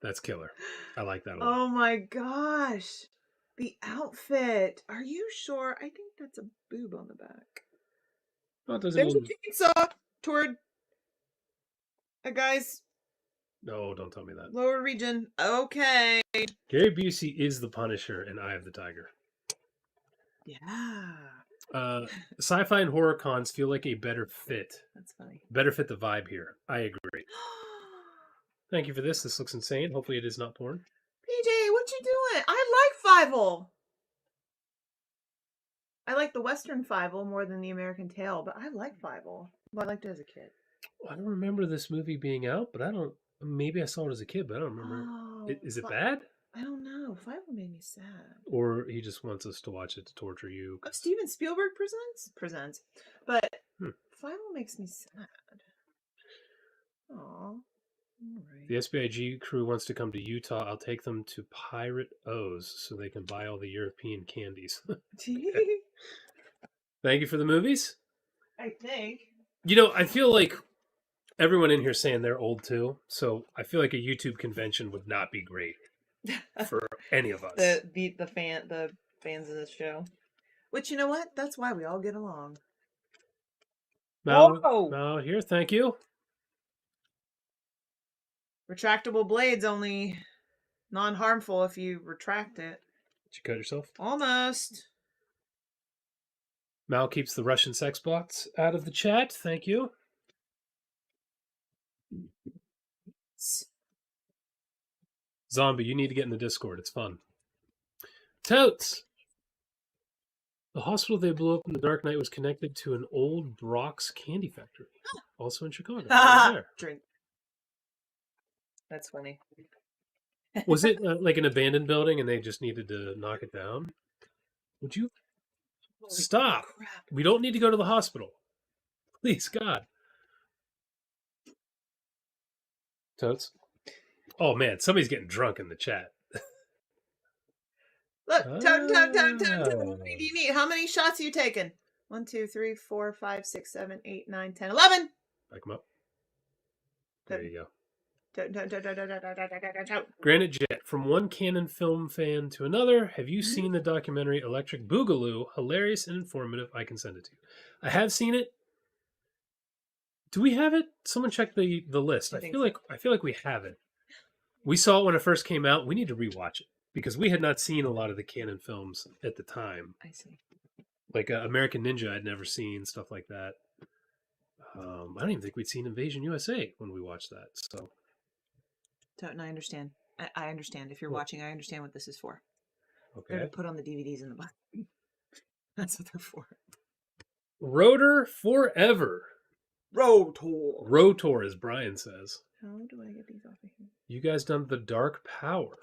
That's killer. I like that a lot. Oh my gosh. The outfit. Are you sure? I think that's a boob on the back. Oh, there's a chainsaw toward a guy's No, don't tell me that. lower region. Okay. Gary Busey is the Punisher in Eye of the Tiger. Yeah. Sci-fi and horror cons feel like a better fit. That's funny. Better fit the vibe here. I agree. Thank you for this. This looks insane. Hopefully it is not porn. PJ, what you doing? I like Fievel. I like the Western Fievel more than the American Tail, but I like Fievel. Well, I liked it as a kid. I don't remember this movie being out, but I don't. Maybe I saw it as a kid, but I don't remember. Oh, Is it bad? I don't know. Fievel made me sad. Or he just wants us to watch it to torture you. Oh, Steven Spielberg presents, but Fievel makes me sad. Aw. Right. The SBIG crew wants to come to Utah. I'll take them to Pirate O's so they can buy all the European candies. Thank you for the movies. I think. You know, I feel like everyone in here is saying they're old too, so I feel like a YouTube convention would not be great for any of us. The fans of this show. Which, you know what? That's why we all get along. Mal here, thank you. Retractable blades only non-harmful if you retract it. Did you cut yourself? Almost. Mal keeps the Russian sex bots out of the chat. Thank you. Zombie, you need to get in the Discord. It's fun. Totes! The hospital they blew up in the Dark Knight was connected to an old Brock's candy factory. Also in Chicago. Drink. That's funny. Was it like an abandoned building and they just needed to knock it down? Would you stop? Crap. We don't need to go to the hospital. Please, God. Totes? Oh, man. Somebody's getting drunk in the chat. Look. Tote. What do you need? How many shots are you taking? 1, 2, 3, 4, 5, 6, 7, 8, 9, 10, 11. Back them up. There you go. Granite Jet, from one Canon film fan to another, have you seen the documentary Electric Boogaloo? Hilarious and informative. I can send it to you. I have seen it. Do we have it? Someone check the list. I feel like we have it. We saw it when it first came out. We need to rewatch it because we had not seen a lot of the Canon films at the time. I see. Like American Ninja, I'd never seen stuff like that. I don't even think we'd seen Invasion USA when we watched that. So. And I understand. I understand. If you're watching, I understand what this is for. Okay. They're to put on the DVDs in the box. That's what they're for. Rotor forever. Rotor, as Brian says. How do I get these off of here? You guys done the Dark Power.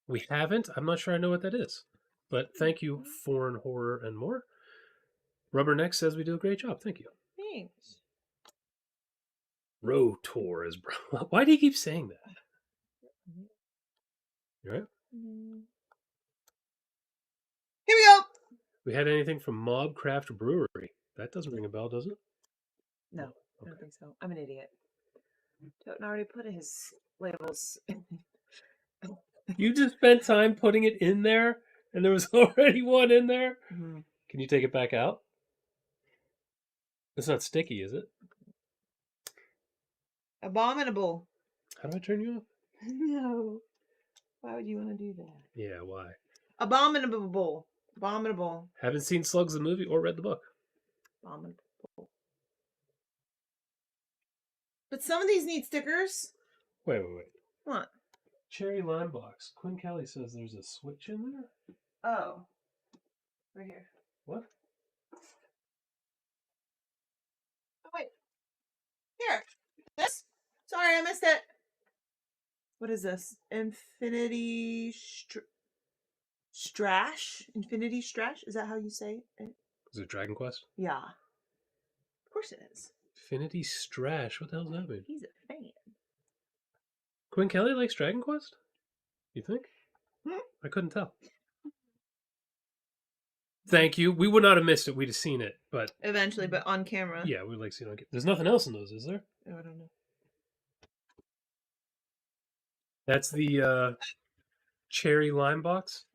We haven't. I'm not sure I know what that is. But thank you, Foreign Horror and More. Rubberneck says we do a great job. Thank you. Thanks. Rotor is bro. Why do you keep saying that? You right? Here we go. We had anything from Mobcraft Brewery? That doesn't ring a bell, does it? No, I don't think so. I'm an idiot. Toten already put his labels. You just spent time putting it in there, and there was already one in there. Mm-hmm. Can you take it back out? It's not sticky, is it? Abominable. How do I turn you off? No. Why would you want to do that? Yeah, why? Abominable. Abominable. Haven't seen Slugs the movie or read the book. Abominable. But some of these need stickers. Wait. What? Cherry Lime Box. Quinn Kelly says there's a switch in there? Oh. Right here. What? Oh, wait. Here. This? Sorry, I missed it. What is this? Infinity Strash? Infinity Strash? Is that how you say it? Is it Dragon Quest? Yeah. Of course it is. Infinity Strash. What the hell does that mean? He's a fan. Quinn Kelly likes Dragon Quest? You think? Hmm? I couldn't tell. Thank you. We would not have missed it. We'd have seen it, but Eventually, but on camera. yeah, we'd like to see it on camera. There's nothing else in those, is there? Oh, I don't know. That's the cherry lime box.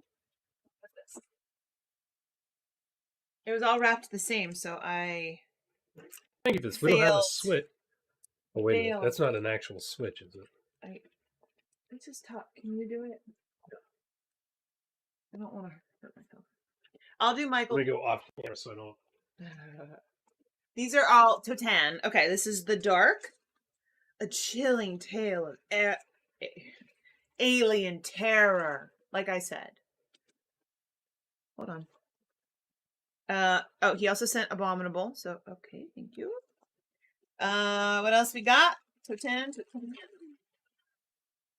What's this? It was all wrapped the same, so I Thank you for this. We don't have a failed. switch. Oh, wait a minute. Failed. That's not an actual switch, is it? Let's just talk. Can you do it? I don't want to hurt myself. I'll do Michael. Let me go off camera so I don't. These are all Toten. Okay, this is The Dark. A chilling tale of alien terror. Like I said. Hold on. Oh, he also sent Abominable. So, okay, thank you. What else we got? Toten.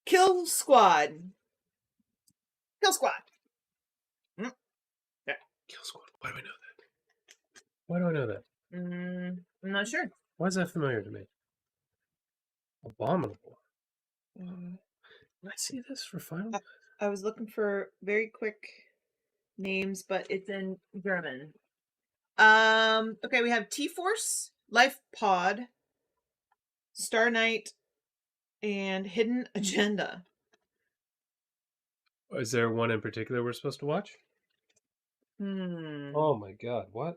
Kill Squad. Kill Squad. Yeah. Kill Squad. Why do I know that? Why do I know that? I'm not sure. Why is that familiar to me? Abominable. Can I see this for final? I was looking for very quick names, but it's in German. Okay, we have T-Force, Life Pod, Star Knight, and Hidden Agenda. Is there one in particular we're supposed to watch? Oh my god, what?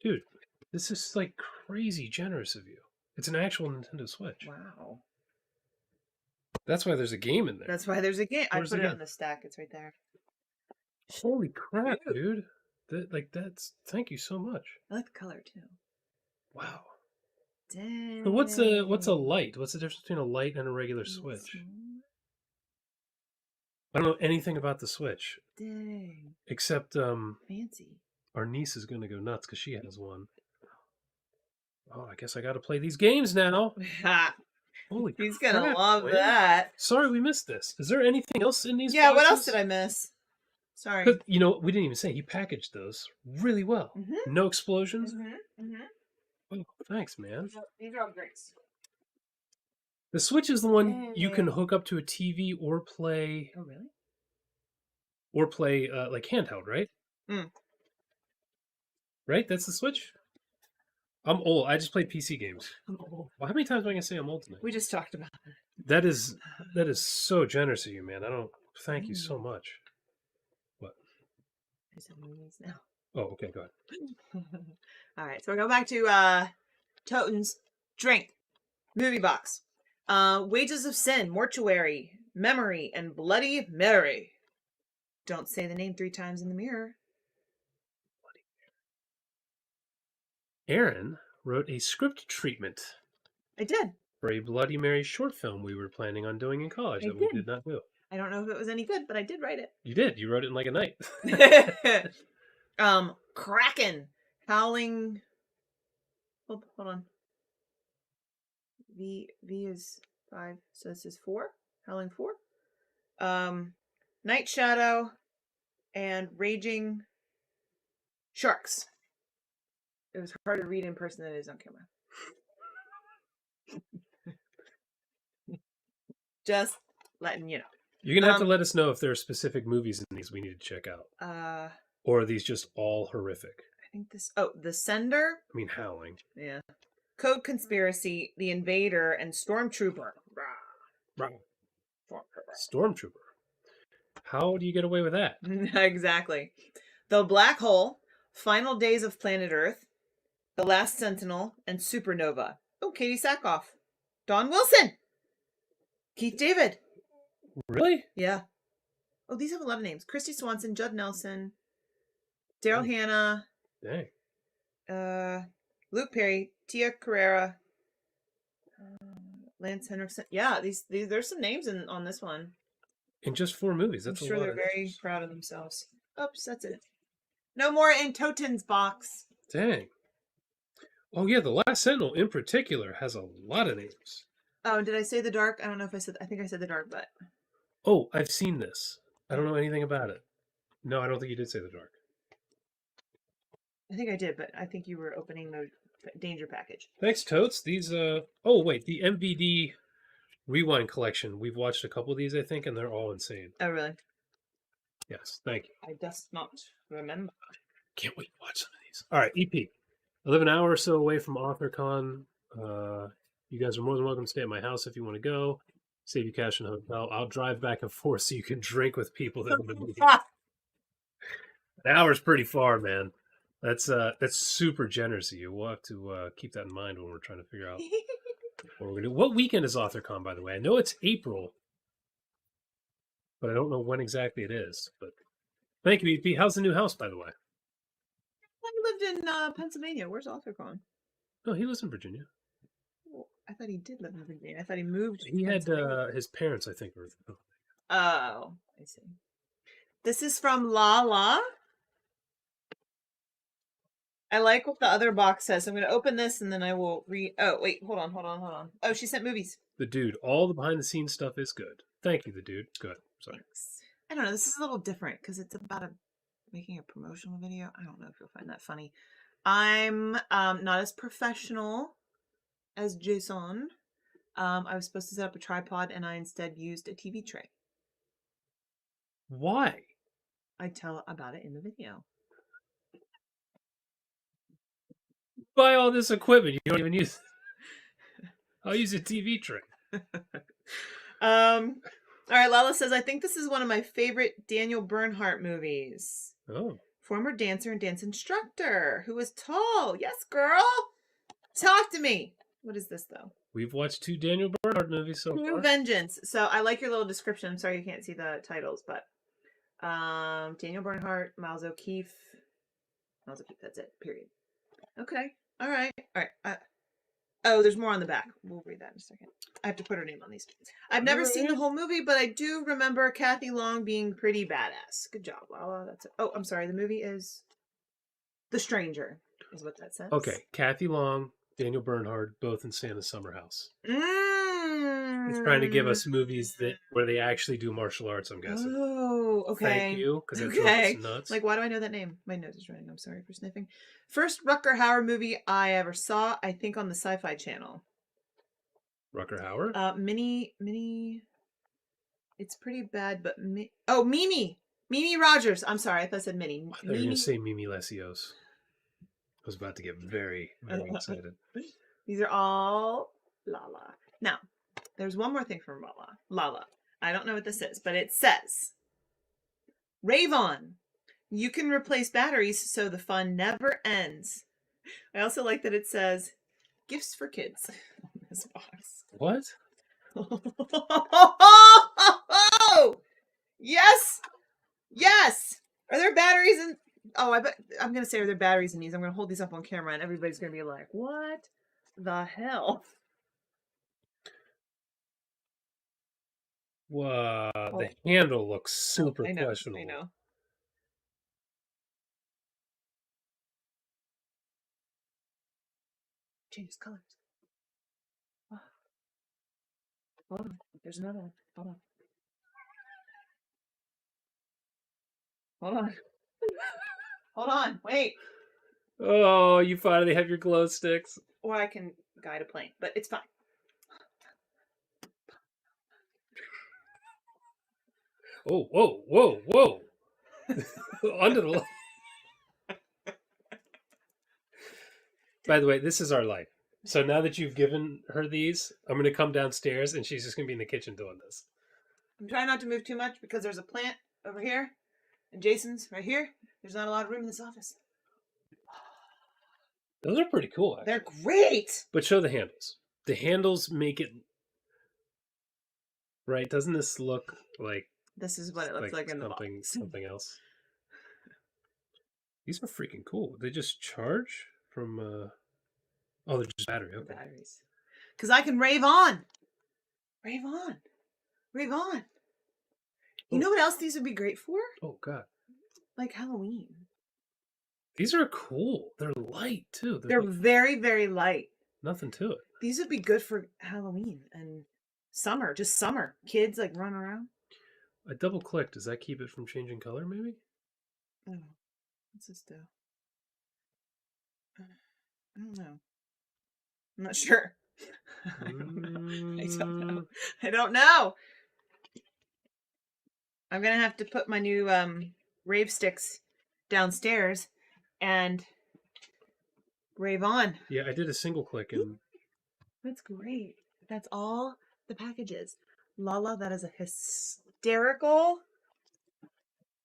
Dude, this is like crazy generous of you. It's an actual Nintendo Switch. Wow. That's why there's a game in there. That's why there's a game. Where's I put the it game? on the stack. It's right there. Holy crap, dude. That's thank you so much. I like the color too. Wow. Dang. So what's a light? What's the difference between a light and a regular Switch? I don't know anything about the Switch. Dang. Except Fancy. our niece is gonna go nuts because she has one. Oh, I guess I gotta play these games now. Holy He's crap, gonna love man. that. Sorry we missed this. Is there anything else in these Yeah, boxes? what else did I miss? Sorry. 'Cause, you know, we didn't even say he packaged those really well. Mm-hmm. No explosions. Mm-hmm. Oh, thanks, man. These are all great. The Switch is the one you can hook up to a TV or play. Oh, really? Or play like handheld, right? Right? That's the Switch? I'm old. I just played PC games. I'm old. Well, how many times am I gonna say I'm old tonight? We just talked about it. That is so generous of you, man. I don't thank you so much. What? There's some movies now. Oh, okay, go ahead. All right, so we're going back to Toten's Drink movie box. Wages of Sin, Mortuary, Memory, and Bloody Mary. Don't say the name 3 times in the mirror. Aaron wrote a script treatment I did. for a Bloody Mary short film we were planning on doing in college that we did not do. I don't know if it was any good, but I did write it. You did. You wrote it in like a night. Kraken, Howling. Hold on. V is 5, so this is 4. Howling 4. Night Shadow, and Raging Sharks. It was harder to read in person than it is on camera. Just letting you know. You're going to have to let us know if there are specific movies in these we need to check out. Or are these just all horrific? I think this... Oh, The Sender. I mean, Howling. Yeah. Code Conspiracy, The Invader, and Stormtrooper. Stormtrooper. How do you get away with that? Exactly. The Black Hole, Final Days of Planet Earth, The Last Sentinel, and Supernova. Oh, Katie Sackhoff. Dawn Wilson. Keith David. Really? Yeah. Oh, these have a lot of names. Christy Swanson, Judd Nelson, Daryl Hannah. Dang. Luke Perry, Tia Carrera, Lance Henriksen. Yeah, these there's some names on this one. In just 4 movies. That's I'm sure a lot they're of very names. proud of themselves. Oops, that's it. No more in Toten's box. Dang. Oh yeah, The Last Sentinel in particular has a lot of names. Oh, did I say The Dark? I don't know if I said... I think I said The Dark, but... Oh, I've seen this. I don't know anything about it. No, I don't think you did say The Dark. I think I did, but I think you were opening the danger package. Thanks, Totes. These, oh, wait, the MVD Rewind Collection. We've watched a couple of these, I think, and they're all insane. Oh, really? Yes, thank you. I does not remember. Can't wait to watch some of these. All right, EP. I live an hour or so away from AuthorCon. You guys are more than welcome to stay at my house if you want to go. Save you cash in a hotel. I'll drive back and forth so you can drink with people that have been meeting. An hour's pretty far, man. That's super generous of you. We'll have to keep that in mind when we're trying to figure out what we're gonna do. What weekend is AuthorCon, by the way? I know it's April, but I don't know when exactly it is. But thank you, EP. How's the new house, by the way? I lived in Pennsylvania. Where's AuthorCon? No, he lives in Virginia. Well, I thought he did live in Virginia. I thought he moved. He had his parents, I think, were. Oh, I see. This is from Lala. I like what the other box says. I'm going to open this and then I will read. Oh, wait. Hold on. Oh, she sent movies. The Dude. All the behind-the-scenes stuff is good. Thank you, The Dude. Good. Sorry. Thanks. I don't know. This is a little different because it's about making a promotional video. I don't know if you'll find that funny. I'm not as professional as Jason. I was supposed to set up a tripod and I instead used a TV tray. Why? I tell about it in the video. Buy all this equipment. You don't even use it. I'll use a TV tray. All right, Lala says, I think this is one of my favorite Daniel Bernhardt movies. Oh. Former dancer and dance instructor who was tall. Yes, girl. Talk to me. What is this, though? We've watched 2 Daniel Bernhardt movies so far. Vengeance. So I like your little description. I'm sorry you can't see the titles, but Daniel Bernhardt, Miles O'Keefe. That's it. Period. Okay. All right. Oh, there's more on the back. We'll read that in a second. I have to put her name on these. I've never seen the whole movie, but I do remember Kathy Long being pretty badass. Good job, Lala. That's it. Oh, I'm sorry. The movie is The Stranger, is what that says. Okay. Kathy Long, Daniel Bernhardt, both in Santa's Summer House. It's trying to give us movies where they actually do martial arts, I'm guessing. Oh, okay. Thank you, because it drove us nuts. Like, why do I know that name? My nose is running. I'm sorry for sniffing. First Rutger Hauer movie I ever saw, I think on the Sci-Fi Channel. Rutger Hauer? Mini. It's pretty bad, but Mimi Rogers. I'm sorry, I thought I said Minnie. I thought you were going to say Mimi Lesios. I was about to get very, very excited. These are all Lala. Now, there's one more thing from Lala. I don't know what this is, but it says, Rave-On. You can replace batteries so the fun never ends. I also like that it says, gifts for kids on this box. What? Yes! Yes! Are there batteries in... Oh, I bet... I'm going to say, are there batteries in these? I'm going to hold these up on camera and everybody's going to be like, what the hell? Wow, the handle looks super questionable. I know. Changes colors. Oh. Hold on. There's another one. Hold on. Hold on. Hold on. Wait. Oh, you finally have your glow sticks. Or I can guide a plane, but it's fine. Oh, whoa, whoa, whoa. Under the light. By the way, this is our life. So now that you've given her these, I'm going to come downstairs and she's just going to be in the kitchen doing this. I'm trying not to move too much because there's a plant over here and Jason's right here. There's not a lot of room in this office. Those are pretty cool, actually. They're great. But show the handles. The handles make it... Right? Doesn't this look like... This is what it looks like in the box. Something else. These are freaking cool. They just charge from... Oh, they're just battery. Okay. Batteries. Because I can rave on. Rave on. Rave on. You know what else these would be great for? Oh, God. Like Halloween. These are cool. They're light, too. They're like, very, very light. nothing to it. These would be good for Halloween and summer. Just summer. Kids like run around. I double clicked. Does that keep it from changing color, maybe? Oh. What's this do? I don't know. I'm not sure. I don't know. I don't know. I'm going to have to put my new rave sticks downstairs and rave on. Yeah, I did a single click and... That's great. That's all the packages. Lala, that is a hysterical...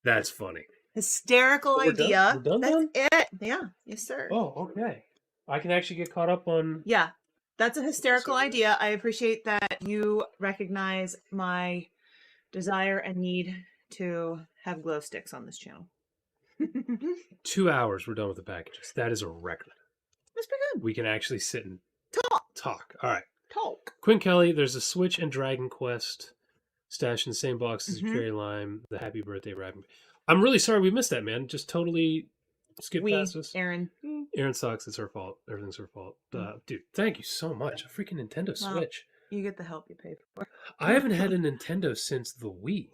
That's funny. Hysterical idea. We're done That's then? it. Yeah. Yes, sir. Oh, okay. I can actually get caught up on... Yeah. That's a hysterical idea. I appreciate that you recognize my desire and need to have glow sticks on this channel. 2 hours, we're done with the packages. That is a record. That's pretty good. We can actually sit and talk. All right. Talk. Quinn Kelly, there's a Switch and Dragon Quest stashed in the same box as Cherry Lime, the Happy Birthday wrapping. I'm really sorry we missed that, man. Just totally skipped past us. Aaron. Aaron sucks. It's her fault. Everything's her fault. Dude, thank you so much. A freaking Nintendo Switch. You get the help you pay for. I haven't had a Nintendo since the Wii.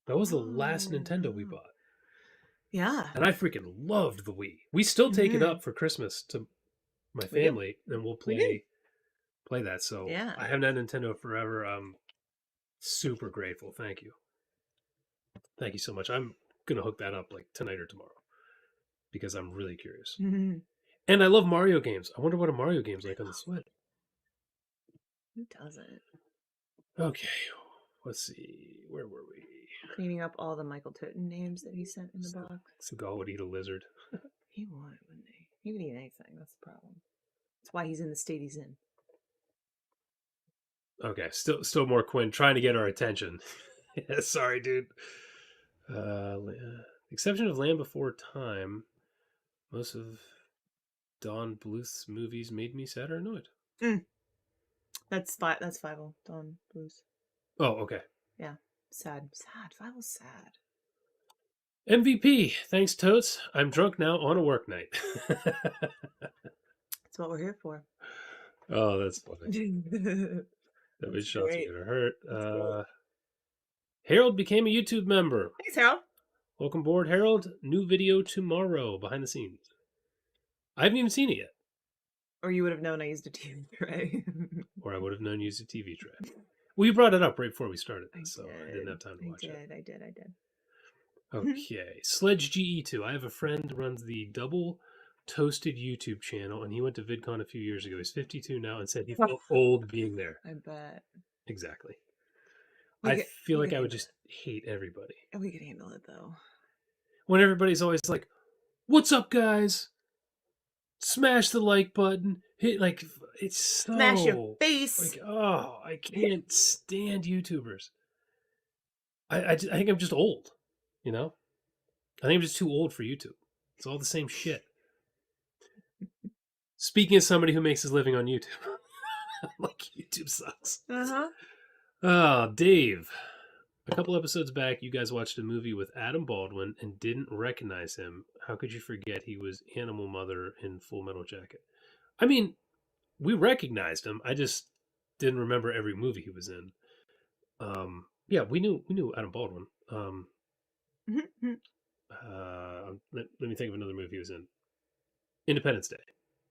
That was the last Nintendo we bought. Yeah. And I freaking loved the Wii. We still take it up for Christmas to my family, and we'll play that. So yeah. I haven't had Nintendo forever. I'm super grateful. Thank you. Thank you so much. I'm going to hook that up like tonight or tomorrow because I'm really curious. Mm-hmm. And I love Mario games. I wonder what a Mario game's like on the Switch. Who doesn't? Okay. Let's see. Where were we? Cleaning up all the Michael Toten names that he sent in the box. Seagal would eat a lizard. He would, wouldn't he? He would eat anything. That's the problem. That's why he's in the state he's in. Okay. Still more Quinn trying to get our attention. Yeah, sorry, dude. Exception of Land Before Time, most of Don Bluth's movies made me sad or annoyed. That's Fievel, Don Bluth. Oh, okay. Yeah. Sad. Fievel's sad. MVP. Thanks, Totes. I'm drunk now on a work night. That's what we're here for. Oh, that's funny. That was shots are gonna hurt. Harold became a YouTube member. Thanks, Harold. Welcome aboard, Harold. New video tomorrow, behind the scenes. I haven't even seen it yet. Or you would have known I used a TV tray. Or I would have known you used a TV tray. Well, you brought it up right before we started this, so I didn't have time to watch it. I did. Okay. Sledge GE2. I have a friend who runs the Double Toasted YouTube channel, and he went to VidCon a few years ago. He's 52 now and said he felt old being there. I bet. Exactly. I feel like I would just hate everybody. We could handle it, though. When everybody's always like, "What's up, guys? Smash the like button." Hit like it's so smash your face. Like, oh, I can't stand YouTubers. I think I'm just old. You know, I think I'm just too old for YouTube. It's all the same shit. Speaking as somebody who makes his living on YouTube, like YouTube sucks. Oh, Dave. A couple episodes back, you guys watched a movie with Adam Baldwin and didn't recognize him. How could you forget he was Animal Mother in Full Metal Jacket? I mean, we recognized him. I just didn't remember every movie he was in. Yeah, we knew Adam Baldwin. let me think of another movie he was in. Independence Day.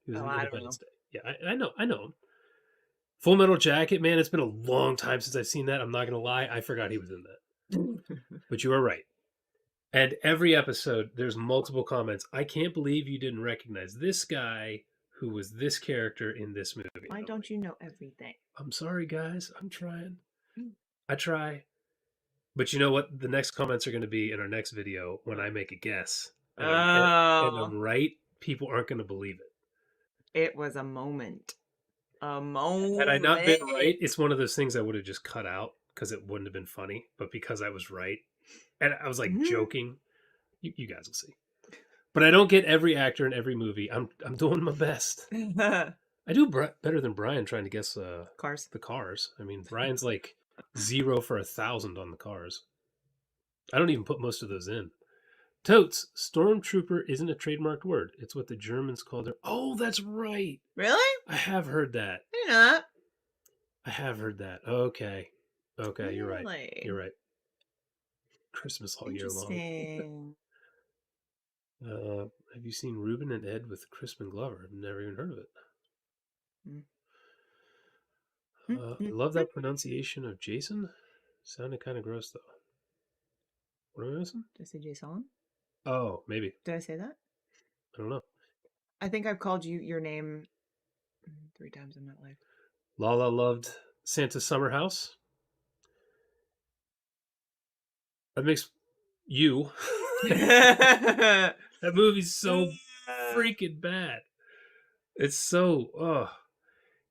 He was Oh, in I don't know. Independence Day. Yeah, I know him. Full Metal Jacket, man, it's been a long time since I've seen that. I'm not gonna lie, I forgot he was in that. But you are right. And every episode, there's multiple comments. I can't believe you didn't recognize this guy who was this character in this movie. Why don't you know everything? I'm sorry, guys. I'm trying. Mm. I try. But you know what? The next comments are going to be in our next video when I make a guess. And Oh, I'm right. People aren't going to believe it. it was a moment. A Had I not been right, moment. it's one of those things I would have just cut out because it wouldn't have been funny. But because I was right, and I was like Mhm. joking, you guys will see. But I don't get every actor in every movie. I'm doing my best. I do better than Brian trying to guess Cars. the cars. I mean, Brian's like 0 for 1,000 on the cars. I don't even put most of those in. Totes, stormtrooper isn't a trademarked word. It's what the Germans called her. Oh, that's right. Really? I have heard that. I know that. I have heard that. Okay. Okay, you're right. Really? You're right. Christmas all year long. Interesting. Have you seen Ruben and Ed with Crispin Glover? I've never even heard of it. I love that pronunciation of Jason. Sounded kind of gross, though. What am I missing? Did I say Jason? Oh, maybe. Did I say that? I don't know. I think I've called you your name 3 times in my life. Lala loved Santa's Summer House. That makes you. That movie's so freaking bad. It's so. Ugh.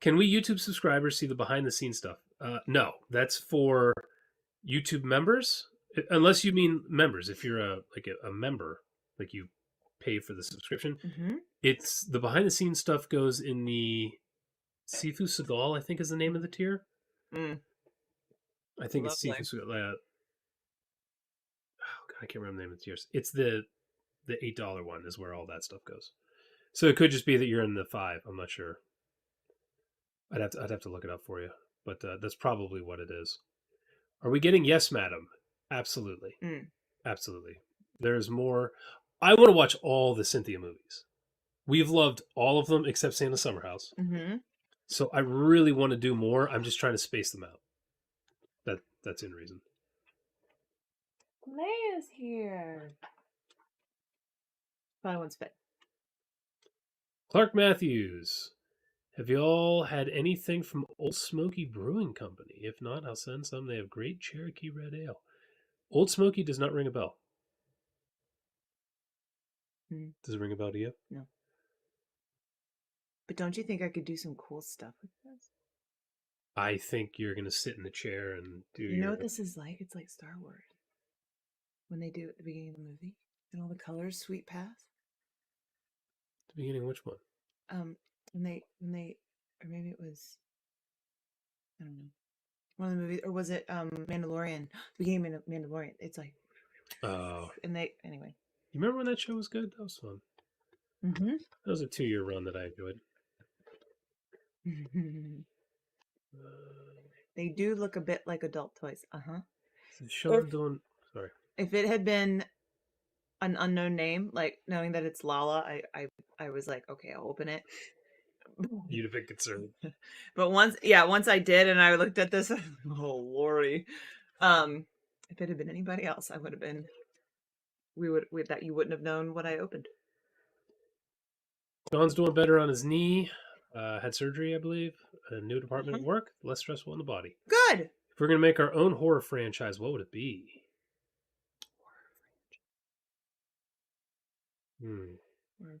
Can we YouTube subscribers see the behind the scenes stuff? No, that's for YouTube members. Unless you mean members. If you're a member, like you pay for the subscription, it's the behind the scenes stuff goes in the Sifu Seagal, I think is the name of the tier. Mm. I think it's Lovely. Sifu Seagal. Oh God, I can't remember the name of the tiers. It's the $8 one is where all that stuff goes. So it could just be that you're in the 5. I'm not sure. I'd have to look it up for you, but that's probably what it is. Are we getting Yes, Madam? Absolutely, absolutely. There's more. I want to watch all the Cynthia movies. We've loved all of them except Santa Summer House. So I really want to do more. I'm just trying to space them out. That's in reason. Leia's here. Probably one's fit. Clark Matthews. Have you all had anything from Old Smoky Brewing Company? If not, I'll send some. They have great Cherokee Red Ale. Old Smoky does not ring a bell. Does it ring a bell to you? No. But don't you think I could do some cool stuff with this? I think you're going to sit in the chair and do You know what this is like? It's like Star Wars. When they do at the beginning of the movie. And all the colors, Sweet Path. The beginning, which one? When they, or maybe it was, I don't know, one of the movies, or was it Mandalorian? The beginning of Mandalorian. It's like, oh, and they anyway. You remember when that show was good? That was fun. That was a 2-year run that I enjoyed. They do look a bit like adult toys. The show I'm doing. Sorry. If it had been an unknown name, like knowing that it's Lala, I was like, okay, I'll open it. You'd have been concerned. But once I did, and I looked at this, oh lordy. If it had been anybody else, I would have been. You wouldn't have known what I opened. John's doing better on his knee. Had surgery, I believe. A new department at work. Less stressful on the body. Good. If we're gonna make our own horror franchise, what would it be? Horror franchise.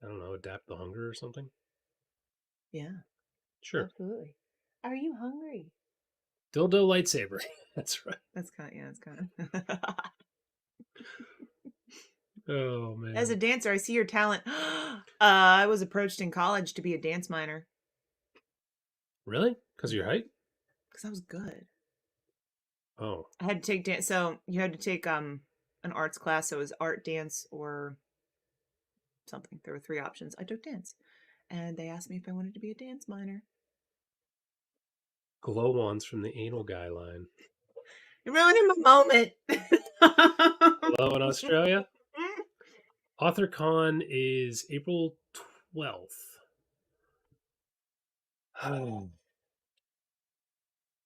I don't know. Adapt the Hunger or something. Yeah. Sure. Absolutely. Are you hungry? Dildo lightsaber. That's right. That's kind of. Oh man. As a dancer, I see your talent. I was approached in college to be a dance minor. Really? Because of your height? Because I was good. Oh. I had to take dance. So you had to take an arts class. So it was art, dance, or something. There were 3 options. I took dance, and they asked me if I wanted to be a dance minor. Glow-ons from the anal guy line. You're ruining my moment. Hello in Australia. AuthorCon is April 12th.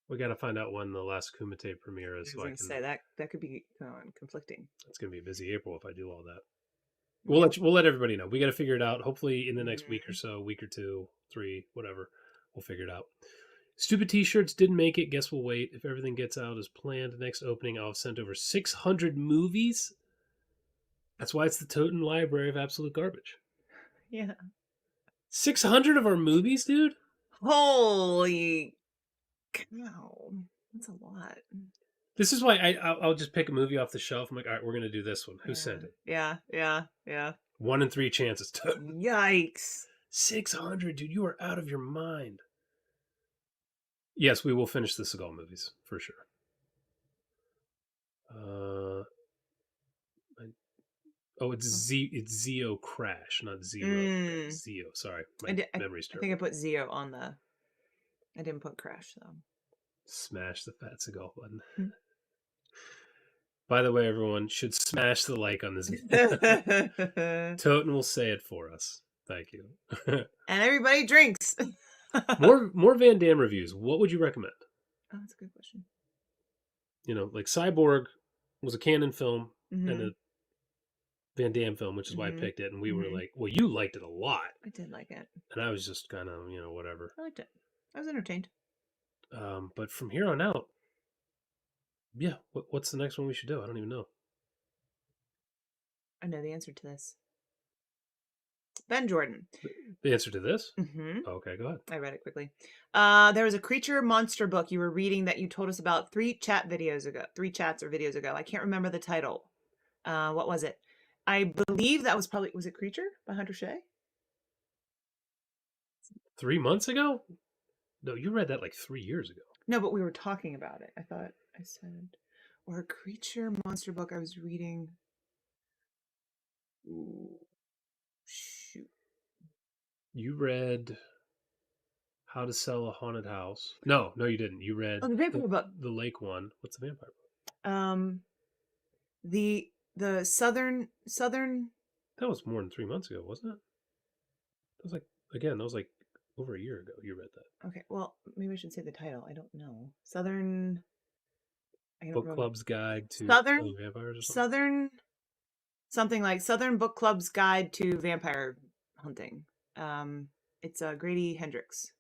We got to find out when the last Kumite premiere is. I was going to say that could be conflicting. It's going to be a busy April if I do all that. We'll let everybody know. We got to figure it out. Hopefully in the next week or so, week or 2, 3, whatever, we'll figure it out. Stupid T-shirts didn't make it. Guess we'll wait. If everything gets out as planned, next opening I'll have sent over 600 movies. That's why it's the Toten Library of Absolute Garbage. Yeah. 600 of our movies, dude? Holy cow. That's a lot. This is why I'll just pick a movie off the shelf. I'm like, all right, we're going to do this one. Who sent it? Yeah. 1 in 3 chances. Yikes. 600, dude. You are out of your mind. Yes, we will finish the Seagal movies, for sure. It's Zeo Crash, not Zero. Zeo, sorry. My memory's terrible. I think I put Zeo on the... I didn't put Crash, though. Smash the fat Seagal button. By the way, everyone should smash the like on this. Toten will say it for us. Thank you. And everybody drinks. more Van Damme reviews. What would you recommend? Oh, that's a good question. You know, like Cyborg was a canon film and a Van Damme film, which is why I picked it. And we were like, well, you liked it a lot. I did like it. And I was just kind of, whatever. I liked it. I was entertained. But from here on out, yeah, what's the next one we should do? I don't even know. I know the answer to this. Ben Jordan. The answer to this? Mm-hmm. Okay, go ahead. I read it quickly. There was a creature monster book you were reading that you told us about 3 chats or videos ago. I can't remember the title. What was it? I believe that was probably... Was it Creature by Hunter Shea? 3 months ago? No, you read that like 3 years ago. No, but we were talking about it. I thought I said... Or a creature monster book I was reading... Ooh. Shoot. You read How to Sell a Haunted House. No, you didn't. You read the vampire book. The Lake one. What's the vampire book? The southern. That was more than 3 months ago, wasn't it? That was like over a year ago. You read that. Okay, well, maybe I should say the title. I don't know. Southern. Book Club's Guide to Southern Vampires or something. Southern. Something like Southern Book Club's Guide to Vampire Hunting. It's Grady Hendrix.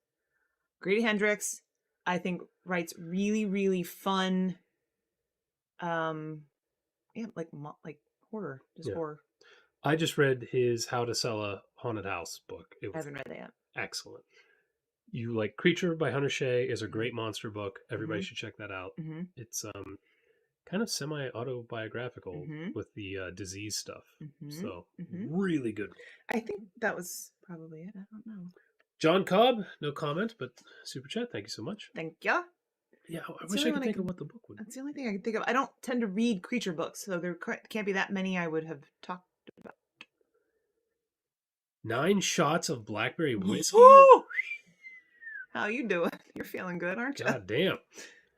Grady Hendrix, I think, writes really, really fun. Like horror, horror. I just read his How to Sell a Haunted House book. I haven't read that yet. Excellent. You like Creature by Hunter Shea is a great monster book. Everybody should check that out. It's kind of semi-autobiographical with the disease stuff. So, really good. I think that was probably it. I don't know. John Cobb, no comment, but super chat. Thank you so much. Thank you. Yeah, I wish I could think of what the book would be. That's the only thing I can think of. I don't tend to read creature books, so there can't be that many I would have talked about. 9 shots of blackberry whiskey? How you doing? You're feeling good, aren't you? God damn.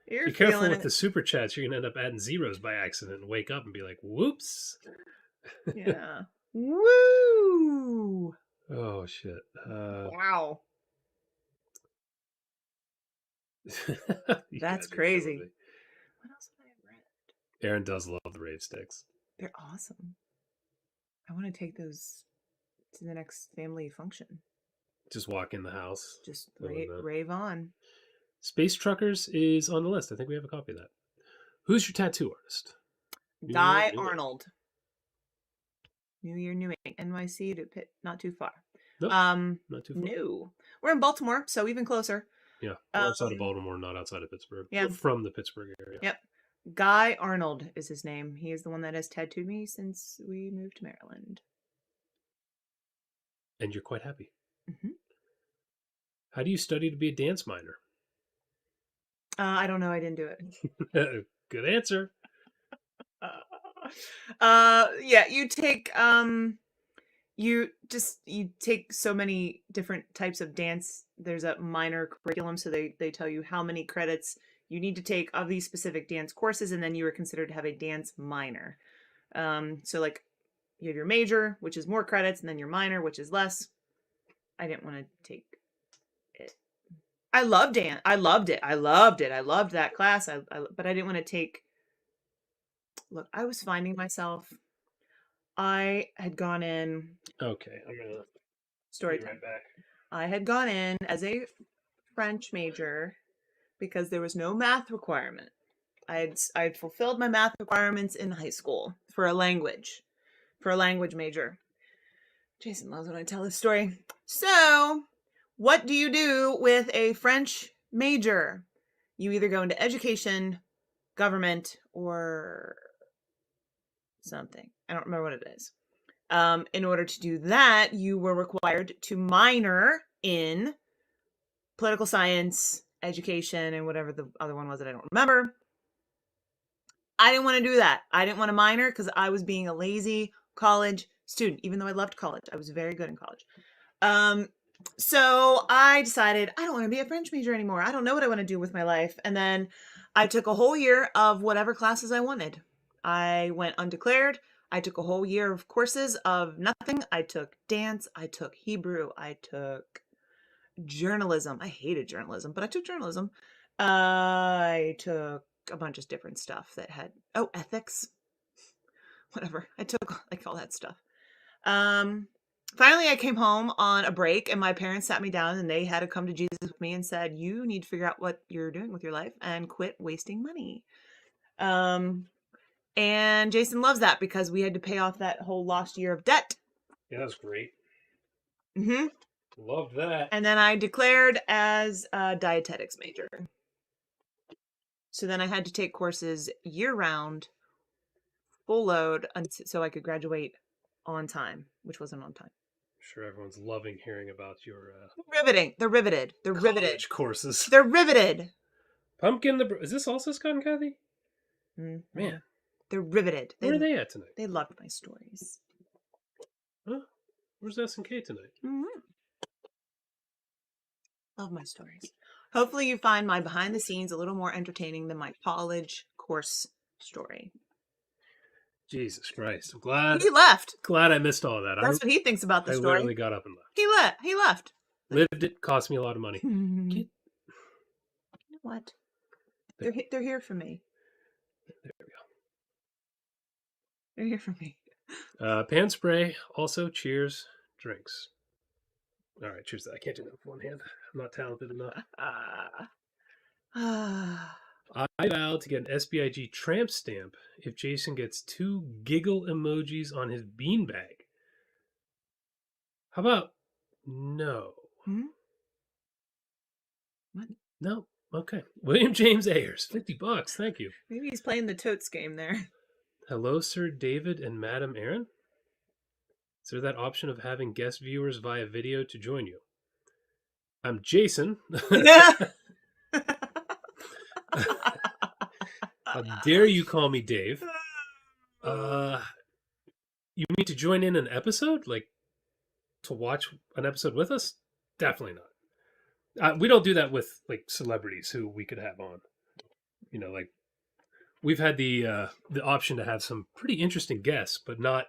Be careful with the super chats. You're going to end up adding zeros by accident and wake up and be like, whoops. Yeah. Woo! Oh, shit. Wow. That's crazy. What else have I read? Aaron does love the rave sticks. They're awesome. I want to take those to the next family function. Just walk in the house. Just rave on. Space Truckers is on the list. I think we have a copy of that. Who's your tattoo artist? Guy Arnold. New Year, New NYC to Pitt. Not too far. Nope, not too far. No. We're in Baltimore, so even closer. Yeah, we're outside of Baltimore, not outside of Pittsburgh. Yeah. We're from the Pittsburgh area. Yep. Guy Arnold is his name. He is the one that has tattooed me since we moved to Maryland. And you're quite happy. How do you study to be a dance minor? I don't know. I didn't do it. Good answer. Yeah, you take you take so many different types of dance. There's a minor curriculum, so they tell you how many credits you need to take of these specific dance courses, and then you were considered to have a dance minor. So like you have your major, which is more credits, and then your minor, which is less. I didn't want to take it. I loved dance. I loved it. I loved it. I loved that class. But I didn't want to take. Look, I was finding myself. I had gone in. Okay, I'm gonna Story be time. right back. I had gone in as a French major because there was no math requirement. I had fulfilled my math requirements in high school for a language major. Jason loves when I tell this story. So, what do you do with a French major? You either go into education, government, or something. I don't remember what it is. In order to do that, you were required to minor in political science, education, and whatever the other one was that I don't remember. I didn't want to do that. I didn't want to minor because I was being a lazy college student, even though I loved college. I was very good in college. So I decided I don't want to be a French major anymore. I don't know what I want to do with my life. And then I took a whole year of whatever classes I wanted. I went undeclared. I took a whole year of courses of nothing. I took dance. I took Hebrew. I took journalism. I hated journalism, but I took journalism. I took a bunch of different stuff that had, ethics. Whatever. I took like all that stuff. Finally, I came home on a break and my parents sat me down and they had to come to Jesus with me and said, you need to figure out what you're doing with your life and quit wasting money. And Jason loves that because we had to pay off that whole lost year of debt. Yeah, that's great. Mm-hmm. Love that. And then I declared as a dietetics major. So then I had to take courses year round, full load, so I could graduate on time, which wasn't on time. I'm sure everyone's loving hearing about your riveting. They're riveted. They're riveted. Courses. They're riveted. Pumpkin is this also Scott and Kathy? Mm-hmm. Man, they're riveted. Where are they at tonight? They loved my stories. Huh? Where's S&K tonight? Mm-hmm. Love my stories. Hopefully you find my behind the scenes a little more entertaining than my college course story. Jesus Christ. I'm glad. He left. Glad I missed all that. That's what he thinks about the story. I literally got up and left. He left. Lived it, cost me a lot of money. You know what? They're here for me. There we go. They're here for me. Pan spray. Also, cheers. Drinks. All right, cheers. I can't do that with one hand. I'm not talented enough. I vow to get an SBIG tramp stamp if Jason gets 2 giggle emojis on his beanbag. How about no? What? No. Okay. William James Ayers, $50. Thank you. Maybe he's playing the totes game there. Hello, Sir David and Madam Aaron. Is there that option of having guest viewers via video to join you? I'm Jason. How dare you call me Dave? You mean to join in an episode? Like, to watch an episode with us? Definitely not. We don't do that with, like, celebrities who we could have on. You know, like, we've had the option to have some pretty interesting guests, but not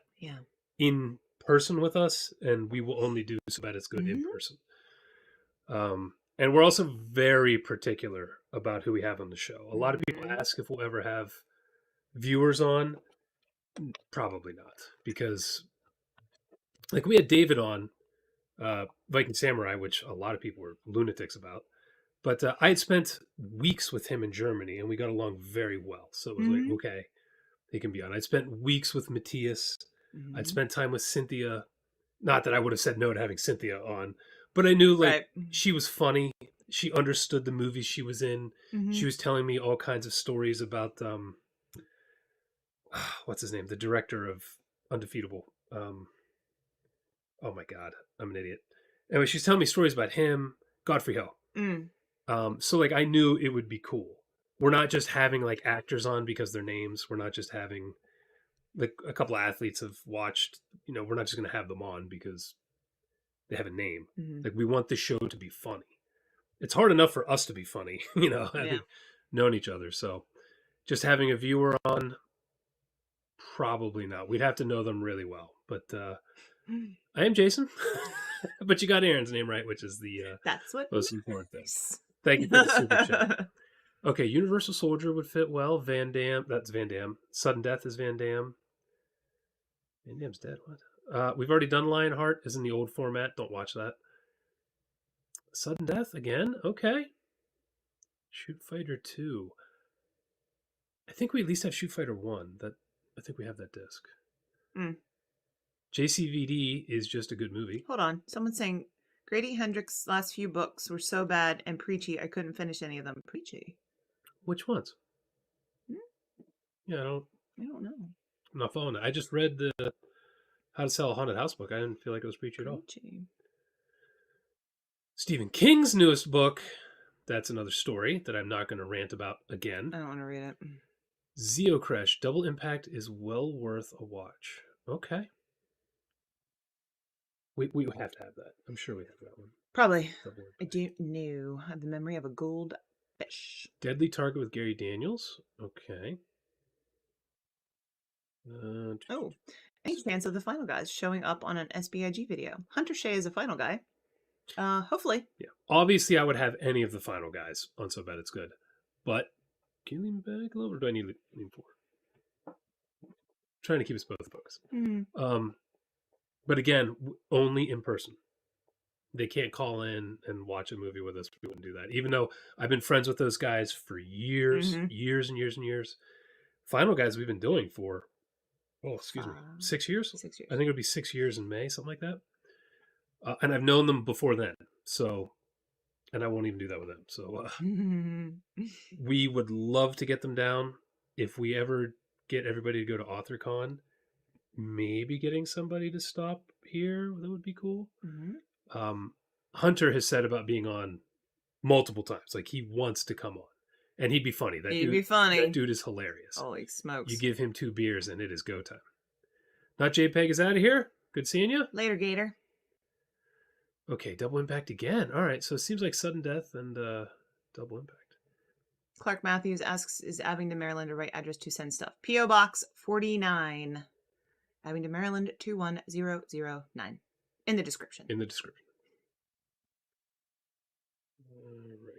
in person with us, and we will only do So Bad It's Good in person. And we're also very particular about who we have on the show. A lot of people ask if we'll ever have viewers on. Probably not, because like we had David on Viking Samurai, which a lot of people were lunatics about. But I had spent weeks with him in Germany, and we got along very well. So it was like, okay, he can be on. I'd spent weeks with Matthias. I'd spent time with Cynthia. Not that I would have said no to having Cynthia on, but I knew like she was funny. She understood the movies she was in. She was telling me all kinds of stories about what's his name? The director of Undefeatable. Oh my God, I'm an idiot. Anyway, she's telling me stories about him, Godfrey Ho. So like I knew it would be cool. We're not just having like actors on because they're names. We're not just having like a couple of athletes have watched, you know, we're not just going to have them on because they have a name. Like we want the show to be funny. It's hard enough for us to be funny, you know, known each other. So just having a viewer on, probably not. We'd have to know them really well. But I am Jason. But you got Aaron's name right, which is the That's what most important thing. matters. Thank you for the super chat. Okay, Universal Soldier would fit well. Van Damme, that's Van Damme. Sudden Death is Van Damme. Van Damme's dead. What? We've already done Lionheart, is in the old format. Don't watch that. Sudden Death again? Okay. Shoot Fighter 2. I think we at least have Shoot Fighter 1. I think we have that disc. Mm. JCVD is just a good movie. Hold on. Someone's saying Grady Hendrix's last few books were so bad and preachy, I couldn't finish any of them. Preachy? Which ones? Hmm? Yeah, I don't know. I'm not following it. I just read the How to Sell a Haunted House book. I didn't feel like it was preachy at all. Stephen King's newest book. That's another story that I'm not going to rant about again. I don't want to read it. Zeocresh, Double Impact is well worth a watch. Okay. We have to have that. I'm sure we have that one. Probably. I do know. I have the memory of a gold fish. Deadly Target with Gary Daniels. Okay. Any chance of the final guys showing up on an SBIG video? Hunter Shea is a final guy. Hopefully. Yeah. Obviously, I would have any of the final guys on So Bad It's Good. But can you lean back a little, or do I need to lean forward? I'm trying to keep us both focused. But again, only in person. They can't call in and watch a movie with us. We wouldn't do that. Even though I've been friends with those guys for years, years and years and years. Final guys we've been doing for, 6 years? 6 years. I think it would be 6 years in May, something like that. And I've known them before then. So, and I won't even do that with them. So we would love to get them down. If we ever get everybody to go to AuthorCon, maybe getting somebody to stop here, that would be cool. Hunter has said about being on multiple times. Like, he wants to come on. And he'd be funny. That dude is hilarious. Holy smokes. You give him 2 beers and it is go time. Not JPEG is out of here. Good seeing you. Later, Gator. Okay, Double Impact again. All right, so it seems like Sudden Death and Double Impact. Clark Matthews asks, is Abingdon, Maryland a right address to send stuff? P.O. Box 49. Abingdon, Maryland 21009. In the description. In the description. All right.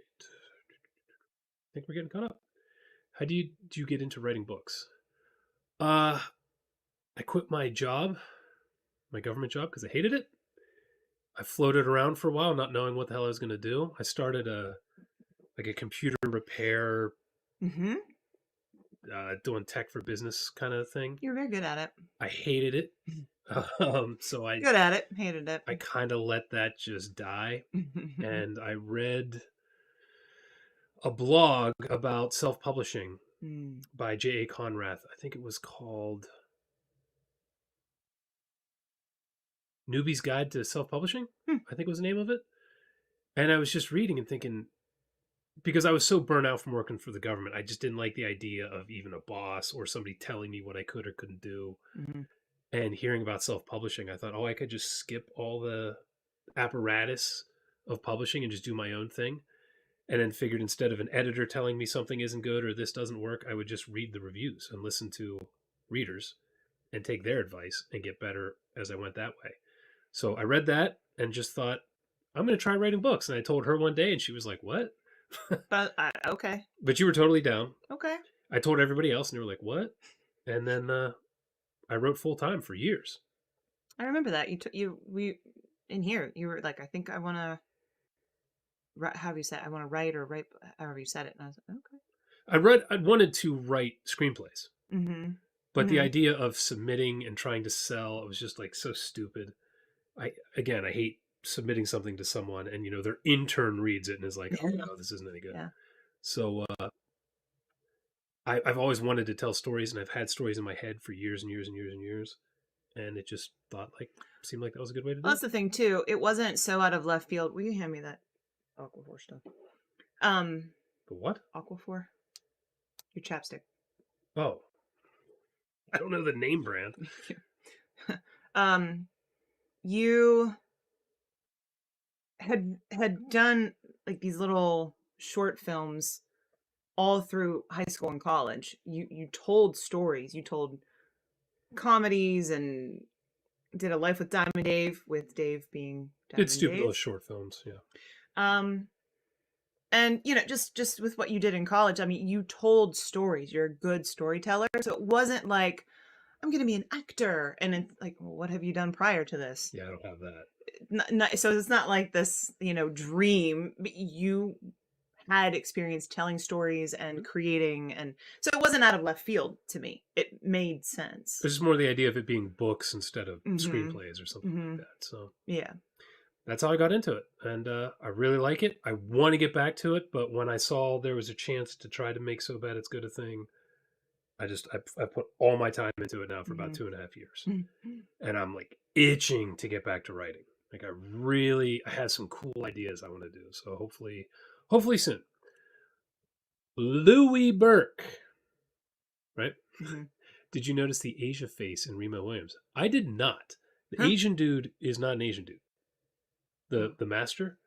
I think we're getting caught up. How do you get into writing books? I quit my job, my government job, because I hated it. I floated around for a while, not knowing what the hell I was going to do. I started a computer repair, doing tech for business kind of thing. You're very good at it. I hated it. So I good at it, hated it. I kind of let that just die. And I read a blog about self-publishing by J.A. Conrath. I think it was called Newbie's Guide to Self-Publishing. I think was the name of it. And I was just reading and thinking, because I was so burnt out from working for the government, I just didn't like the idea of even a boss or somebody telling me what I could or couldn't do. And hearing about self-publishing, I thought, I could just skip all the apparatus of publishing and just do my own thing. And then figured, instead of an editor telling me something isn't good or this doesn't work, I would just read the reviews and listen to readers and take their advice and get better as I went that way. So I read that and just thought, I'm going to try writing books. And I told her one day and she was like, what? But okay. But you were totally down. Okay. I told everybody else and they were like, what? And then I wrote full time for years. I remember that. We in here, you were like, I think I want to, how have you said, I want to write or write, however you said it. And I was like, okay. I wanted to write screenplays. But the idea of submitting and trying to sell, it was just like so stupid. I hate submitting something to someone and, their intern reads it and is like, oh no, this isn't any good. Yeah. So I've always wanted to tell stories, and I've had stories in my head for years and years and years and years. And it just seemed like that was a good way to do it. That's the thing too. It wasn't so out of left field. Will you hand me that Aquaphor stuff? The what? Aquaphor. Your chapstick. Oh. I don't know the name brand. You had done like these little short films all through high school and college. You told stories. You told comedies and did a Life with Diamond Dave, with Dave being Did Diamond stupid little Dave. short films, yeah. And just with what you did in college, I mean, you told stories. You're a good storyteller. So it wasn't like, I'm going to be an actor. And it's like, well, what have you done prior to this? Yeah, I don't have that. So it's not like this, dream. But you had experience telling stories and creating, and so it wasn't out of left field to me. It made sense. It's just more the idea of it being books instead of Mhm. screenplays or something Mhm. like that. So Yeah. that's how I got into it, and I really like it. I want to get back to it, but when I saw there was a chance to try to make So Bad It's Good a thing, I put all my time into it now for about 2.5 years, and I'm like itching to get back to writing. Like I have some cool ideas I want to do. So hopefully soon. Louis Burke, right? Mhm. Did you notice the Asia face in Remo Williams? I did not. The Huh? Asian dude is not an Asian dude. The master,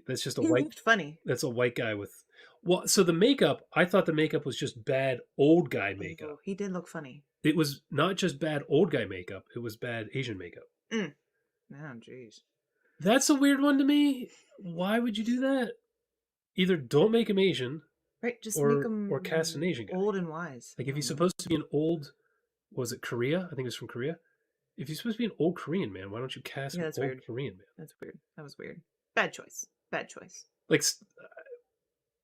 that's just a He white. looked funny. That's a white guy with. Well, so the makeup. I thought the makeup was just bad old guy makeup. Oh, he did look funny. It was not just bad old guy makeup. It was bad Asian makeup. Oh, jeez. That's a weird one to me. Why would you do that? Either don't make him Asian, Right, just make or him cast an Asian guy. old and wise. Like I if he's don't know. supposed to be an old, was it Korea? I think it was from Korea. If he's supposed to be an old Korean man, why don't you cast Yeah, an that's old weird. Korean man? That's weird. That was weird. Bad choice. Bad choice. Like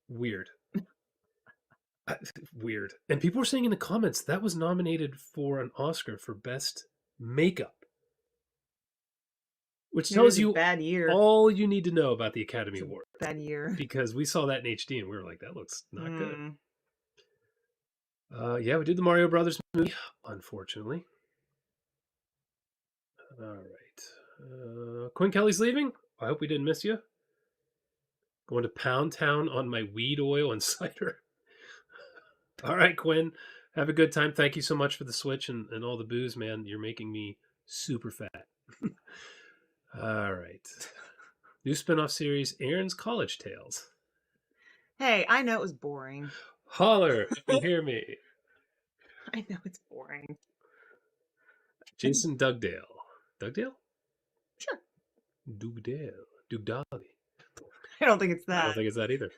weird. Weird. And people were saying in the comments that was nominated for an Oscar for best makeup, which Maybe it was tells a you bad year. all you need to know about the Academy It's a Award. bad year. Because we saw that in HD and we were like, that looks not good. Mm. Yeah, we did the Mario Brothers movie, unfortunately. All right. Quinn Kelly's leaving. I hope we didn't miss you. Going to Pound Town on my weed oil and cider. All right, Quinn. Have a good time. Thank you so much for the switch and all the booze, man. You're making me super fat. All right. New spinoff series, Aaron's College Tales. Hey, I know it was boring. Holler if you hear me. I know it's boring. Jason Dugdale. Dugdale? Sure. Dugdale. Dugdali. I don't think it's that. I don't think it's that either.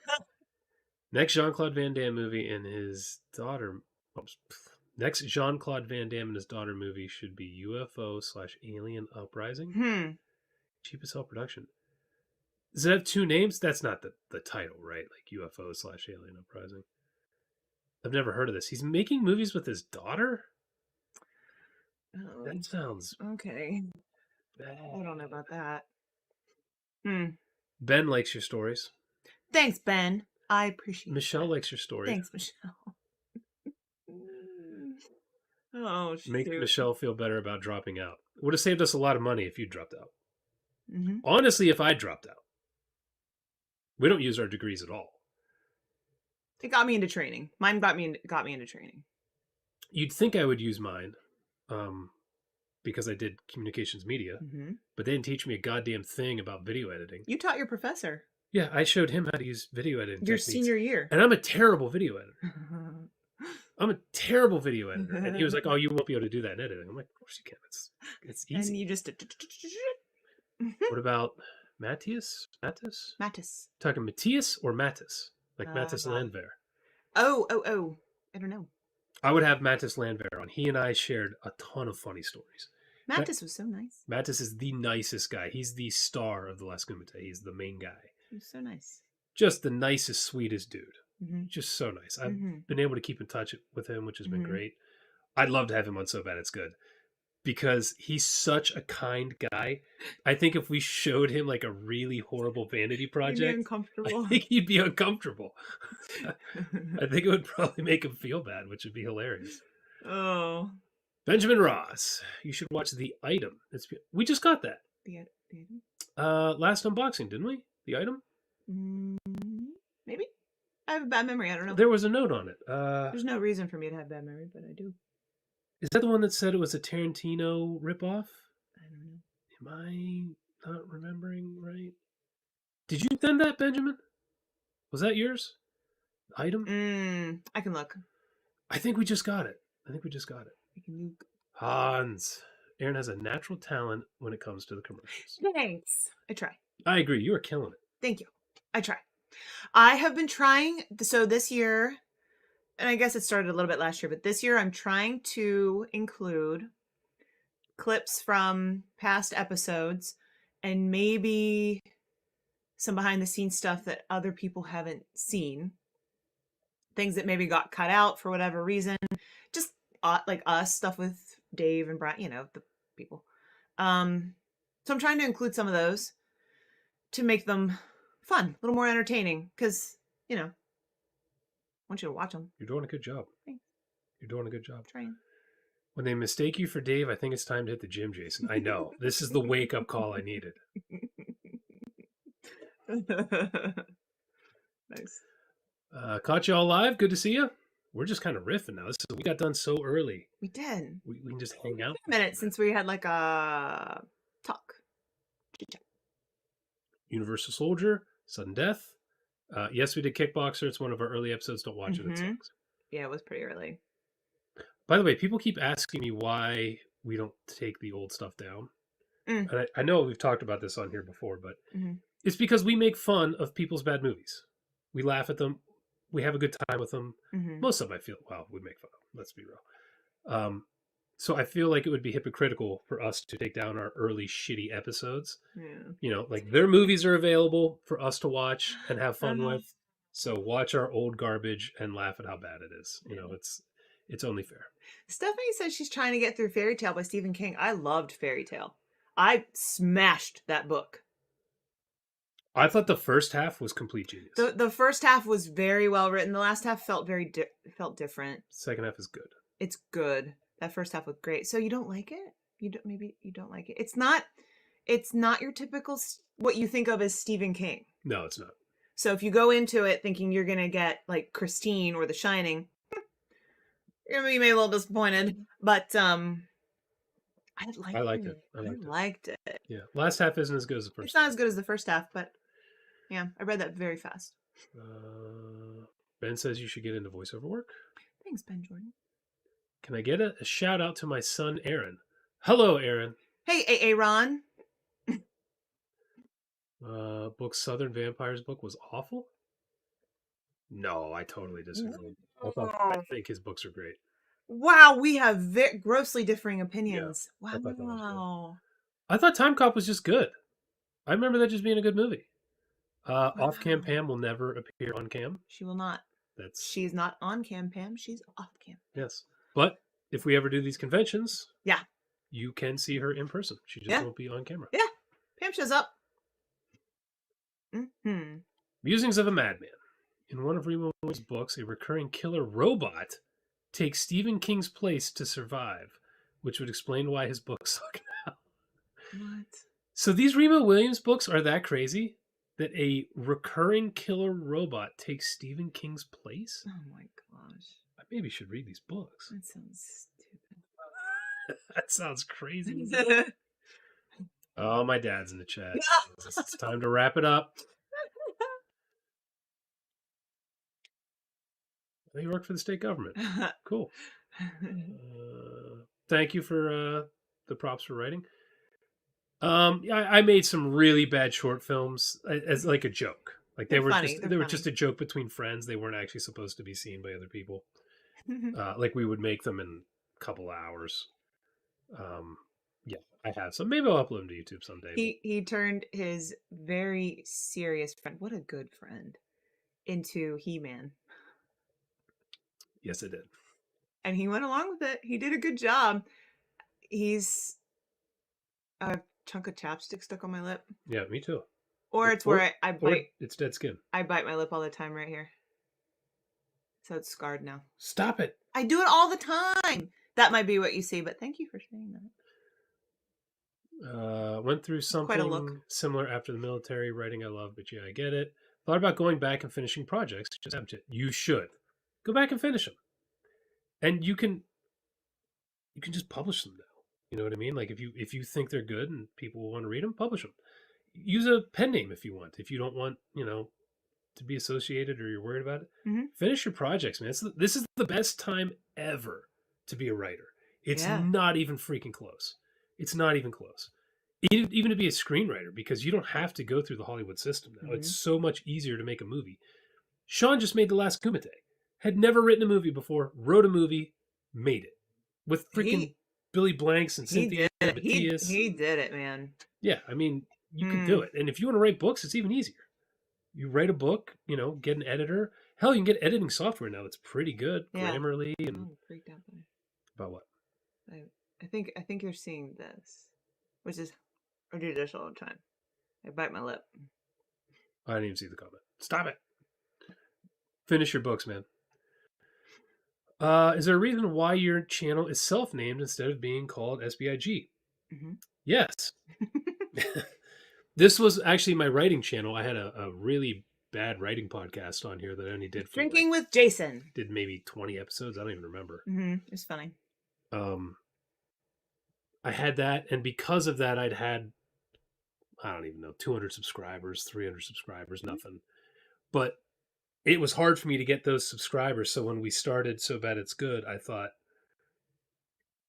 Next Jean-Claude Van Damme movie and his daughter. Next Jean-Claude Van Damme and his daughter movie should be UFO/Alien Uprising. Cheapest hell production. Does it have two names? That's not the title, right? Like UFO/Alien Uprising. I've never heard of this. He's making movies with his daughter? That sounds okay. bad. I don't know about that. Ben likes your stories. Thanks, Ben. I appreciate it. Michelle likes your stories. Thanks, Michelle. Oh, shoot. Make Michelle feel better about dropping out. Would have saved us a lot of money if you dropped out. Mm-hmm. Honestly, if I dropped out. We don't use our degrees at all. It got me into training. Mine got me into training. You'd think I would use mine, because I did communications media, but they didn't teach me a goddamn thing about video editing. You taught your professor. Yeah, I showed him how to use video editing Your techniques. senior year. And I'm a terrible video editor. I'm a terrible video editor. And he was like, oh, you won't be able to do that in editing. I'm like, of course you can. It's easy. And you just... What about Matthias? Mattis? Mattis. Talking Matthias or Mattis? Like Mattis Landwehr. Oh. I don't know. I would have Mattis Landwehr on. He and I shared a ton of funny stories. Mattis was so nice. Mattis is the nicest guy. He's the star of the Las Kumite. He's the main guy. He was so nice. Just the nicest, sweetest dude. Mm-hmm. Just so nice. I've been able to keep in touch with him, which has been great. I'd love to have him on So Bad It's Good, because he's such a kind guy. I think if we showed him like a really horrible vanity project, uncomfortable. I think he'd be uncomfortable. I think it would probably make him feel bad, which would be hilarious. Oh. Benjamin Ross. You should watch The Item. We just got that. The Item? Last unboxing, didn't we? The Item? Maybe. I have a bad memory. I don't know. There was a note on it. There's no reason for me to have bad memory, but I do. Is that the one that said it was a Tarantino ripoff? I don't know. Am I not remembering right? Did you send that, Benjamin? Was that yours? item? I can look. I think we just got it. I can look. Hans. Aaron has a natural talent when it comes to the commercials. Thanks. I try. I agree. You are killing it. Thank you. I try. I have been trying. So this year, and I guess it started a little bit last year, but this year I'm trying to include clips from past episodes and maybe some behind the scenes stuff that other people haven't seen. Things that maybe got cut out for whatever reason. Just like us, stuff with Dave and Brant, the people. So I'm trying to include some of those to make them fun, a little more entertaining, because, I want you to watch them. You're doing a good job. Thanks. You're doing a good job. Trying. When they mistake you for Dave, I think it's time to hit the gym, Jason. I know. This is the wake-up call I needed. Nice. Caught you all live. Good to see you. We're just kind of riffing now. We got done so early. We did. We can just hang out. A minute since we had like a talk. Universal Soldier, Sudden Death. Yes, we did Kickboxer. It's one of our early episodes. Don't watch it. It sucks. Yeah, it was pretty early. By the way, people keep asking me why we don't take the old stuff down. And I know we've talked about this on here before, but it's because we make fun of people's bad movies. We laugh at them. We have a good time with them. Most of them, I feel, we make fun of them. Let's be real. So I feel like it would be hypocritical for us to take down our early shitty episodes. Yeah. Like their movies are available for us to watch and have fun with. So watch our old garbage and laugh at how bad it is. It's only fair. Stephanie says she's trying to get through Fairy Tale by Stephen King. I loved Fairy Tale. I smashed that book. I thought the first half was complete genius. The first half was very well written. The last half felt felt different. Second half is good. It's good. That first half was great. So you don't like it? Maybe you don't like it. It's not your typical what you think of as Stephen King. No, it's not. So if you go into it thinking you're gonna get like Christine or The Shining, you're gonna be maybe a little disappointed. But I liked it. I liked it. Yeah, last half isn't as good as the first. It's not as good as the first half, but yeah, I read that very fast. Ben says you should get into voiceover work. Thanks, Ben Jordan. Can I get a shout out to my son, Aaron? Hello, Aaron. Hey, Aaron. Book Southern Vampires book was awful? No, I totally disagree. I think his books are great. Wow, we have grossly differing opinions. Yeah, wow. I thought Time Cop was just good. I remember that just being a good movie. Off Cam Pam will never appear on cam. She will not. She's not on cam Pam. She's off cam. Yes. But if we ever do these conventions, yeah, you can see her in person. She just won't be on camera. Yeah. Pam shows up. Musings of a Madman. In one of Remo's books, a recurring killer robot takes Stephen King's place to survive, which would explain why his books suck now. What? So these Remo Williams books are that crazy that a recurring killer robot takes Stephen King's place? Oh my gosh. I maybe should read these books. That sounds stupid. That sounds crazy. Oh, my dad's in the chat. It's time to wrap it up. You work for the state government. Cool. Thank you for the props for writing. I made some really bad short films as like a joke. Like they were just a joke between friends. They weren't actually supposed to be seen by other people. Like we would make them in a couple hours. Yeah, I have some. Maybe I'll upload them to YouTube someday. He turned his very serious friend, what a good friend, into He-Man. Yes, it did. And he went along with it. He did a good job. He's a chunk of chapstick stuck on my lip. Yeah, me too. Or it's where I bite. It's dead skin. I bite my lip all the time right here. So it's scarred now. Stop it. I do it all the time. That might be what you see, but thank you for saying that. Went through something similar after the military. Writing I love, but yeah, I get it. Thought about going back and finishing projects. Just haven't yet. You should. Go back and finish them. And you can just publish them now. You know what I mean? Like if you think they're good and people will want to read them, publish them. Use a pen name if you want. If you don't want, to be associated or you're worried about it, Mhm. finish your projects, man. This is the best time ever to be a writer. It's Yeah. not even freaking close. It's not even close. Even to be a screenwriter, because you don't have to go through the Hollywood system now. It's so much easier to make a movie. Sean just made The Last Kumite. Had never written a movie before, wrote a movie, made it. With freaking Billy Blanks and He Cynthia did it. Matias. He did it, man. Yeah, I mean, you can do it. And if you want to write books, it's even easier. You write a book, get an editor. Hell, you can get editing software now that's pretty good. Yeah. Grammarly and I'm freaked out by it. About what? I think you're seeing this, which is I do this all the time. I bite my lip. I didn't even see the comment. Stop it. Finish your books, man. Is there a reason why your channel is self-named instead of being called SBIG? Mm-hmm. Yes. This was actually my writing channel. I had a really bad writing podcast on here that I only did for Drinking with Jason. Did maybe 20 episodes. I don't even remember. Mm-hmm. It's funny. I had that, and because of that, I'd had, I don't even know, 200 subscribers, 300 subscribers, nothing. But it was hard for me to get those subscribers. So when we started So Bad It's Good, I thought,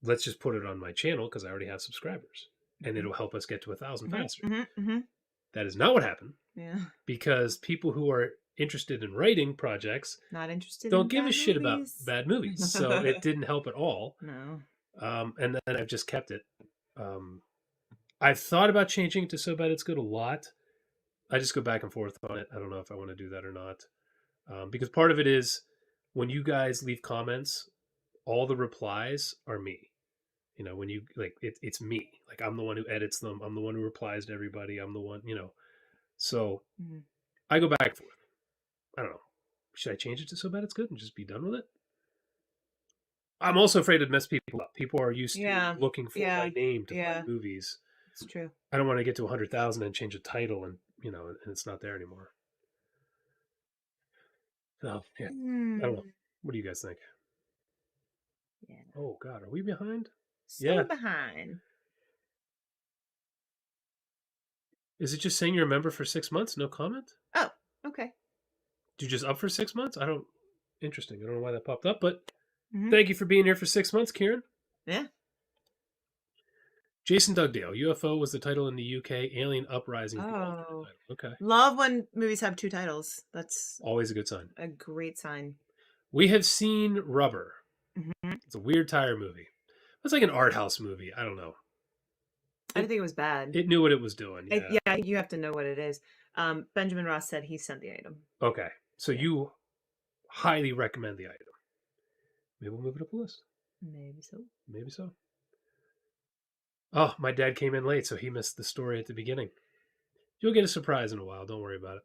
let's just put it on my channel because I already have subscribers, and it'll help us get to 1,000 faster. That is not what happened. Yeah. Because people who are interested in writing projects not interested don't in give bad a shit about movies. bad movies. So it didn't help at all. No. And then I've just kept it. I've thought about changing it to So Bad It's Good a lot. I just go back and forth on it. I don't know if I want to do that or not. Because part of it is when you guys leave comments, all the replies are me. When you it's me. Like I'm the one who edits them. I'm the one who replies to everybody. I'm the one, So I go back and forth. I don't know. Should I change it to So Bad It's Good and just be done with it? I'm also afraid to mess people up. People are used to looking for my name to find movies. It's true. I don't want to get to 100,000 and change a title and and it's not there anymore. So yeah, I don't know. What do you guys think? Yeah. Oh God, are we behind? So behind. Is it just saying you're a member for 6 months? No comment? Oh, okay. Did you just up for 6 months? Interesting. I don't know why that popped up, but thank you for being here for 6 months, Kieran. Yeah. Jason Dugdale. UFO was the title in the UK. Alien Uprising. Oh. Okay. Love when movies have 2 titles. That's always a good sign. A great sign. We have seen Rubber. It's a weird tire movie. It's like an art house movie. I don't know. I didn't think it was bad. It knew what it was doing. Yeah, you have to know what it is. Benjamin Ross said he sent the item. Okay. So you highly recommend the item. Maybe we'll move it up the list. Maybe so. Maybe so. Oh, my dad came in late, so he missed the story at the beginning. You'll get a surprise in a while. Don't worry about it.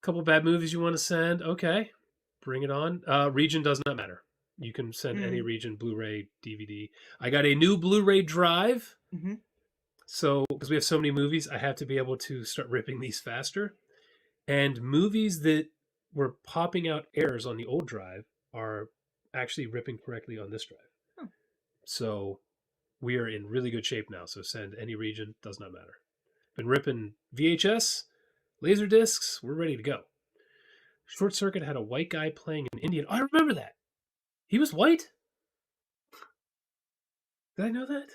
Couple bad movies you want to send. Okay. Bring it on. Region does not matter. You can send any region, Blu-ray, DVD. I got a new Blu-ray drive. So, because we have so many movies, I have to be able to start ripping these faster. And movies that were popping out errors on the old drive are actually ripping correctly on this drive. So we are in really good shape now. So send any region, does not matter. Been ripping VHS, laser discs, we're ready to go. Short Circuit had a white guy playing an Indian. Oh, I remember that. He was white? Did I know that?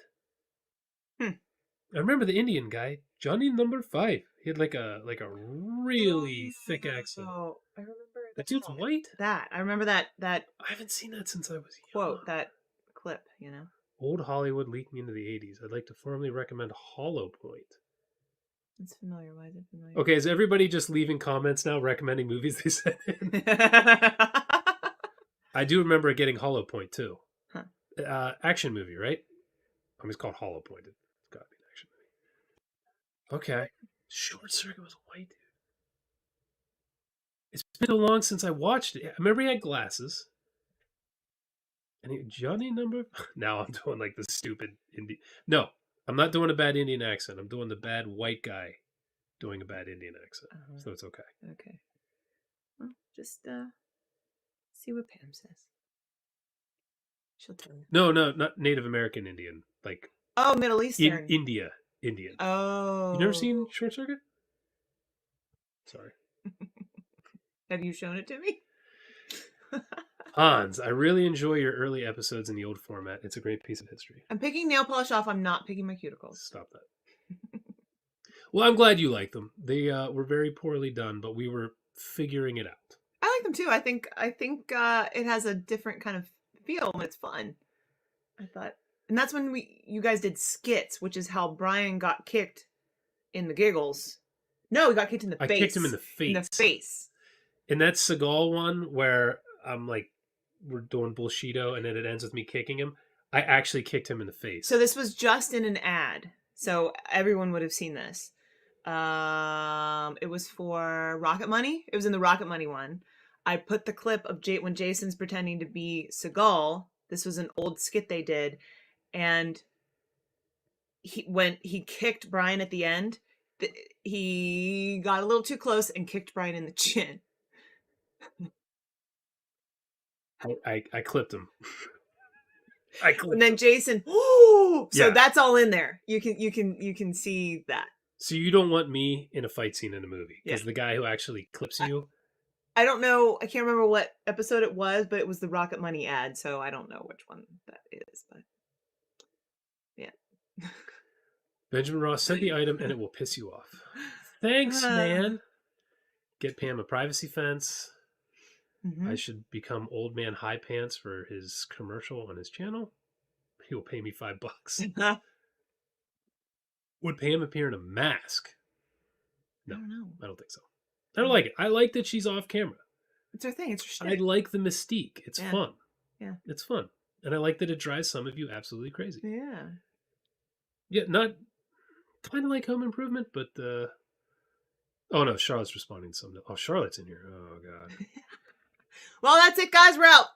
I remember the Indian guy, Johnny Number 5. He had like a really thick accent. Oh, I remember that dude's white? I remember that I haven't seen that since I was young. Quote, that clip, Old Hollywood leaking into the 80s. I'd like to formally recommend Hollow Point. It's familiar. Why is it familiar? Okay, is everybody just leaving comments now recommending movies they sent in? I do remember getting Hollow Point too. Action movie, right? I mean, it's called Hollow Point. It's got to be an action movie. Okay. Short Circuit was a white dude. It's been so long since I watched it. I remember he had glasses. And Johnny Number... Now I'm doing like the stupid Indian... No, I'm not doing a bad Indian accent. I'm doing the bad white guy doing a bad Indian accent. So it's okay. Okay. Well, just see what Pam says. She'll tell you. No, not Native American Indian. Like... Oh, Middle Eastern. Indian. Oh. You never seen Short Circuit? Sorry. Have you shown it to me? Hans, I really enjoy your early episodes in the old format. It's a great piece of history. I'm picking nail polish off. I'm not picking my cuticles. Stop that. Well, I'm glad you like them. They were very poorly done, but we were figuring it out. I like them too. I think it has a different kind of feel when it's fun. I thought, and that's when you guys did skits, which is how Brian got kicked in the giggles. No, he got kicked in the face. I kicked him in the face. In the face. In that Seagal one where I'm like, we're doing bullshito, and then it ends with me kicking him. I actually kicked him in the face. So this was just in an ad, so everyone would have seen this. It was for Rocket Money. It was in the Rocket Money one. I put the clip of when Jason's pretending to be Seagal. This was an old skit they did, and when he kicked Brian at the end, he got a little too close and kicked Brian in the chin. I clipped him. And then Jason, so yeah. that's all in there. You can see that. So you don't want me in a fight scene in a movie because the guy who actually clips you. I don't know. I can't remember what episode it was, but it was the Rocket Money ad, so I don't know which one that is. But yeah. Benjamin Ross, send the item and it will piss you off. Thanks, man. Get Pam a privacy fence. I should become Old Man High Pants for his commercial on his channel. He will pay me $5. Would Pam appear in a mask? No, I don't know. I don't think so. I don't like it. I like that she's off camera. It's her thing. It's her shtick. I like the mystique. It's fun. Yeah. It's fun. And I like that it drives some of you absolutely crazy. Yeah. Yeah, not kind of like Home Improvement, but oh no, Charlotte's responding to something. Oh, Charlotte's in here. Oh god. Well, that's it, guys. We're out.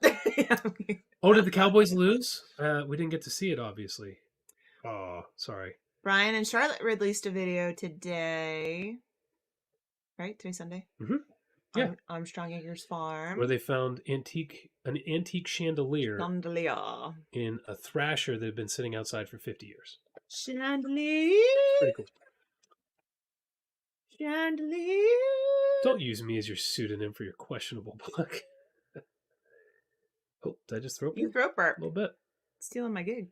Oh, did the Cowboys lose? We didn't get to see it, obviously. Oh, sorry. Brian and Charlotte released a video today. Right? Today's Sunday? Mm-hmm. Yeah. Armstrong Acres Farm. Where they found an antique chandelier in a thrasher that had been sitting outside for 50 years. Chandelier. Pretty cool. Chandelier. Don't use me as your pseudonym for your questionable book. Oh, did I just throw burp? You throw burp. A little bit. Stealing my gig.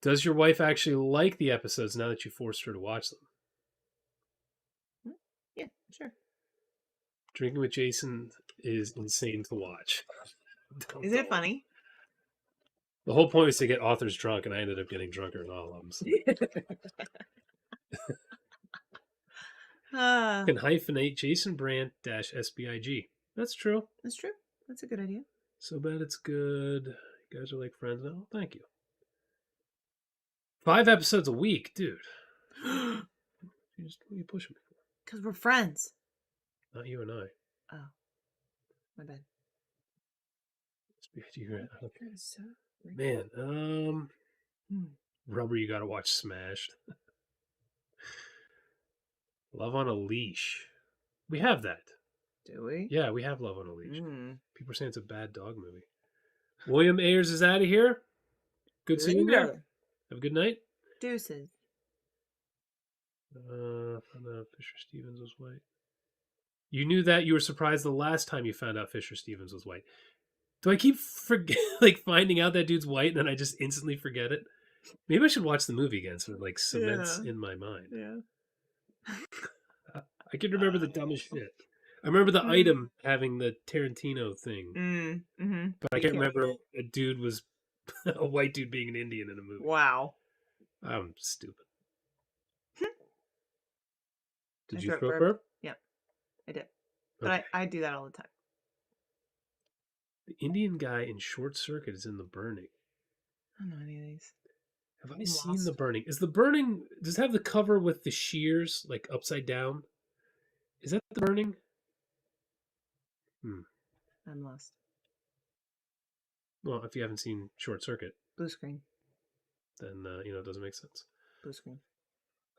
Does your wife actually like the episodes now that you forced her to watch them? Yeah, sure. Drinking with Jason is insane to watch. Isn't it funny? The whole point was to get authors drunk, and I ended up getting drunker in all of them. So. Can hyphenate Jason Brant -SBIG. That's true. That's true. That's a good idea. So bad it's good. You guys are like friends now. Thank you. 5 episodes a week, dude. What are you pushing me for? Because we're friends. Not you and I. Oh, my bad. Man, Rubber, you gotta watch Smashed. Love on a Leash. We have that. Do we? Yeah, we have Love on a Leash. People are saying it's a bad dog movie. William Ayers is out of here. Good seeing you. Have a good night. Deuces. Fisher Stevens was white. You knew that. You were surprised the last time you found out Fisher Stevens was white. Do I keep finding out that dude's white and then I just instantly forget it? Maybe I should watch the movie again so it cements in my mind. Yeah. I can remember the dumbest shit. I remember the item having the Tarantino thing. But I can't remember a dude was a white dude being an Indian in a movie. Wow. I'm stupid. Did I you throw burp? Yep, I did. But I do that all the time. The Indian guy in Short Circuit is in The Burning. I don't know any of these. Have I seen The Burning? Is The Burning, does it have the cover with the shears like upside down? Is that The Burning? I'm lost. Well, if you haven't seen Short Circuit. Blue screen. Then, it doesn't make sense. Blue screen.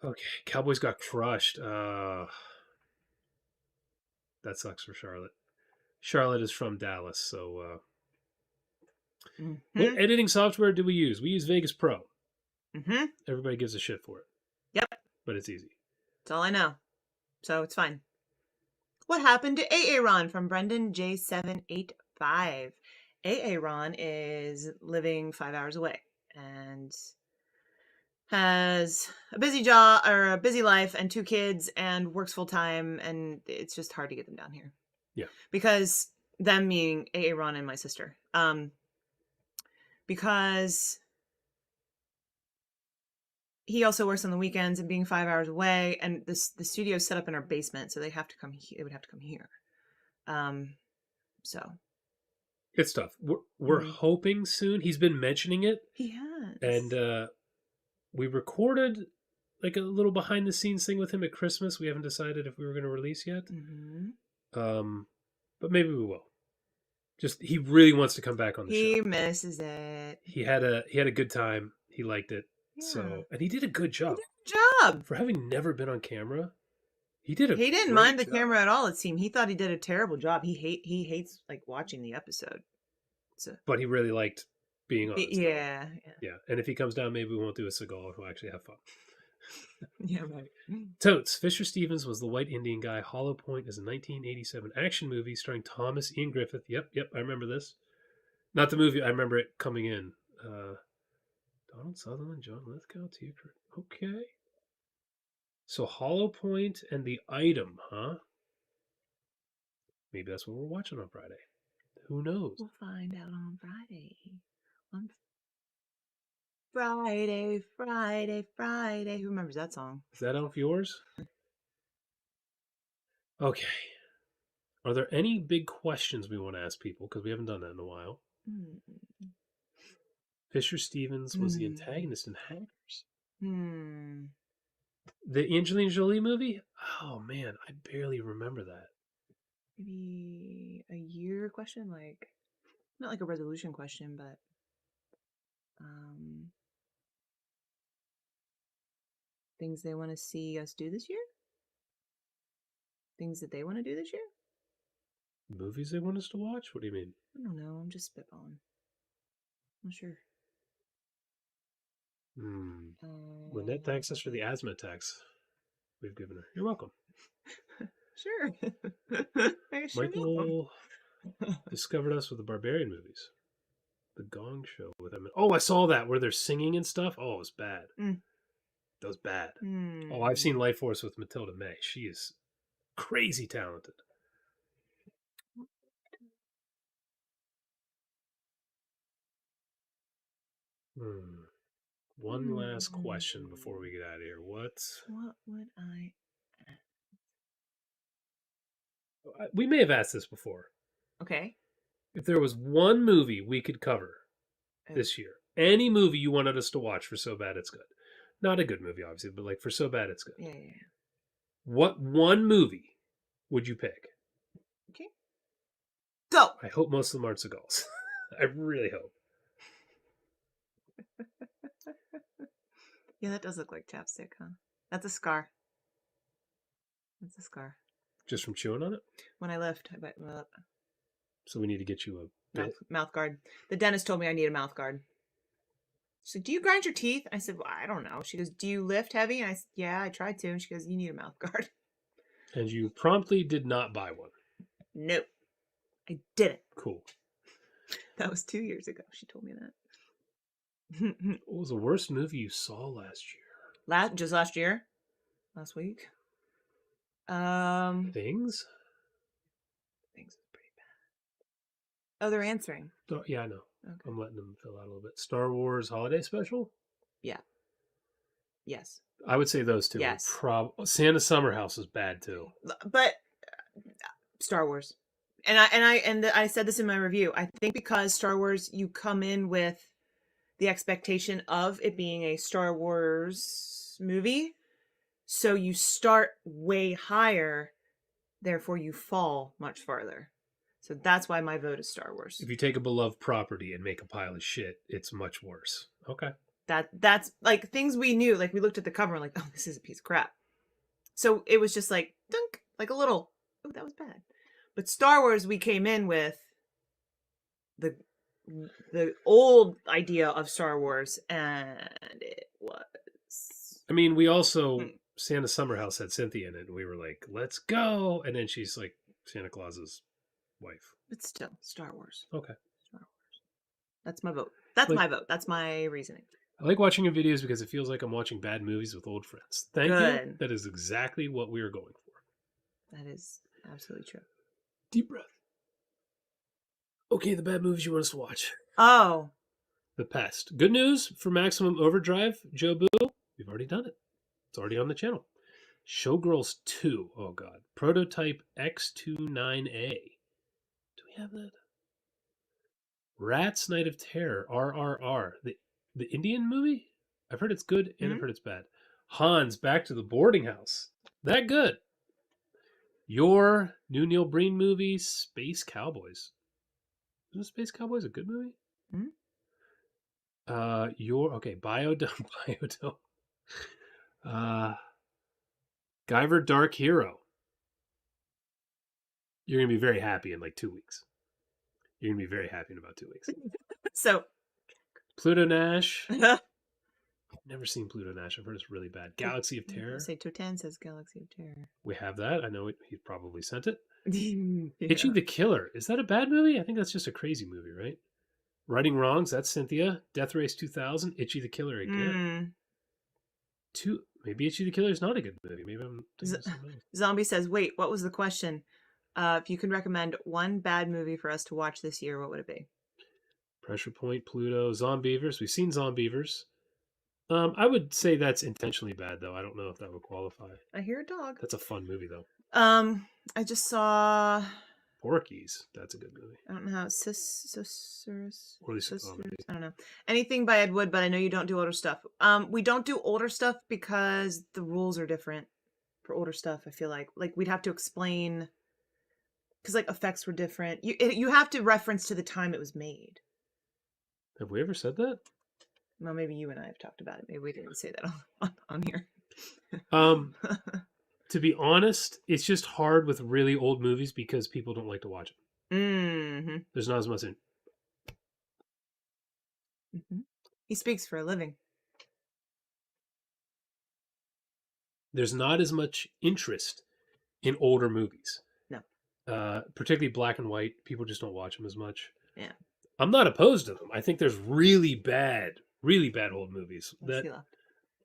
Okay, Cowboys got crushed. That sucks for Charlotte. Charlotte is from Dallas, so... What editing software do we use? We use Vegas Pro. Everybody gives a shit for it. Yep. But it's easy. That's all I know. So it's fine. What happened to Aaron from Brendan J785? Aaron is living 5 hours away and has a busy job or a busy life and 2 kids and works full time, and it's just hard to get them down here. Yeah. Because them meaning Aaron and my sister. Because he also works on the weekends and being 5 hours away, and the studio is set up in our basement, so they have to come. They would have to come here. So it's tough. We're hoping soon. He's been mentioning it. He has, and we recorded like a little behind the scenes thing with him at Christmas. We haven't decided if we were going to release yet. But maybe we will. Just he really wants to come back on the show. He misses it. He had a good time. He liked it. Yeah. So, and he did a good job. For having never been on camera. He didn't mind the camera at all, it seemed. He thought he did a terrible job. He hates like watching the episode. So. But he really liked being on. Yeah. And if he comes down, maybe we won't do a cigar. We'll actually have fun. Yeah, right. Totes. Fisher Stevens was the white Indian guy. Hollow Point is a 1987 action movie starring Thomas Ian Griffith. Yep, I remember this. Not the movie. I remember it coming in. Donald Sutherland, John Lithgow, okay. So Hollow Point and The Item, huh? Maybe that's what we're watching on Friday. Who knows? We'll find out on Friday. Friday. Who remembers that song? Is that off yours? Okay. Are there any big questions we want to ask people? Because we haven't done that in a while. Fisher Stevens was the antagonist in Hackers. The Angelina Jolie movie? Oh, man. I barely remember that. Maybe a year question? Like, not like a resolution question, but... things they want to see us do this year? Things that they want to do this year? Movies they want us to watch? What do you mean? I don't know. I'm just spitballing. I'm not sure. Lynette thanks us for the asthma attacks we've given her. You're welcome. Sure. Michael discovered us with the Barbarian movies. The Gong Show with them. Oh, I saw that where they're singing and stuff. Oh, it was bad. That was bad. Oh, I've seen Life Force with Matilda May. She is crazy talented. One last question before we get out of here. What would I ask? We may have asked this before. Okay. If there was one movie we could cover this year, any movie you wanted us to watch for So Bad It's Good. Not a good movie, obviously, but like for So Bad It's Good. Yeah. What one movie would you pick? Okay. Go! I hope most of them aren't Seagulls. I really hope. Yeah, that does look like chapstick, huh? That's a scar. Just from chewing on it? When I lift, I bite my lip. So we need to get you a mouth guard. The dentist told me I need a mouth guard. She's like, do you grind your teeth? I said, well, I don't know. She goes, do you lift heavy? And I said, yeah, I tried to. And she goes, you need a mouth guard. And you promptly did not buy one. Nope. I didn't. Cool. That was 2 years ago. She told me that. What was the worst movie you saw last year? Just last year? Last week? Things? Things is pretty bad. Oh, they're answering. Yeah, I know. Okay. I'm letting them fill out a little bit. Star Wars Holiday Special? Yeah. Yes. I would say those two. Yes. Santa Summer House is bad too. But Star Wars. And I said this in my review. I think because Star Wars, you come in with the expectation of it being a Star Wars movie. So you start way higher, therefore you fall much farther. So that's why my vote is Star Wars. If you take a beloved property and make a pile of shit, it's much worse. Okay. That's like things we knew. Like we looked at the cover and like, oh, this is a piece of crap. So it was just like, dunk, like a little, oh, that was bad. But Star Wars, we came in with the old idea of Star Wars, and it was. I mean, we also Santa Summer House had Cynthia in it, and we were like, let's go. And then she's like Santa Claus's wife. But still, Star Wars. Okay. Star Wars. That's my vote. That's Like- my vote. That's my reasoning. I like watching your videos because it feels like I'm watching bad movies with old friends. Thank you. Good. That is exactly what we are going for. That is absolutely true. Deep breath. Okay, the bad movies you want us to watch. Oh, The Pest. Good news for Maximum Overdrive, Joe Boo. We've already done it. It's already on the channel. Showgirls 2. Oh, God. Prototype X29A. Do we have that? Rats Night of Terror, RRR. The Indian movie? I've heard it's good and I've heard it's bad. Hans, Back to the Boarding House. That good. Your new Neil Breen movie, Space Cowboys. Isn't Space Cowboys a good movie? Biodome, Biodome. Guyver Dark Hero. You're gonna be very happy in like 2 weeks. You're gonna be very happy in about 2 weeks. so Pluto Nash. I've never seen Pluto Nash. I've heard it's really bad. Galaxy of Terror. Say Totan says Galaxy of Terror. We have that. I know he probably sent it. Yeah. Itchy the Killer. Is that a bad movie? I think that's just a crazy movie, right? Righting Wrongs. That's Cynthia. Death Race 2000. Itchy the Killer again. Maybe Itchy the Killer is not a good movie. Maybe I'm thinking of something else. Zombie says, wait, what was the question? If you can recommend one bad movie for us to watch this year, what would it be? Pressure Point, Pluto, Zombievers. We've seen Zombievers. I would say that's intentionally bad, though. I don't know if that would qualify. I hear a dog. That's a fun movie, though. I just saw Porky's. That's a good movie. I don't know how Or at least a comedy. I don't know anything by Ed Wood, but I know you don't do older stuff. We don't do older stuff because the rules are different for older stuff. I feel like we'd have to explain because like effects were different. You have to reference to the time it was made. Have we ever said that? Well, maybe you and I have talked about it. Maybe we didn't say that on here. To be honest, it's just hard with really old movies because people don't like to watch them. Mm-hmm. There's not as much in. Mm-hmm. He speaks for a living. There's not as much interest in older movies. No. Particularly black and white. People just don't watch them as much. Yeah. I'm not opposed to them. I think there's really bad old movies. That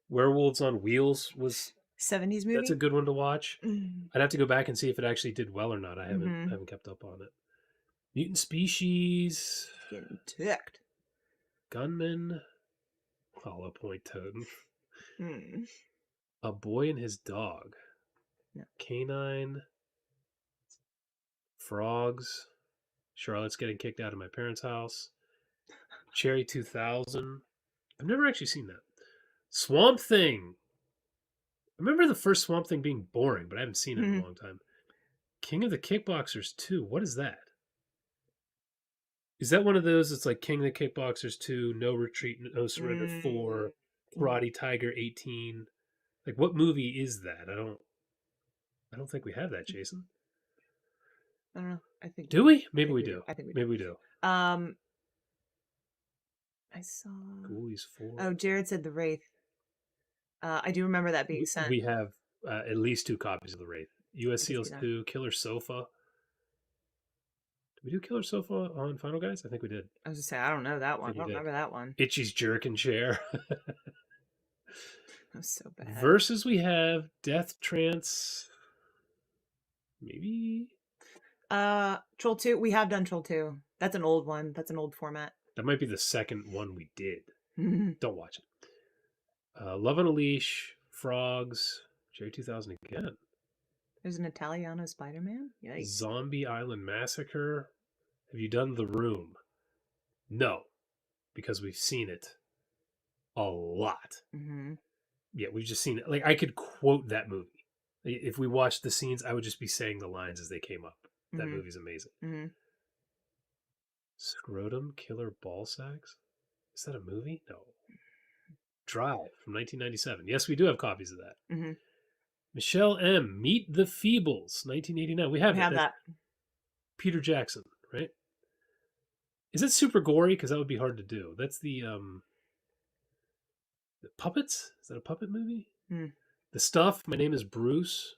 Werewolves on Wheels was 70s movie. That's a good one to watch. Mm-hmm. I'd have to go back and see if it actually did well or not. I haven't kept up on it. Mutant Species. Getting ticked. Gunman. Hollow Point Totem. Mm. A Boy and His Dog. No. Canine. Frogs. Charlotte's Getting Kicked Out of My Parents' House. Cherry 2000. I've never actually seen that. Swamp Thing. I remember the first Swamp Thing being boring, but I haven't seen it in a long time. King of the Kickboxers 2. What is that? Is that one of those that's like King of the Kickboxers 2, No Retreat, No Surrender 4, Karate Tiger 18? Like, what movie is that? I don't think we have that, Jason. I don't know. I think do we? Maybe we do. I think we Maybe we do. I saw Ghoulies 4. Oh, Jared said The Wraith. I do remember that being sent. We have at least 2 copies of The Wraith. U.S. Seals 2, Killer Sofa. Did we do Killer Sofa on Final Guys? I think we did. I was just saying, I don't know that one. I don't remember that one. Itchy's Jerkin Chair. That was so bad. Versus we have Death Trance. Maybe. Troll 2. We have done Troll 2. That's an old one. That's an old format. That might be the second one we did. Don't watch it. Love on a Leash, Frogs, Cherry 2000 again. There's an Italiano Spider-Man? Yikes. Zombie Island Massacre. Have you done The Room? No, because we've seen it a lot. Mm-hmm. Yeah, we've just seen it. Like, I could quote that movie. If we watched the scenes, I would just be saying the lines as they came up. That movie's amazing. Mm-hmm. Scrotum Killer Ball Sacks? Is that a movie? No. Drive from 1997. Yes, we do have copies of that. Mm-hmm. Michelle M. Meet the Feebles, 1989. We have that. Peter Jackson, right? Is it super gory? Because that would be hard to do. That's the puppets. Is that a puppet movie? The Stuff. My Name is Bruce.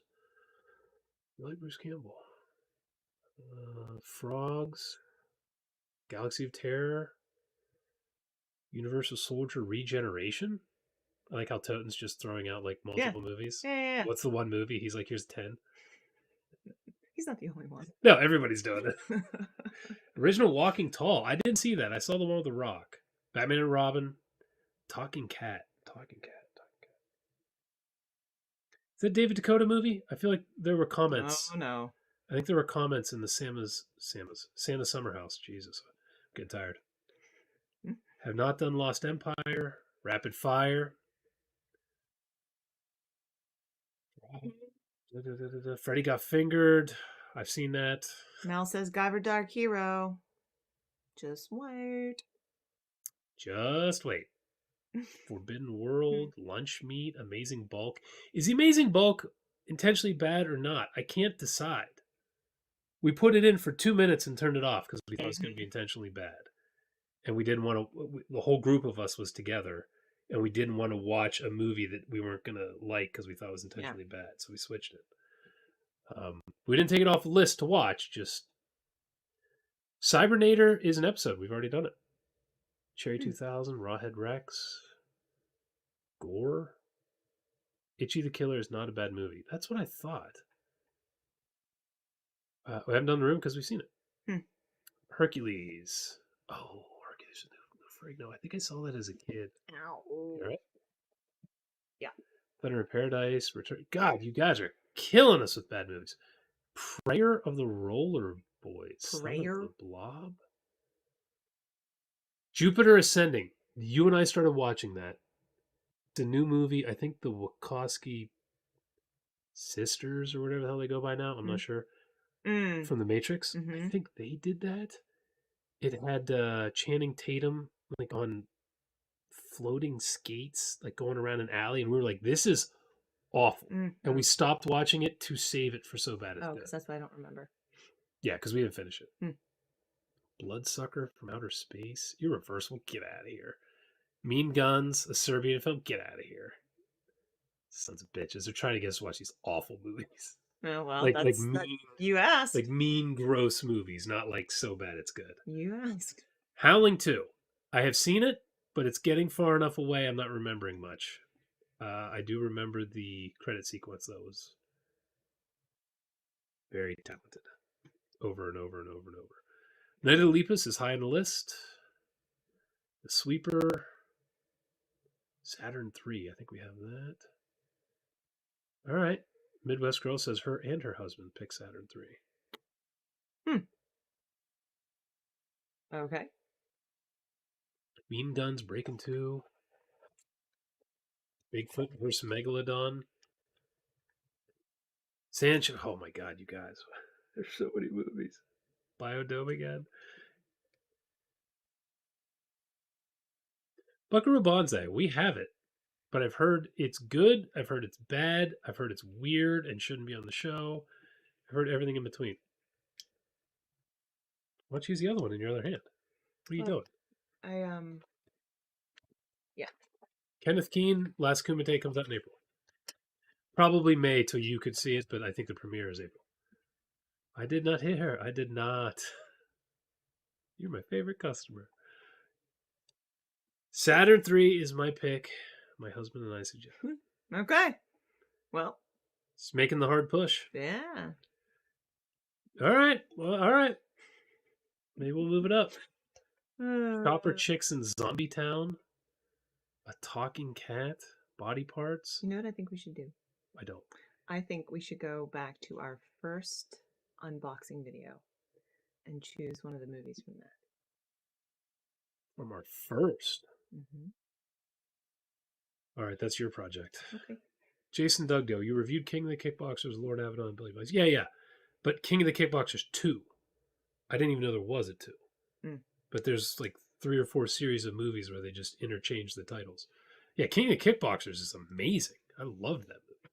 You like Bruce Campbell? Frogs. Galaxy of Terror. Universal Soldier Regeneration. I like how Toten's just throwing out like multiple movies. Yeah. What's the one movie? He's like, here's 10. He's not the only one. No, everybody's doing it. Original Walking Tall. I didn't see that. I saw the one with The Rock. Batman and Robin. Talking Cat. Is that David Dakota movie? I feel like there were comments. Oh no. I think there were comments in the Santa Summer House. Jesus, I'm getting tired. Have not done Lost Empire. Rapid Fire. Freddy Got Fingered. I've seen that. Mel says Guyver Dark Hero. Just wait. Just wait. Forbidden World, Lunch Meat, Amazing Bulk. Is the Amazing Bulk intentionally bad or not? I can't decide. We put it in for 2 minutes and turned it off because we thought it was going to be intentionally bad. And we didn't want to, the whole group of us was together, and we didn't want to watch a movie that we weren't going to like because we thought it was intentionally bad. So we switched it. We didn't take it off the list to watch, just Cybernator is an episode. We've already done it. Cherry 2000, Rawhead Rex, Gore. Itchy the Killer is not a bad movie. That's what I thought. We haven't done The Room because we've seen it. Hercules. Oh, Hercules. No, I think I saw that as a kid. Ow. You all right? Yeah. Thunder in Paradise. Return. God, you guys are killing us with bad movies. Prayer of the Roller Boys. Prayer? Son of the Blob. Jupiter Ascending. You and I started watching that. It's a new movie. I think the Wachowski sisters or whatever the hell they go by now. I'm not sure. From The Matrix. I think they did that. It had Channing Tatum like on floating skates, like going around an alley, and we were like, "This is awful," and we stopped watching it to save it for so bad. Oh, because that's why I don't remember. Yeah, because we didn't finish it. Bloodsucker from Outer Space. Irreversible. Get out of here. Mean Guns, a Serbian film. Get out of here. Sons of bitches. They're trying to get us to watch these awful movies. Oh, well, like mean, you asked. Like mean, gross movies, not like so bad it's good. You asked. Howling 2. I have seen it, but it's getting far enough away I'm not remembering much. I do remember the credit sequence, though, was very talented. Over and over and over and over. Night of the Lepus is high on the list. The Sweeper. Saturn 3. I think we have that. All right. Midwest Girl says her and her husband pick Saturn 3. Okay. Mean Guns, Breaking 2. Bigfoot vs. Megalodon. Sancho. Oh my God, you guys. There's so many movies. Biodome again. Buckaroo Banzai. We have it. But I've heard it's good. I've heard it's bad. I've heard it's weird and shouldn't be on the show. I've heard everything in between. Why don't you use the other one in your other hand? What are you doing? Yeah. Kenneth Keane, Last Kumite comes out in April. Probably May till you could see it, but I think the premiere is April. I did not hit her. I did not. You're my favorite customer. Saturn 3 is my pick. My husband and I suggest. Okay. Well. It's making the hard push. Yeah. All right. Well, all right. Maybe we'll move it up. Copper Chicks in Zombie Town. A Talking Cat. Body Parts. You know what I think we should do? I don't. I think we should go back to our first unboxing video and choose one of the movies from that. From our first? All right, that's your project. Okay. Jason Dugdale, you reviewed King of the Kickboxers, Lord Avedon, and Billy Vice. Yeah. But King of the Kickboxers 2. I didn't even know there was a 2. But there's like 3 or 4 series of movies where they just interchange the titles. Yeah, King of the Kickboxers is amazing. I loved that movie.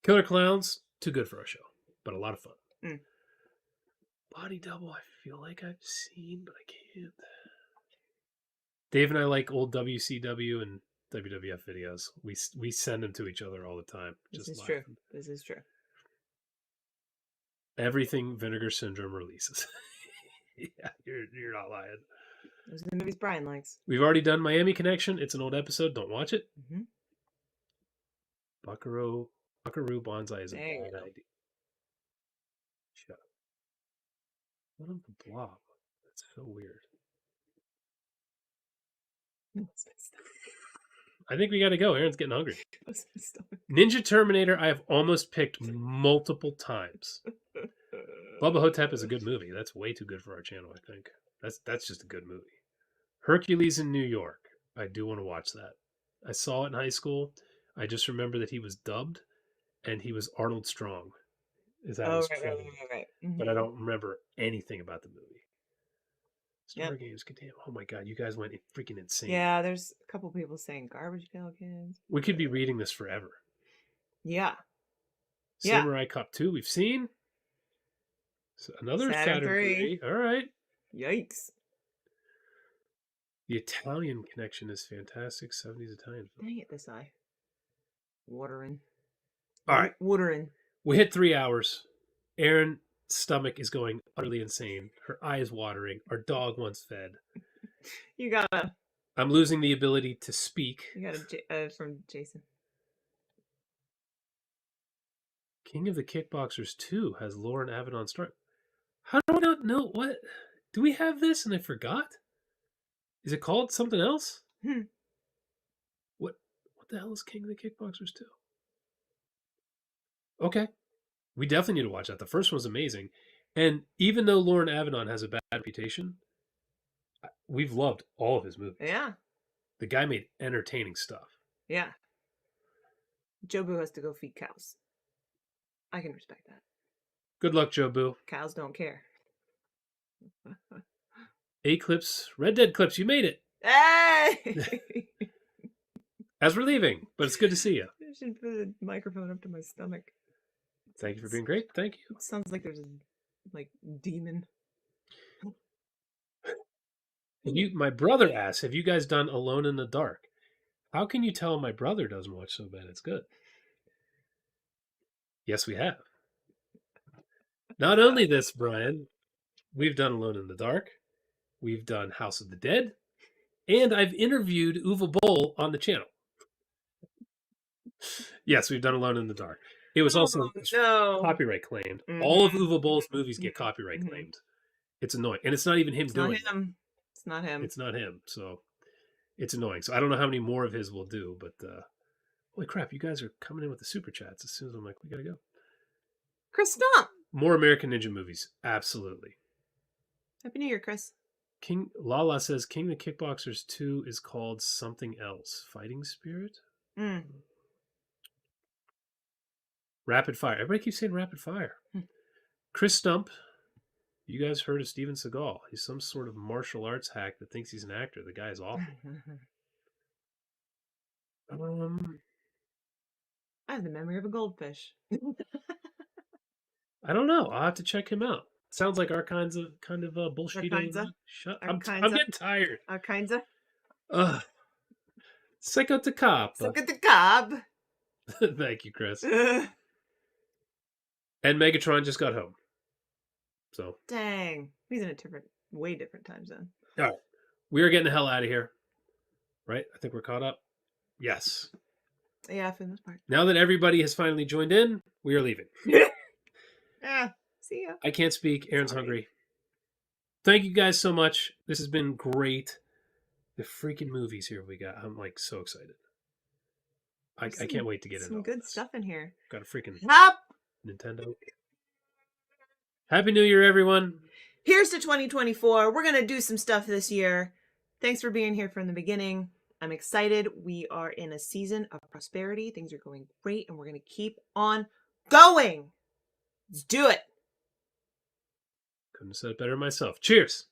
Killer Clowns, too good for our show, but a lot of fun. Body Double, I feel like I've seen, but I can't. Dave and I like old WCW and WWF videos. We send them to each other all the time. This Just is true. laughing. This is true. Everything Vinegar Syndrome releases. Yeah, you're not lying. Those are the movies Brian likes. We've already done Miami Connection. It's an old episode. Don't watch it. Mm-hmm. Buckaroo Banzai is a bad idea. Shut up. What of the Blob? That's so weird. I think we got to go. Aaron's getting hungry. Ninja Terminator, I have almost picked multiple times. Bubba Hotep is a good movie. That's way too good for our channel, I think. That's just a good movie. Hercules in New York. I do want to watch that. I saw it in high school. I just remember that he was dubbed, and he was Arnold Strong. Is that right. Mm-hmm. But I don't remember anything about the movie. Star Games, damn! Oh my god, you guys went freaking insane. Yeah, there's a couple people saying Garbage Pail Kids. We could be reading this forever. Yeah. Samurai Cop 2, we've seen. So another Saturn 3. All right. Yikes. The Italian Connection is fantastic. 70s Italian film. Dang it, this eye. Watering. All right. Watering. We hit 3 hours. Erin's stomach is going utterly insane. Her eye is watering. Our dog wants fed. You gotta. I'm losing the ability to speak. You gotta from Jason. King of the Kickboxers 2 has Lauren Avedon start. How do I not know? What? Do we have this and I forgot? Is it called something else? What the hell is King of the Kickboxers 2? Okay. We definitely need to watch that. The first one was amazing. And even though Lauren Avedon has a bad reputation, we've loved all of his movies. Yeah. The guy made entertaining stuff. Yeah. Jobu has to go feed cows. I can respect that. Good luck, Jobu. Cows don't care. A-Clips, Red Dead Clips, you made it. Hey! As we're leaving, but it's good to see you. I should put a microphone up to my stomach. Thank you for being great. Thank you. It sounds like there's a demon. My brother asked, have you guys done Alone in the Dark? How can you tell my brother doesn't watch so bad? It's good. Yes, we have. Not only this, Brian, we've done Alone in the Dark. We've done House of the Dead. And I've interviewed Uwe Boll on the channel. Yes, we've done Alone in the Dark. It was also copyright claimed. Mm-hmm. All of Uwe Boll's movies get copyright claimed. It's annoying. And it's not even him doing it. It's not him. It's not him. So it's annoying. So I don't know how many more of his we'll do, but holy crap, you guys are coming in with the super chats as soon as I'm like, we gotta go. Chris, stop. More American Ninja movies. Absolutely. Happy New Year, Chris. King Lala says King of the Kickboxers 2 is called something else. Fighting Spirit? Rapid Fire. Everybody keeps saying Rapid Fire. Chris Stump. You guys heard of Steven Seagal. He's some sort of martial arts hack that thinks he's an actor. The guy is awful. I have the memory of a goldfish. I don't know. I'll have to check him out. Sounds like our kind of bullshit. Shut up. I'm getting tired. Our kinds of. Sick at the cop. Sick at the cop. Thank you, Chris. And Megatron just got home. So. Dang. He's in a way different time zone. All right. We are getting the hell out of here. Right? I think we're caught up. Yes. Yeah, for the most part. Now that everybody has finally joined in, we are leaving. See ya. I can't speak. Aaron's hungry. Thank you guys so much. This has been great. The freaking movies here we got. I'm like so excited. I can't wait to get into some good stuff in here. Got a freaking Hop! Nintendo. Happy New Year, everyone. Here's to 2024. We're going to do some stuff this year. Thanks for being here from the beginning. I'm excited. We are in a season of prosperity. Things are going great, and we're going to keep on going. Let's do it. Couldn't have said it better myself. Cheers.